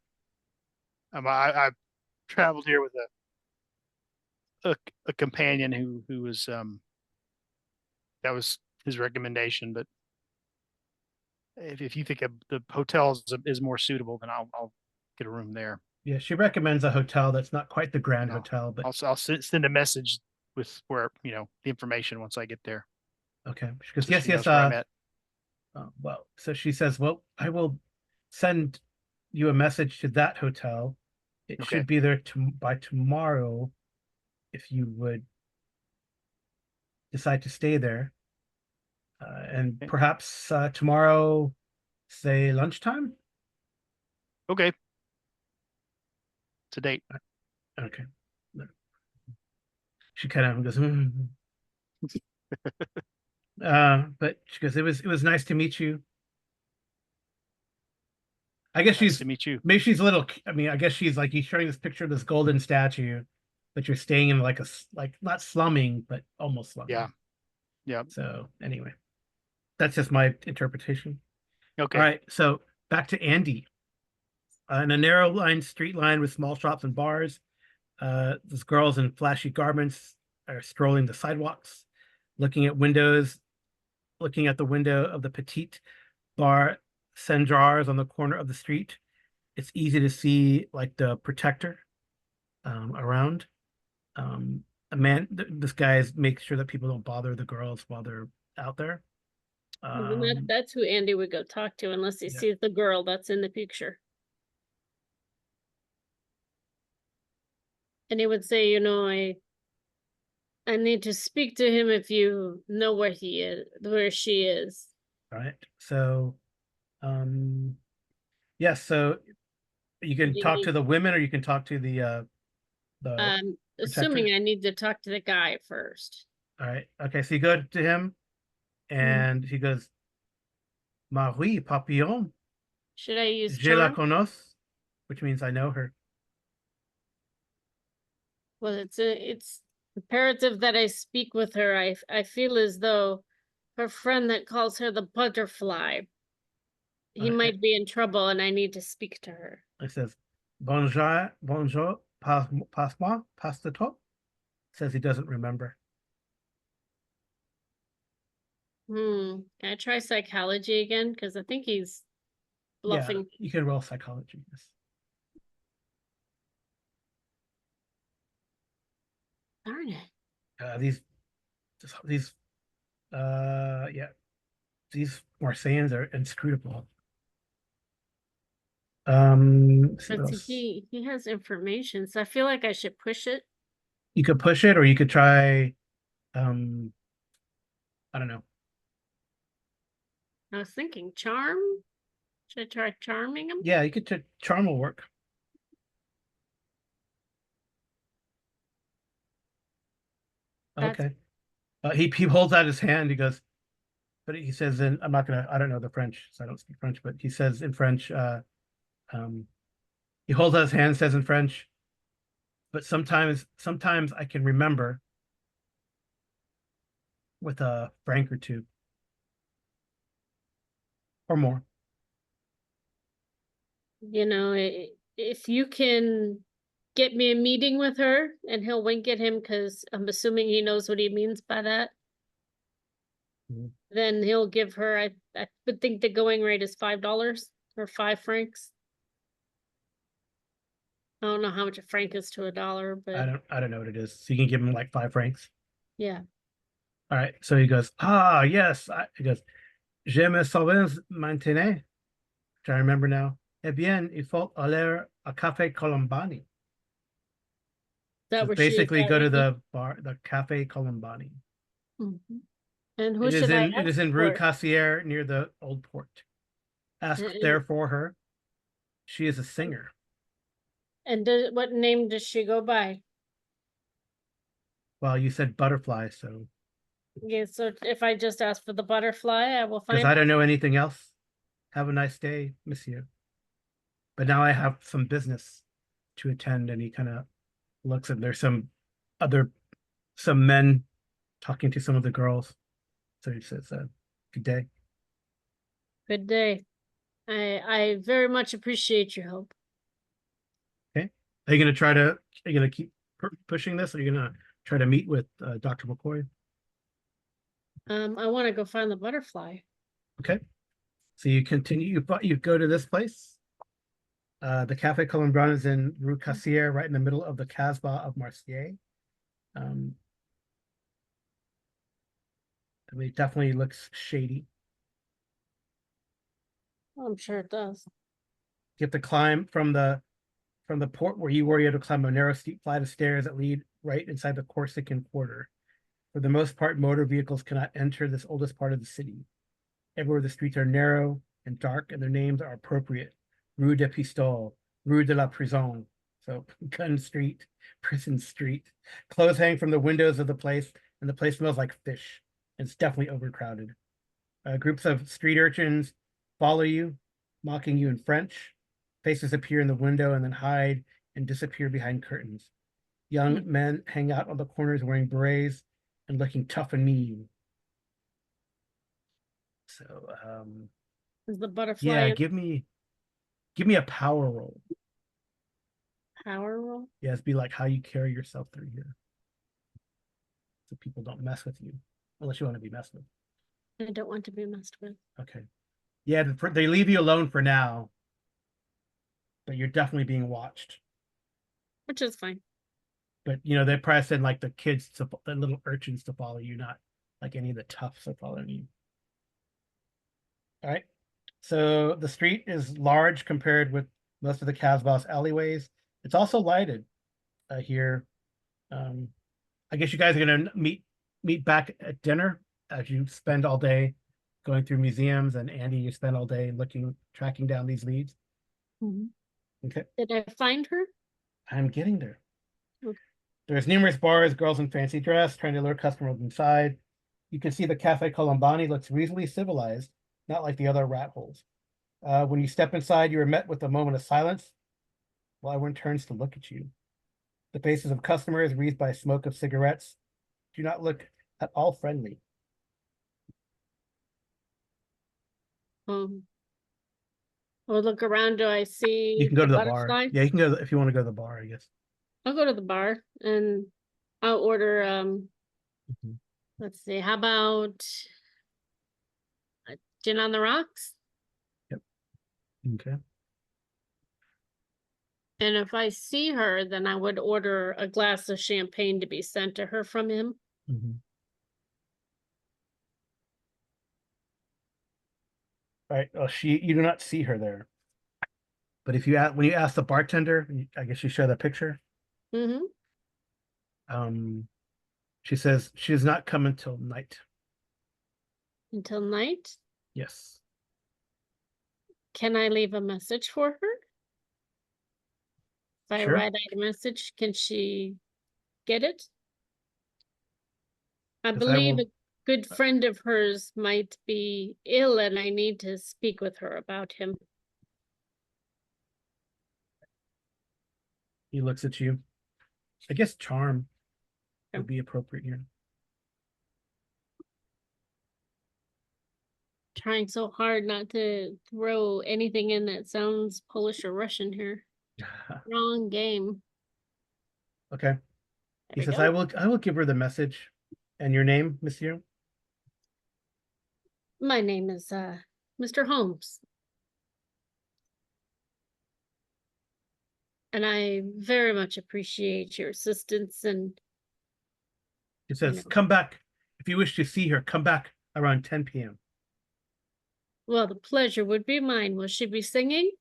I traveled here with a companion who was that was his recommendation. But if you think the hotel is more suitable, then I'll get a room there. Yeah, she recommends a hotel that's not quite the Grand Hotel, but I'll send a message with where, you know, the information once I get there. okay. Because So she knows where I'm at. well, so she says, well, I will send you a message to that hotel. It Okay. should be there by tomorrow if you would decide to stay there. And Okay. perhaps tomorrow, say lunchtime. Okay. To date. Okay. She kind of goes, but she goes, it was nice to meet you. I guess Nice to meet you. maybe she's a little, I mean, I guess she's like, he's showing this picture of this golden statue, but you're staying in like not slumming, but almost slumming. Yeah. So anyway, that's just my interpretation. Okay. All right. So back to Andy. In a narrow street line with small shops and bars, these girls in flashy garments are strolling the sidewalks, looking at the window of the petite bar Saint-Georges on the corner of the street. It's easy to see like the protector around. This guy makes sure that people don't bother the girls while they're out there. That's who Andy would go talk to unless he sees the girl that's in the picture. And he would say, you know, I need to speak to him if you know where he is, where she is. Right. So, yes. So You can You talk need- to the women, or you can talk to the Assuming I need to talk to the guy first. all right. Okay, so you go to him and he goes, Marie Papillon, Should I use je la charm? connais, which means I know her. Well, it's imperative that I speak with her. I feel as though her friend that calls her the butterfly, he Okay. might be in trouble, and I need to speak to her. It says, bonjour, bonjour, passe-moi, passe the top. Says he doesn't remember. Can I try psychology again? Because I think he's bluffing. Yeah, you can roll psychology. Yes. Darn it. Yeah, these Marseilles are inscrutable. See what But else? he has information, so I feel like I should push it. You could push it, or you could try, I don't know. I was thinking charm. Should I try charming him? Yeah, you could charm will work. That's- Okay. He holds out his hand. He goes, but he says I don't know the French, so I don't speak French, but he says in French, he holds out his hand, says in French, but sometimes I can remember with a franc or two or more. You know, if you can get me a meeting with her, and he'll wink at him because I'm assuming he knows what he means by that. Mhm. Then he'll give her, I would think the going rate is $5 or 5 francs. I don't know how much a franc is to a dollar, but I don't know what it is. So you can give him like 5 francs. yeah. All right. So he goes, yes. He goes, je me souviens maintenant, which I remember now. Eh bien, il faut aller à Café Colombani. Is that So where she is basically at go to with the bar, the Café Colombani. you? And who It is should I it is ask in Rue for? Cassier near the old port. Ask And- there for her. She is a singer. And what name does she go by? Well, you said butterfly, so Yeah, so if I just ask for the butterfly, I will because find. I don't know anything else. Have a nice day, monsieur. But now I have some business to attend, and he kind of looks at there's some men talking to some of the girls. So he says, good day. Good day. I very much appreciate your help. Okay. Are you gonna keep pushing this? Or are you gonna try to meet with Dr. McCoy? I want to go find the butterfly. Okay. So you continue, you go to this place. The Café Colombran is in Rue Cassier, right in the middle of the Casbah of Marseilles. I mean, it definitely looks shady. I'm sure it does. You have to climb from the port where you were. You have to climb a narrow, steep flight of stairs that lead right inside the Corsican quarter. For the most part, motor vehicles cannot enter this oldest part of the city. Everywhere the streets are narrow and dark, and their names are appropriate. Rue de Pistole, Rue de la Prison. So Gun Street, Prison Street. Clothes hang from the windows of the place, and the place smells like fish. It's definitely overcrowded. Groups of street urchins follow you, mocking you in French. Faces appear in the window and then hide and disappear behind curtains. Young men hang out on the corners wearing berets and looking tough and mean. So, Is the butterfly yeah, a give me a power roll. power roll? Yeah, it'd be like how you carry yourself through here, so people don't mess with you unless you want to be messed with. I don't want to be messed with. Okay. Yeah, they leave you alone for now, but you're definitely being watched. Which is fine. But they probably send like the little urchins to follow you, not like any of the toughs are following you. All right. So the street is large compared with most of the Casbah's alleyways. It's also lighted here. I guess you guys are gonna meet back at dinner as you spend all day going through museums, and Andy, you spend all day tracking down these leads. Mhm. Okay, Did I find her? I'm getting there. Okay. There's numerous bars, girls in fancy dress trying to lure customers inside. You can see the Cafe Colombani looks reasonably civilized, not like the other rat holes. When you step inside, you are met with a moment of silence while everyone turns to look at you. The faces of customers, wreathed by smoke of cigarettes, do not look at all friendly. I'll look around. Do I see You can go to the bar. butterfly? Yeah, you can go if you want to go to the bar, I guess. I'll go to the bar and I'll order, Mhm. let's see, how about a gin on the rocks? Okay. And if I see her, then I would order a glass of champagne to be sent to her from him. Mhm. All right. Oh, you do not see her there. But if you when you ask the bartender, I guess you show the picture. Mm-hmm. She says she does not come until night. Until night. Yes. Can I leave a message for her? If I Sure. write out a message, can she get it? I Yes, I believe will. a good friend of hers might be ill and I need to speak with her about him. He looks at you. I guess charm Yeah. would be appropriate here. Trying so hard not to throw anything in that sounds Polish or Russian here. Wrong game. Okay. He There we says, go. I will give her the message. And your name, monsieur? My name is Mr. Holmes. And I very much appreciate your assistance and He says, know. come back. If you wish to see her, come back around 10 p.m. well, the pleasure would be mine. Will she be singing?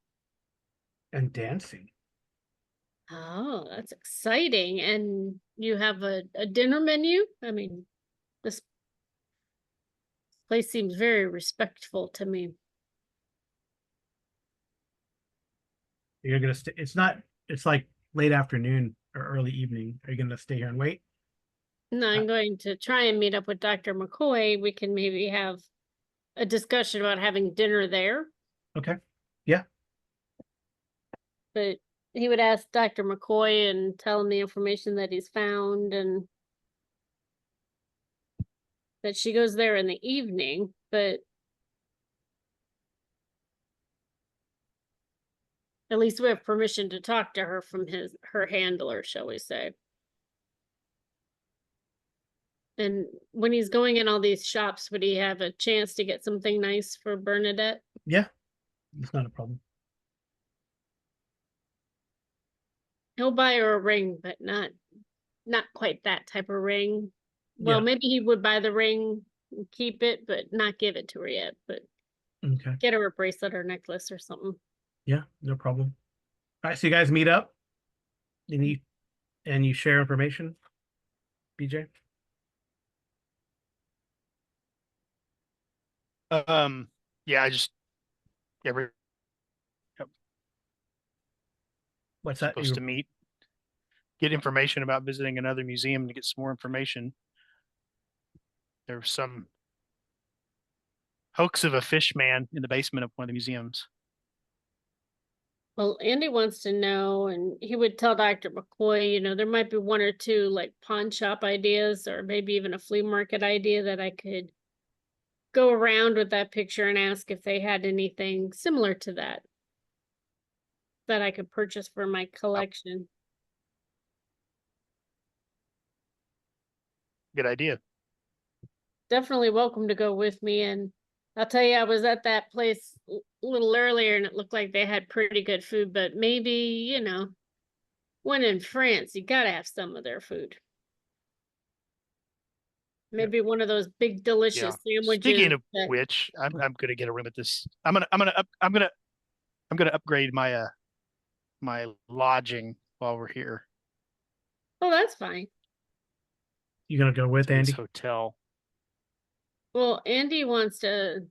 And dancing. Oh, that's exciting. And you have a dinner menu? I mean, this place seems very respectful to me. You're gonna stay. It's like late afternoon or early evening. Are you gonna stay here and wait? No, I'm going to try and meet up with Dr. McCoy. We can maybe have a discussion about having dinner there. Okay. Yeah. But he would ask Dr. McCoy and tell him the information that he's found and that she goes there in the evening, but at least we have permission to talk to her from her handler, shall we say. And when he's going in all these shops, would he have a chance to get something nice for Bernadette? Yeah. It's not a problem. He'll buy her a ring, but not quite that type of ring. Well, Yeah. maybe he would buy the ring and keep it, but not give it to her yet. But Okay. get her a bracelet or necklace or something. Yeah, no problem. All right, so you guys meet up and you share information, BJ? Yeah, I just we're What's that? supposed to meet, get information about visiting another museum to get some more information. There was some hoax of a fish man in the basement of one of the museums. Well, Andy wants to know, and he would tell Dr. McCoy, you know, there might be one or two like pawn shop ideas or maybe even a flea market idea that I could go around with that picture and ask if they had anything similar to that I could purchase for my collection. Good idea. Definitely welcome to go with me. And I'll tell you, I was at that place a little earlier and it looked like they had pretty good food, but maybe, you know, when in France, you gotta have some of their food. Maybe one of those big delicious sandwiches. Speaking of which, I'm gonna get a room at this. I'm gonna upgrade my my lodging while we're here. Oh, that's fine. You gonna go with To this Andy? hotel. Well, Andy wants to,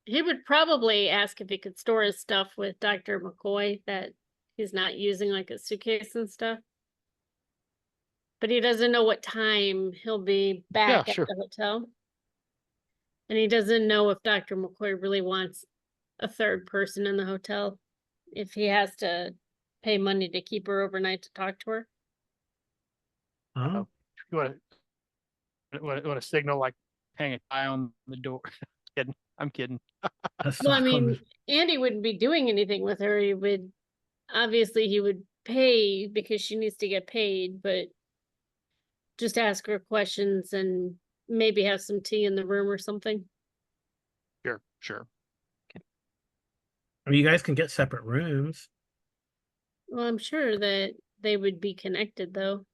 he would probably ask if he could store his stuff with Dr. McCoy, that he's not using like a suitcase and stuff. But he doesn't know what time he'll be back at sure. the hotel. And he doesn't know if Dr. McCoy really wants a third person in the hotel, if he has to pay money to keep her overnight to talk to her. Oh, You want to signal like hang a tie on the door? Kidding. I'm kidding. that's Well, I not mean, common. Andy wouldn't be doing anything with her. He would pay because she needs to get paid, but just ask her questions and maybe have some tea in the room or something. Sure. I mean, you guys can get separate rooms. Well, I'm sure that they would be connected though.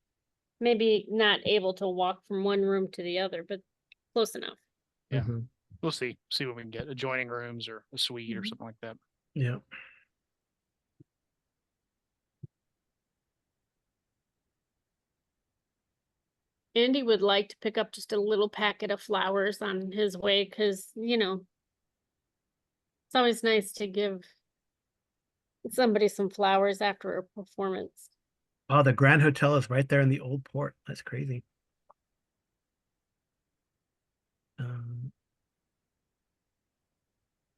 Maybe not able to walk from one room to the other, but close enough. Yeah. Mhm. We'll see what we can get. Adjoining rooms or a suite or Mhm. something like that. Yeah. Andy would like to pick up just a little packet of flowers on his way because, it's always nice to give somebody some flowers after a performance. Oh, the Grand Hotel is right there in the old port. That's crazy.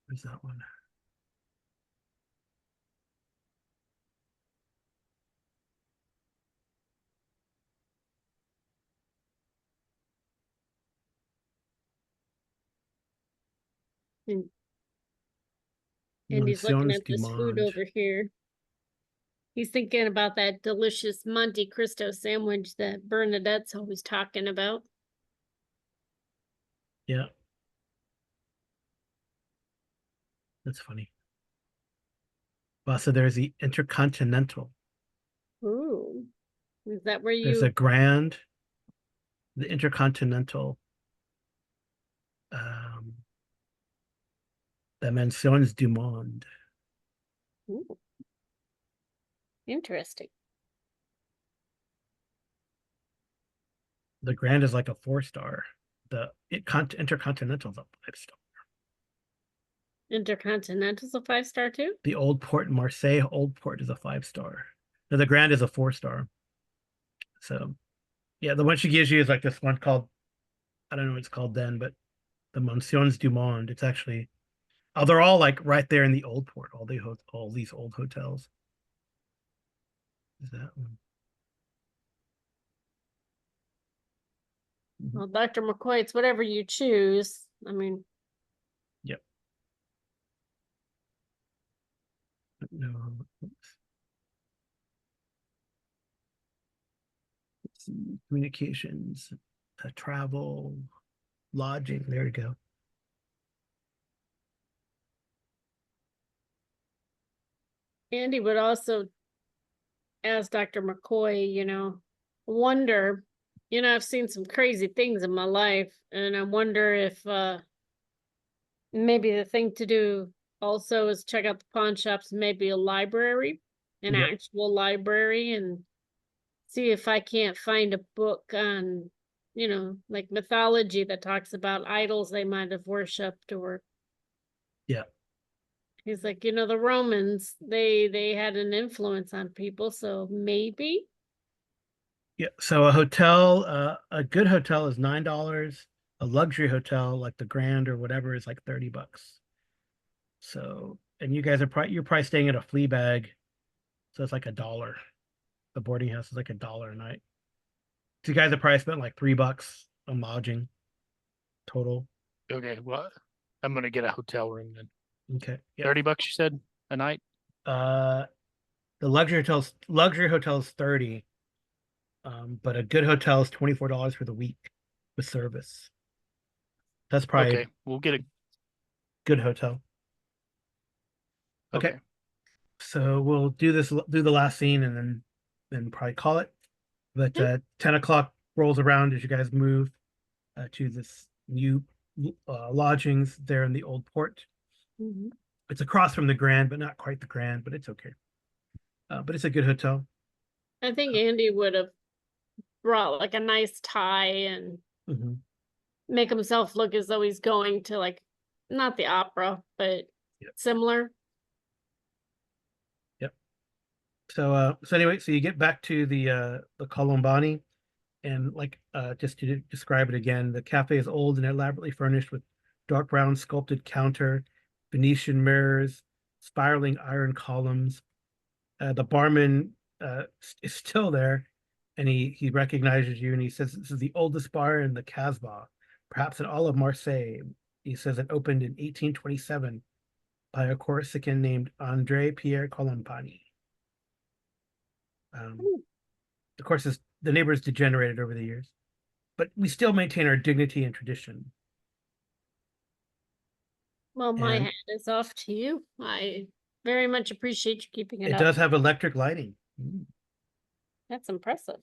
Where's that one? And Andy's looking Mentions at du this food Monde. over here. He's thinking about that delicious Monte Cristo sandwich that Bernadette's always talking about. Yeah. That's funny. Well, so there's the Intercontinental. Ooh. Is that where There's a you Grand, the Intercontinental, um, the Mentions du Monde. Ooh. Interesting. The Grand is like a 4-star. The Intercontinental is a 5-star. Intercontinental's a 5-star too? The Old Port in Marseille, Old Port is a 5-star. No, the Grand is a 4-star. So, yeah, the one she gives you is like this one called, I don't know what it's called then, but the Mentions du Monde. It's actually, oh, they're all like right there in the Old Port. All these old hotels. Is that one? Well, Dr. McCoy, it's whatever you choose. I mean, Yep. No. Oops. Let's see. Communications, travel, lodging. There we go. Andy would also ask Dr. McCoy, wonder, I've seen some crazy things in my life, and I wonder if maybe the thing to do also is check out the pawn shops, maybe a library, an Yep. actual library, and see if I can't find a book on, like mythology that talks about idols they might have worshipped. Or Yeah. he's like, the Romans, they had an influence on people, so maybe. Yeah. So a good hotel is $9. A luxury hotel like the Grand or whatever is like $30. So, and you guys you're probably staying at a flea bag, so it's like $1. The boarding house is like $1 a night. So you guys have probably spent like $3 on lodging total. Okay, well, I'm gonna get a hotel room then. Okay. Yeah. $30 you said a night? The luxury hotels 30. But a good hotel is $24 for the week with service. That's probably Okay, a we'll get a good hotel. Okay. okay. So we'll do the last scene and then probably call it. But 10 o'clock rolls around as you guys move to this new lodgings there in the old port. Mhm. It's across from the Grand, but not quite the Grand, but it's okay. But it's a good hotel. I think Andy would have brought like a nice tie and Mm-hmm. make himself look as though he's going to like, not the opera, but Yep. similar. Yep. So anyway, so you get back to the Colombani, and like just to describe it again, the cafe is old and elaborately furnished with dark brown sculpted counter, Venetian mirrors, spiraling iron columns. The barman is still there, and he recognizes you, and he says this is the oldest bar in the Casbah, perhaps in all of Marseille. He says it opened in 1827 by a Corsican named André Pierre Colombani. Of course, the neighbors degenerated over the years, but we still maintain our dignity and tradition. Well, my And hat is off to you. I very much appreciate you keeping it it up. does have electric lighting. That's impressive.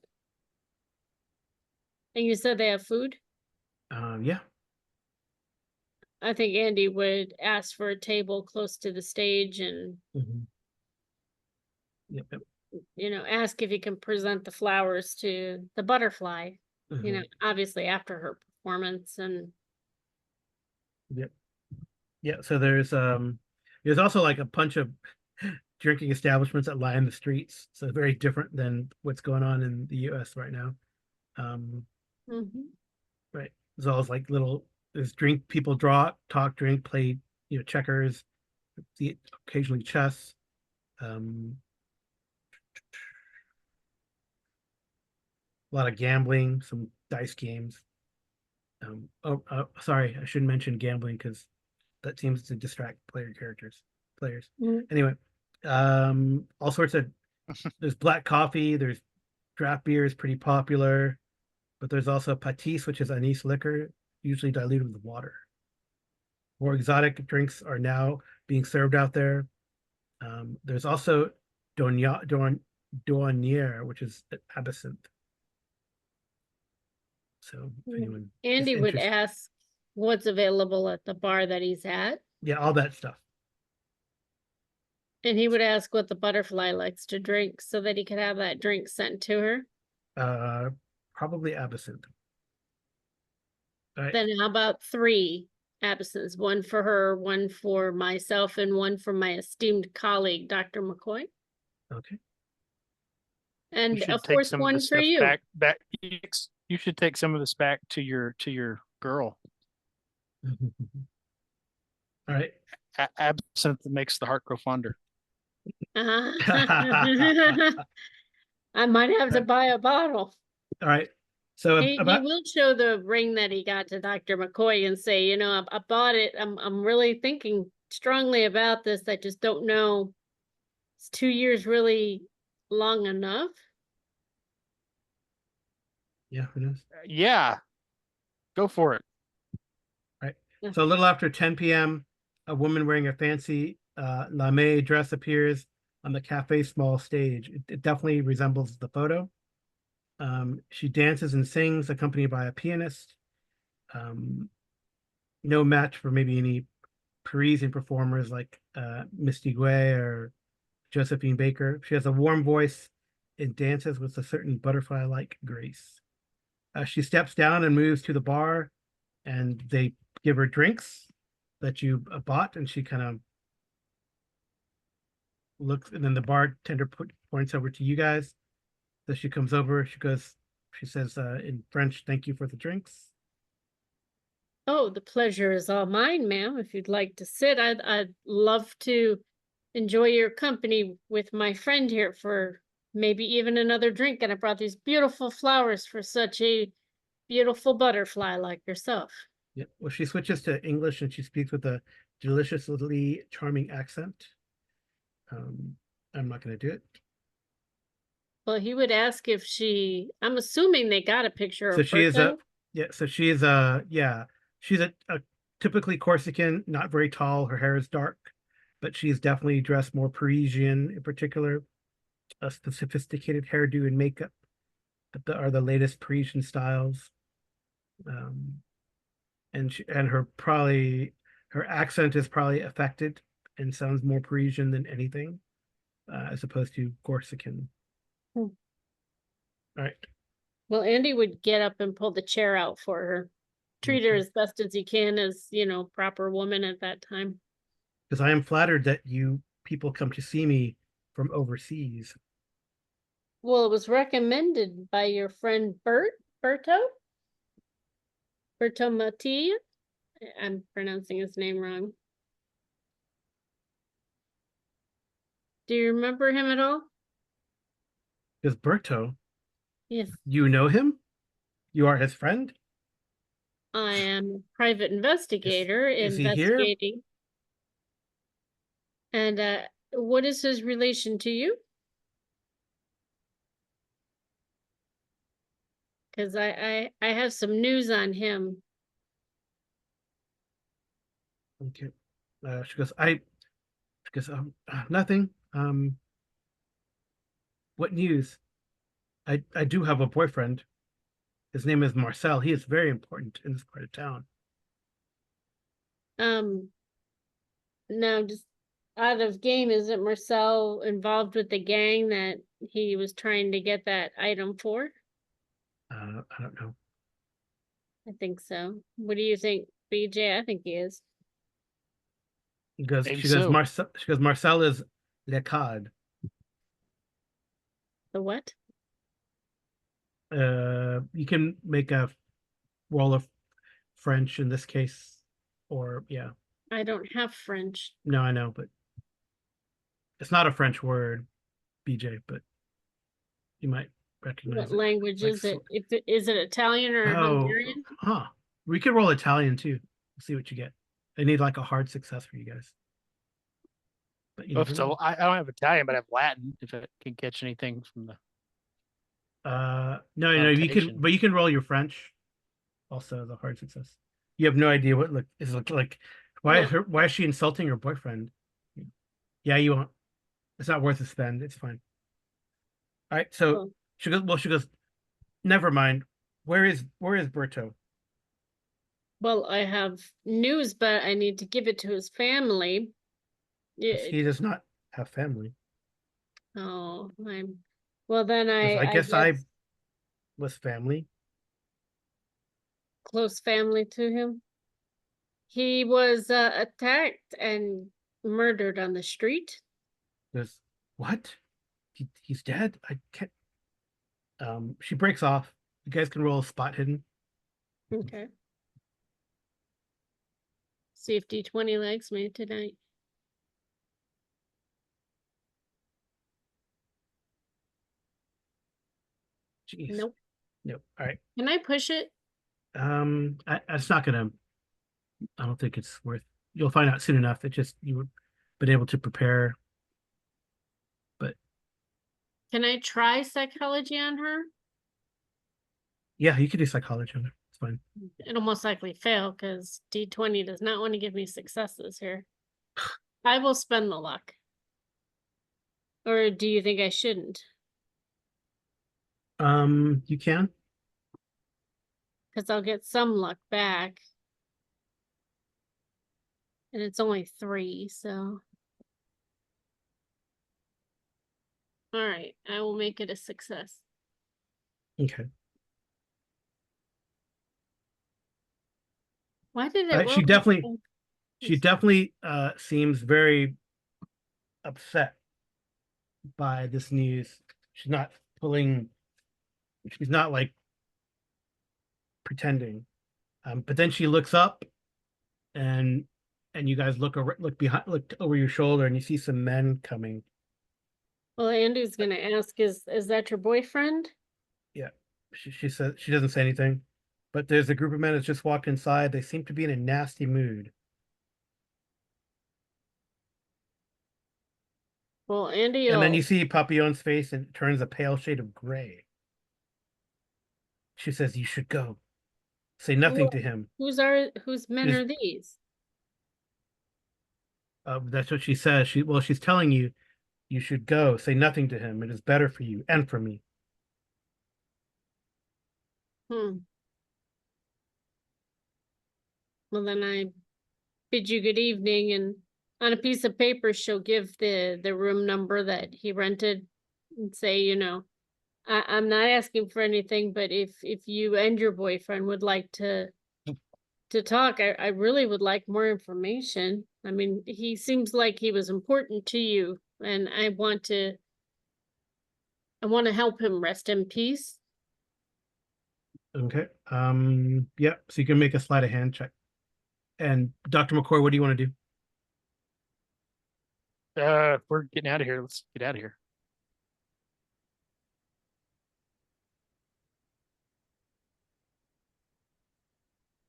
And you said they have food? Yeah. I think Andy would ask for a table close to the stage and, Yep. ask if he can present the flowers to the butterfly, obviously after her performance. And Yep. Yeah. So there's also like a bunch of drinking establishments that line the streets. So very different than what's going on in the US right now. Right. There's always like there's people talk, drink, play, checkers, occasionally chess. A lot of gambling, some dice games. Sorry, I shouldn't mention gambling because that seems to distract players. Anyway, all sorts of there's black coffee, there's draft beer is pretty popular, but there's also pastis, which is anise liquor, usually diluted with water. More exotic drinks are now being served out there. There's also douanier, which is absinthe. So if anyone is Andy would interested- ask what's available at the bar that he's at. Yeah, all that stuff. And he would ask what the butterfly likes to drink so that he could have that drink sent to her. Probably absinthe. All right. Then how about 3 absinthes? One for her, one for myself, and one for my esteemed colleague, Dr. McCoy. Okay. And should of take course, some of one the for stuff you. back. You should take some of this back to your girl. All right. Absinthe makes the heart grow fonder. I might have to buy a bottle. All right. So He will show the ring that he got to Dr. McCoy and say, I bought it. I'm really thinking strongly about this. I just don't know. Is 2 years really long enough? Yeah, who knows? Yeah, go for it. Right. So a little after 10 p.m., a woman wearing a fancy lame dress appears on the cafe's small stage. It definitely resembles the photo. She dances and sings, accompanied by a pianist. No match for maybe any Parisian performers like Misty Guay or Josephine Baker. She has a warm voice and dances with a certain butterfly-like grace. She steps down and moves to the bar, and they give her drinks that you bought, and she kind of looks, and then the bartender points over to you guys. So she comes over, she says in French, "Thank you for the drinks." Oh, the pleasure is all mine, ma'am. If you'd like to sit, I'd love to enjoy your company with my friend here for maybe even another drink. And I brought these beautiful flowers for such a beautiful butterfly like yourself. Yeah. Well, she switches to English and she speaks with a deliciously charming accent. I'm not going to do it. Well, he would ask if I'm assuming they got a picture So of she is her. she's a typically Corsican, not very tall. Her hair is dark, but she's definitely dressed more Parisian in particular. The sophisticated hairdo and makeup are the latest Parisian styles. And her accent is probably affected and sounds more Parisian than anything, as opposed to Corsican. All right. Well, Andy would get up and pull the chair out for her. Treat her as best as he can as, proper woman at that time. Because I am flattered that you people come to see me from overseas. Well, it was recommended by your friend Berto Mattia. I'm pronouncing his name wrong. Do you remember him at all? Gisberto, Yes, you know him? You are his friend? I am a private investigator is he here? investigating. And what is his relation to you? Because I have some news on him. Okay. She goes, nothing. What news? I do have a boyfriend. His name is Marcel. He is very important in this part of town. Now just out of game, isn't Marcel involved with the gang that he was trying to get that item for? I don't know. I think so. What do you think, BJ? I think he is. Maybe so. Marcel is le cad. The what? You can make a roll of French in this case, or yeah. I don't have French. No, I know, but it's not a French word, BJ, but you might recognize What it. language Like is it? Is it Italian or Hungarian? We could roll Italian too. See what you get. I need like a hard success for you guys. But you Oh, never know. so I don't have Italian, but I have Latin. If it can catch anything from the. No, you can, Connotation. but you can roll your French. Also, the hard success. You have no idea what is like. Why is she insulting her boyfriend? Yeah, you won't. It's not worth a spend. It's fine. All right, so Oh. she goes. Well, she goes. Never mind. Where is Berto? Well, I have news, but I need to give it to his family. He does not have family. Oh, well then I guess I was family. Close family to him. He was attacked and murdered on the street. There's what? He's dead? I can't. She breaks off. You guys can roll spot hidden. Okay. See if D20 likes me tonight. Jeez. Nope. All right. Can I push it? It's not gonna. I don't think it's worth. You'll find out soon enough. It just you would been able to prepare. But Can I try psychology on her? yeah, you could do psychology on it. It's fine. It'll most likely fail because D20 does not want to give me successes here. I will spend the luck. Or do you think I shouldn't? You can. Because I'll get some luck back. And it's only 3, so. All right, I will make it a success. Okay. Why did it? She definitely seems very upset by this news. She's not like pretending. But then she looks up and you guys look over your shoulder and you see some men coming. Well, Andy's gonna ask, is that your boyfriend? Yeah. She says she doesn't say anything. But there's a group of men that's just walked inside. They seem to be in a nasty mood. Well, Andy, And then you see Papillon's face and it turns a pale shade of gray. She says, "You should go. Say nothing to him." whose men are these? That's what she says. She's telling you, you should go. Say nothing to him. It is better for you and for me. Well, then I bid you good evening, and on a piece of paper she'll give the room number that he rented and say, you know, I'm not asking for anything, but if you and your boyfriend would like to talk, I really would like more information. I mean, he seems like he was important to you, and I want to I want to help him rest in peace. Okay. Yeah. So you can make a sleight of hand check. And Dr. McCoy, what do you want to do? If we're getting out of here, let's get out of here.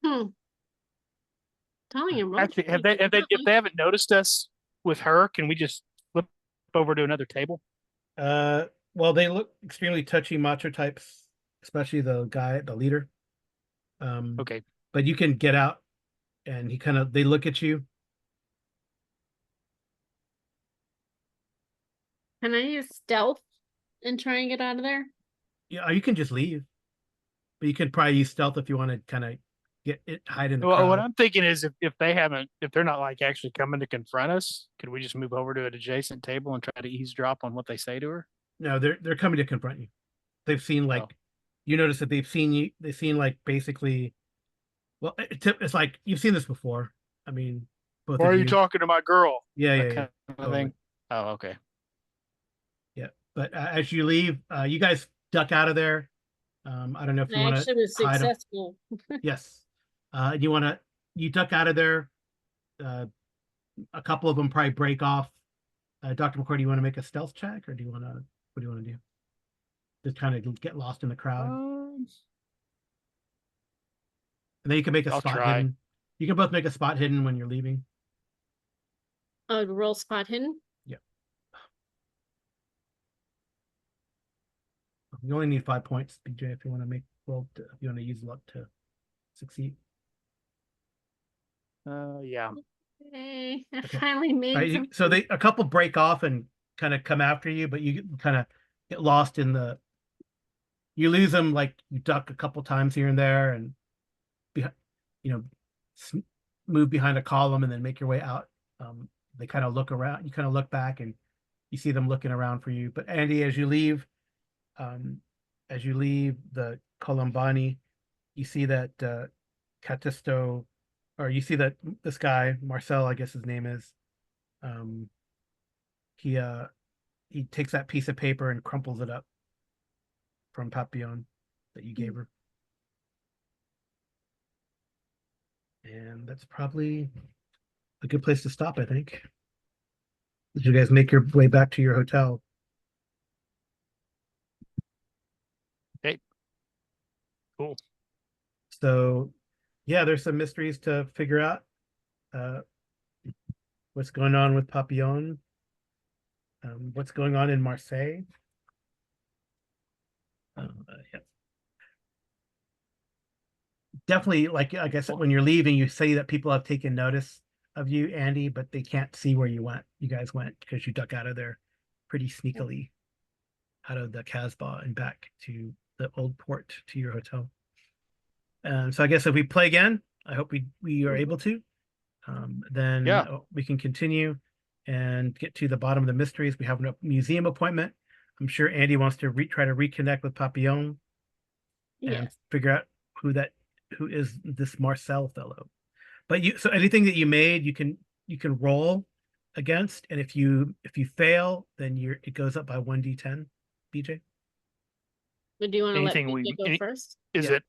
Hmm. Telling him. Actually, if they haven't noticed us with her, can we just flip over to another table? Well, they look extremely touchy macho types, especially the guy, the leader. Okay. But you can get out, and they look at you. Can I use stealth and try and get out of there? Yeah, you can just leave, but you could probably use stealth if you want to kind of hide in the Well, what crowd. I'm thinking is if they're not like actually coming to confront us, could we just move over to an adjacent table and try to eavesdrop on what they say to her? No, they're coming to confront you. They've seen Oh. you notice that they've seen you. They've seen basically. Well, it's like you've seen this before. I mean, both Why of are you. you talking to my girl? Yeah, That yeah, kind of totally. thing. Oh, okay. Yeah, but as you leave, you guys duck out of there. I don't know if you I want actually to was hide. successful. Yes. You duck out of there. A couple of them probably break off. Dr. McCoy, do you want to make a stealth check, or what do you want to do? Just kind of get lost in the crowd. Um, And then you can make a I'll spot try. hidden. You can both make a spot hidden when you're leaving. Oh, roll spot hidden. You only need 5 points, BJ, if you want to if you want to use luck to succeed. Yeah. Hey, I Okay. finally made some. So a couple break off and kind of come after you, but you kind of get lost in you lose them, like you duck a couple times here and there, and you know, move behind a column and then make your way out. They kind of look around. You kind of look back and you see them looking around for you. But Andy, as you leave the Colombani, you see that Catisto, or you see that this guy Marcel, I guess his name is. He takes that piece of paper and crumples it up from Papillon that you gave her. And that's probably a good place to stop, I think. As you guys make your way back to your hotel. Okay. Cool. So, yeah, there's some mysteries to figure out. What's going on with Papillon? What's going on in Marseille? Yeah. Definitely, like I said, when you're leaving, you say that people have taken notice of you, Andy, but they can't see where you guys went because you duck out of there pretty sneakily out of the Casbah and back to the old port to your hotel. So I guess if we play again, I hope we are able to. Then we can continue and get to the bottom of the mysteries. We have a museum appointment. I'm sure Andy wants to try to reconnect with Papillon and figure out who is this Marcel fellow. But so anything that you made, you can roll against, and if you fail, then it goes up by 1d10. BJ. But do you want to let Anything BJ go first? Is it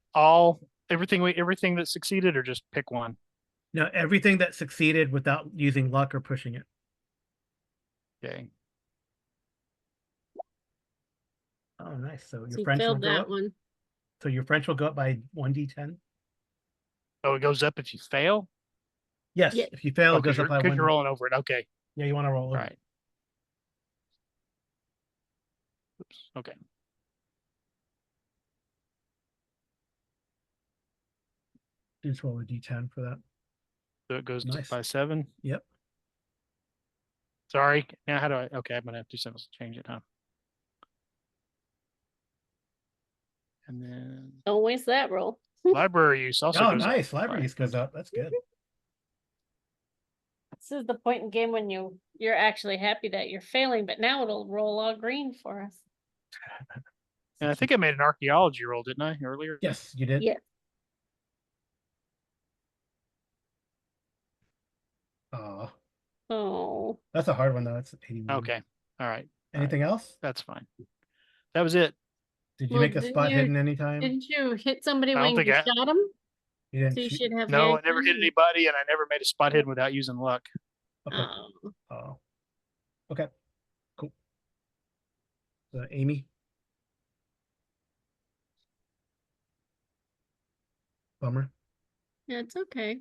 everything that succeeded, or just pick one? No, everything that succeeded without using luck or pushing it. Okay. Oh, nice. So your So French will failed go that up. one. So your French will go up by 1d10. Oh, it goes up if you fail? Yes, Yeah. if you fail, it Because goes up by you're 1. rolling over it. Okay. Yeah, you want to roll All over. right. Oops. Okay. Just roll a d10 for that. So it goes Nice. by 7. Yep. Sorry. Now how do I? Okay, I'm gonna have to do something to change it, huh? And then Don't waste that roll. library use also Oh, goes up nice. by- Library use goes up. That's good. This is the point in game when you're actually happy that you're failing, but now it'll roll all green for us. And I think I made an archaeology roll, didn't I, earlier? Yes, you did. Yeah. Oh, Oh. that's a hard one though. That's 81. Okay. All right. Anything else? That's fine. That was it. Did you Well, make a didn't spot you- hidden anytime? Didn't you hit somebody I don't when you think I- shot him? You didn't So you shoot? should have. No, I hit never hit him. anybody, and I never made a spot hidden without using luck. Okay. Oh, Oh. Okay. Cool. Amy. Bummer. yeah, it's okay.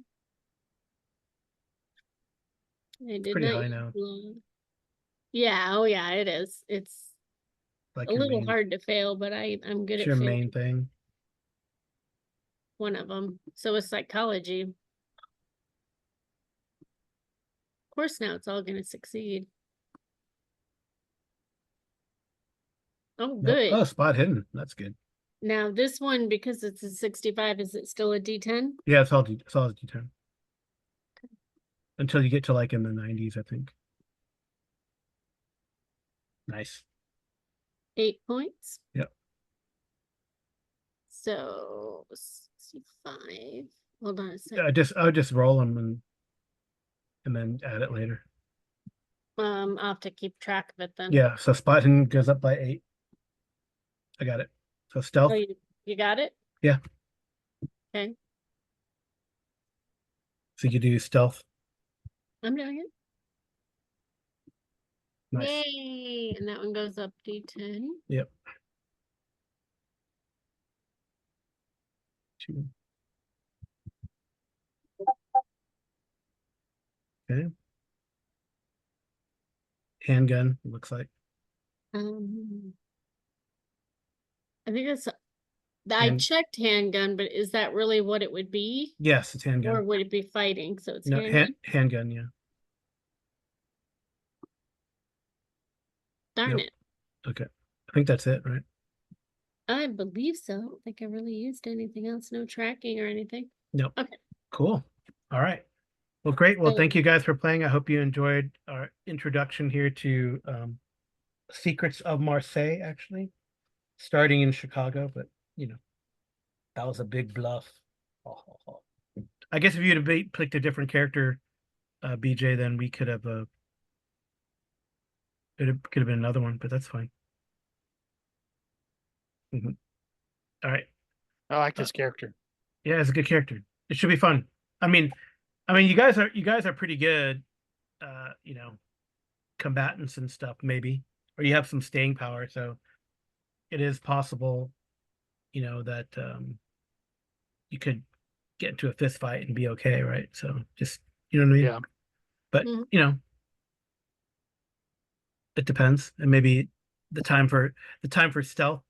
I did pretty not high use now. blood. Yeah, oh yeah, it is. It's Like a your little main, hard to fail, but I'm good it's at your failing main thing. one of them. So is psychology. Of course, now it's all going to succeed. Oh, Nope. good. Oh, spot hidden. That's good. Now this one, because it's a 65, is it still a D10? Yeah, it's all a D10. Until you get to like in the 90s, I think. Nice. 8 points. Yep. So 65. Hold on a I second. would just roll them and then add it later. I'll have to keep track of it then. Yeah, so spot hidden goes up by 8. I got it. So stealth. Oh, you got it? Yeah. Okay. So you do stealth. I'm doing it. Nice. Yay! And that one goes up D10. Yep. 2. Okay. Handgun, it looks like. I think that's I And- checked handgun, but is that really what it would be? Yes, it's Or handgun. would it be fighting? So it's No, handgun. handgun, yeah. Darn Yep. it. Okay. I think that's it, right? I believe so. I don't think I really used anything else. No tracking or anything. Nope. Okay. Cool. All right. Well, great. Well, So- thank you guys for playing. I hope you enjoyed our introduction here to Secrets of Marseille, actually. Starting in Chicago, but that was a big bluff. I guess if you'd have picked a different character, BJ, then we could have could have been another one, but that's fine. All right. I like this character. Yeah, it's a good character. It should be fun. I mean, you guys are pretty good, combatants and stuff, maybe, or you have some staying power, so it is possible, that you could get into a fist fight and be okay, right? So just you know what I mean? Yeah. But Mhm. It depends, and maybe the time for stealth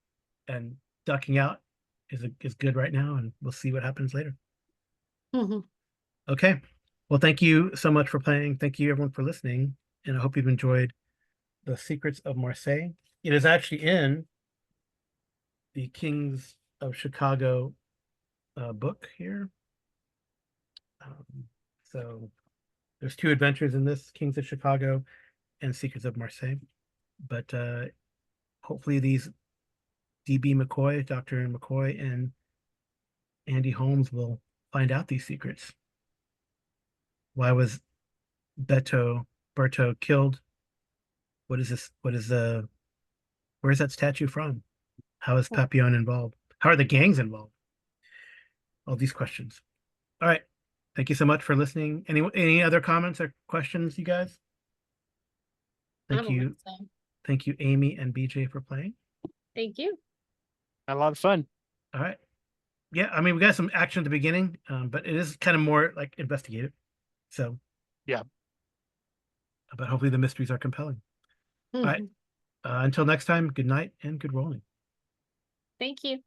and ducking out is good right now, and we'll see what happens later. Mhm. Okay. Well, thank you so much for playing. Thank you everyone for listening, and I hope you've enjoyed The Secrets of Marseille. It is actually in the Kings of Chicago book here. So there's 2 adventures in this, Kings of Chicago and Secrets of Marseille. But hopefully these DB McCoy, Dr. McCoy, and Andy Holmes will find out these secrets. Why was Berto killed? What is this? Where's that statue from? How is Papillon involved? How are the gangs involved? All these questions. All right. Thank you so much for listening. Any other comments or questions, you guys? I Thank don't you. think so. Thank you, Amy and BJ, for playing. Thank you. A lot of fun. All right. Yeah, we got some action at the beginning, but it is kind of more like investigative. So Yeah. But hopefully the mysteries are compelling. All right. Mhm. Until next time, good night and good rolling. Thank you.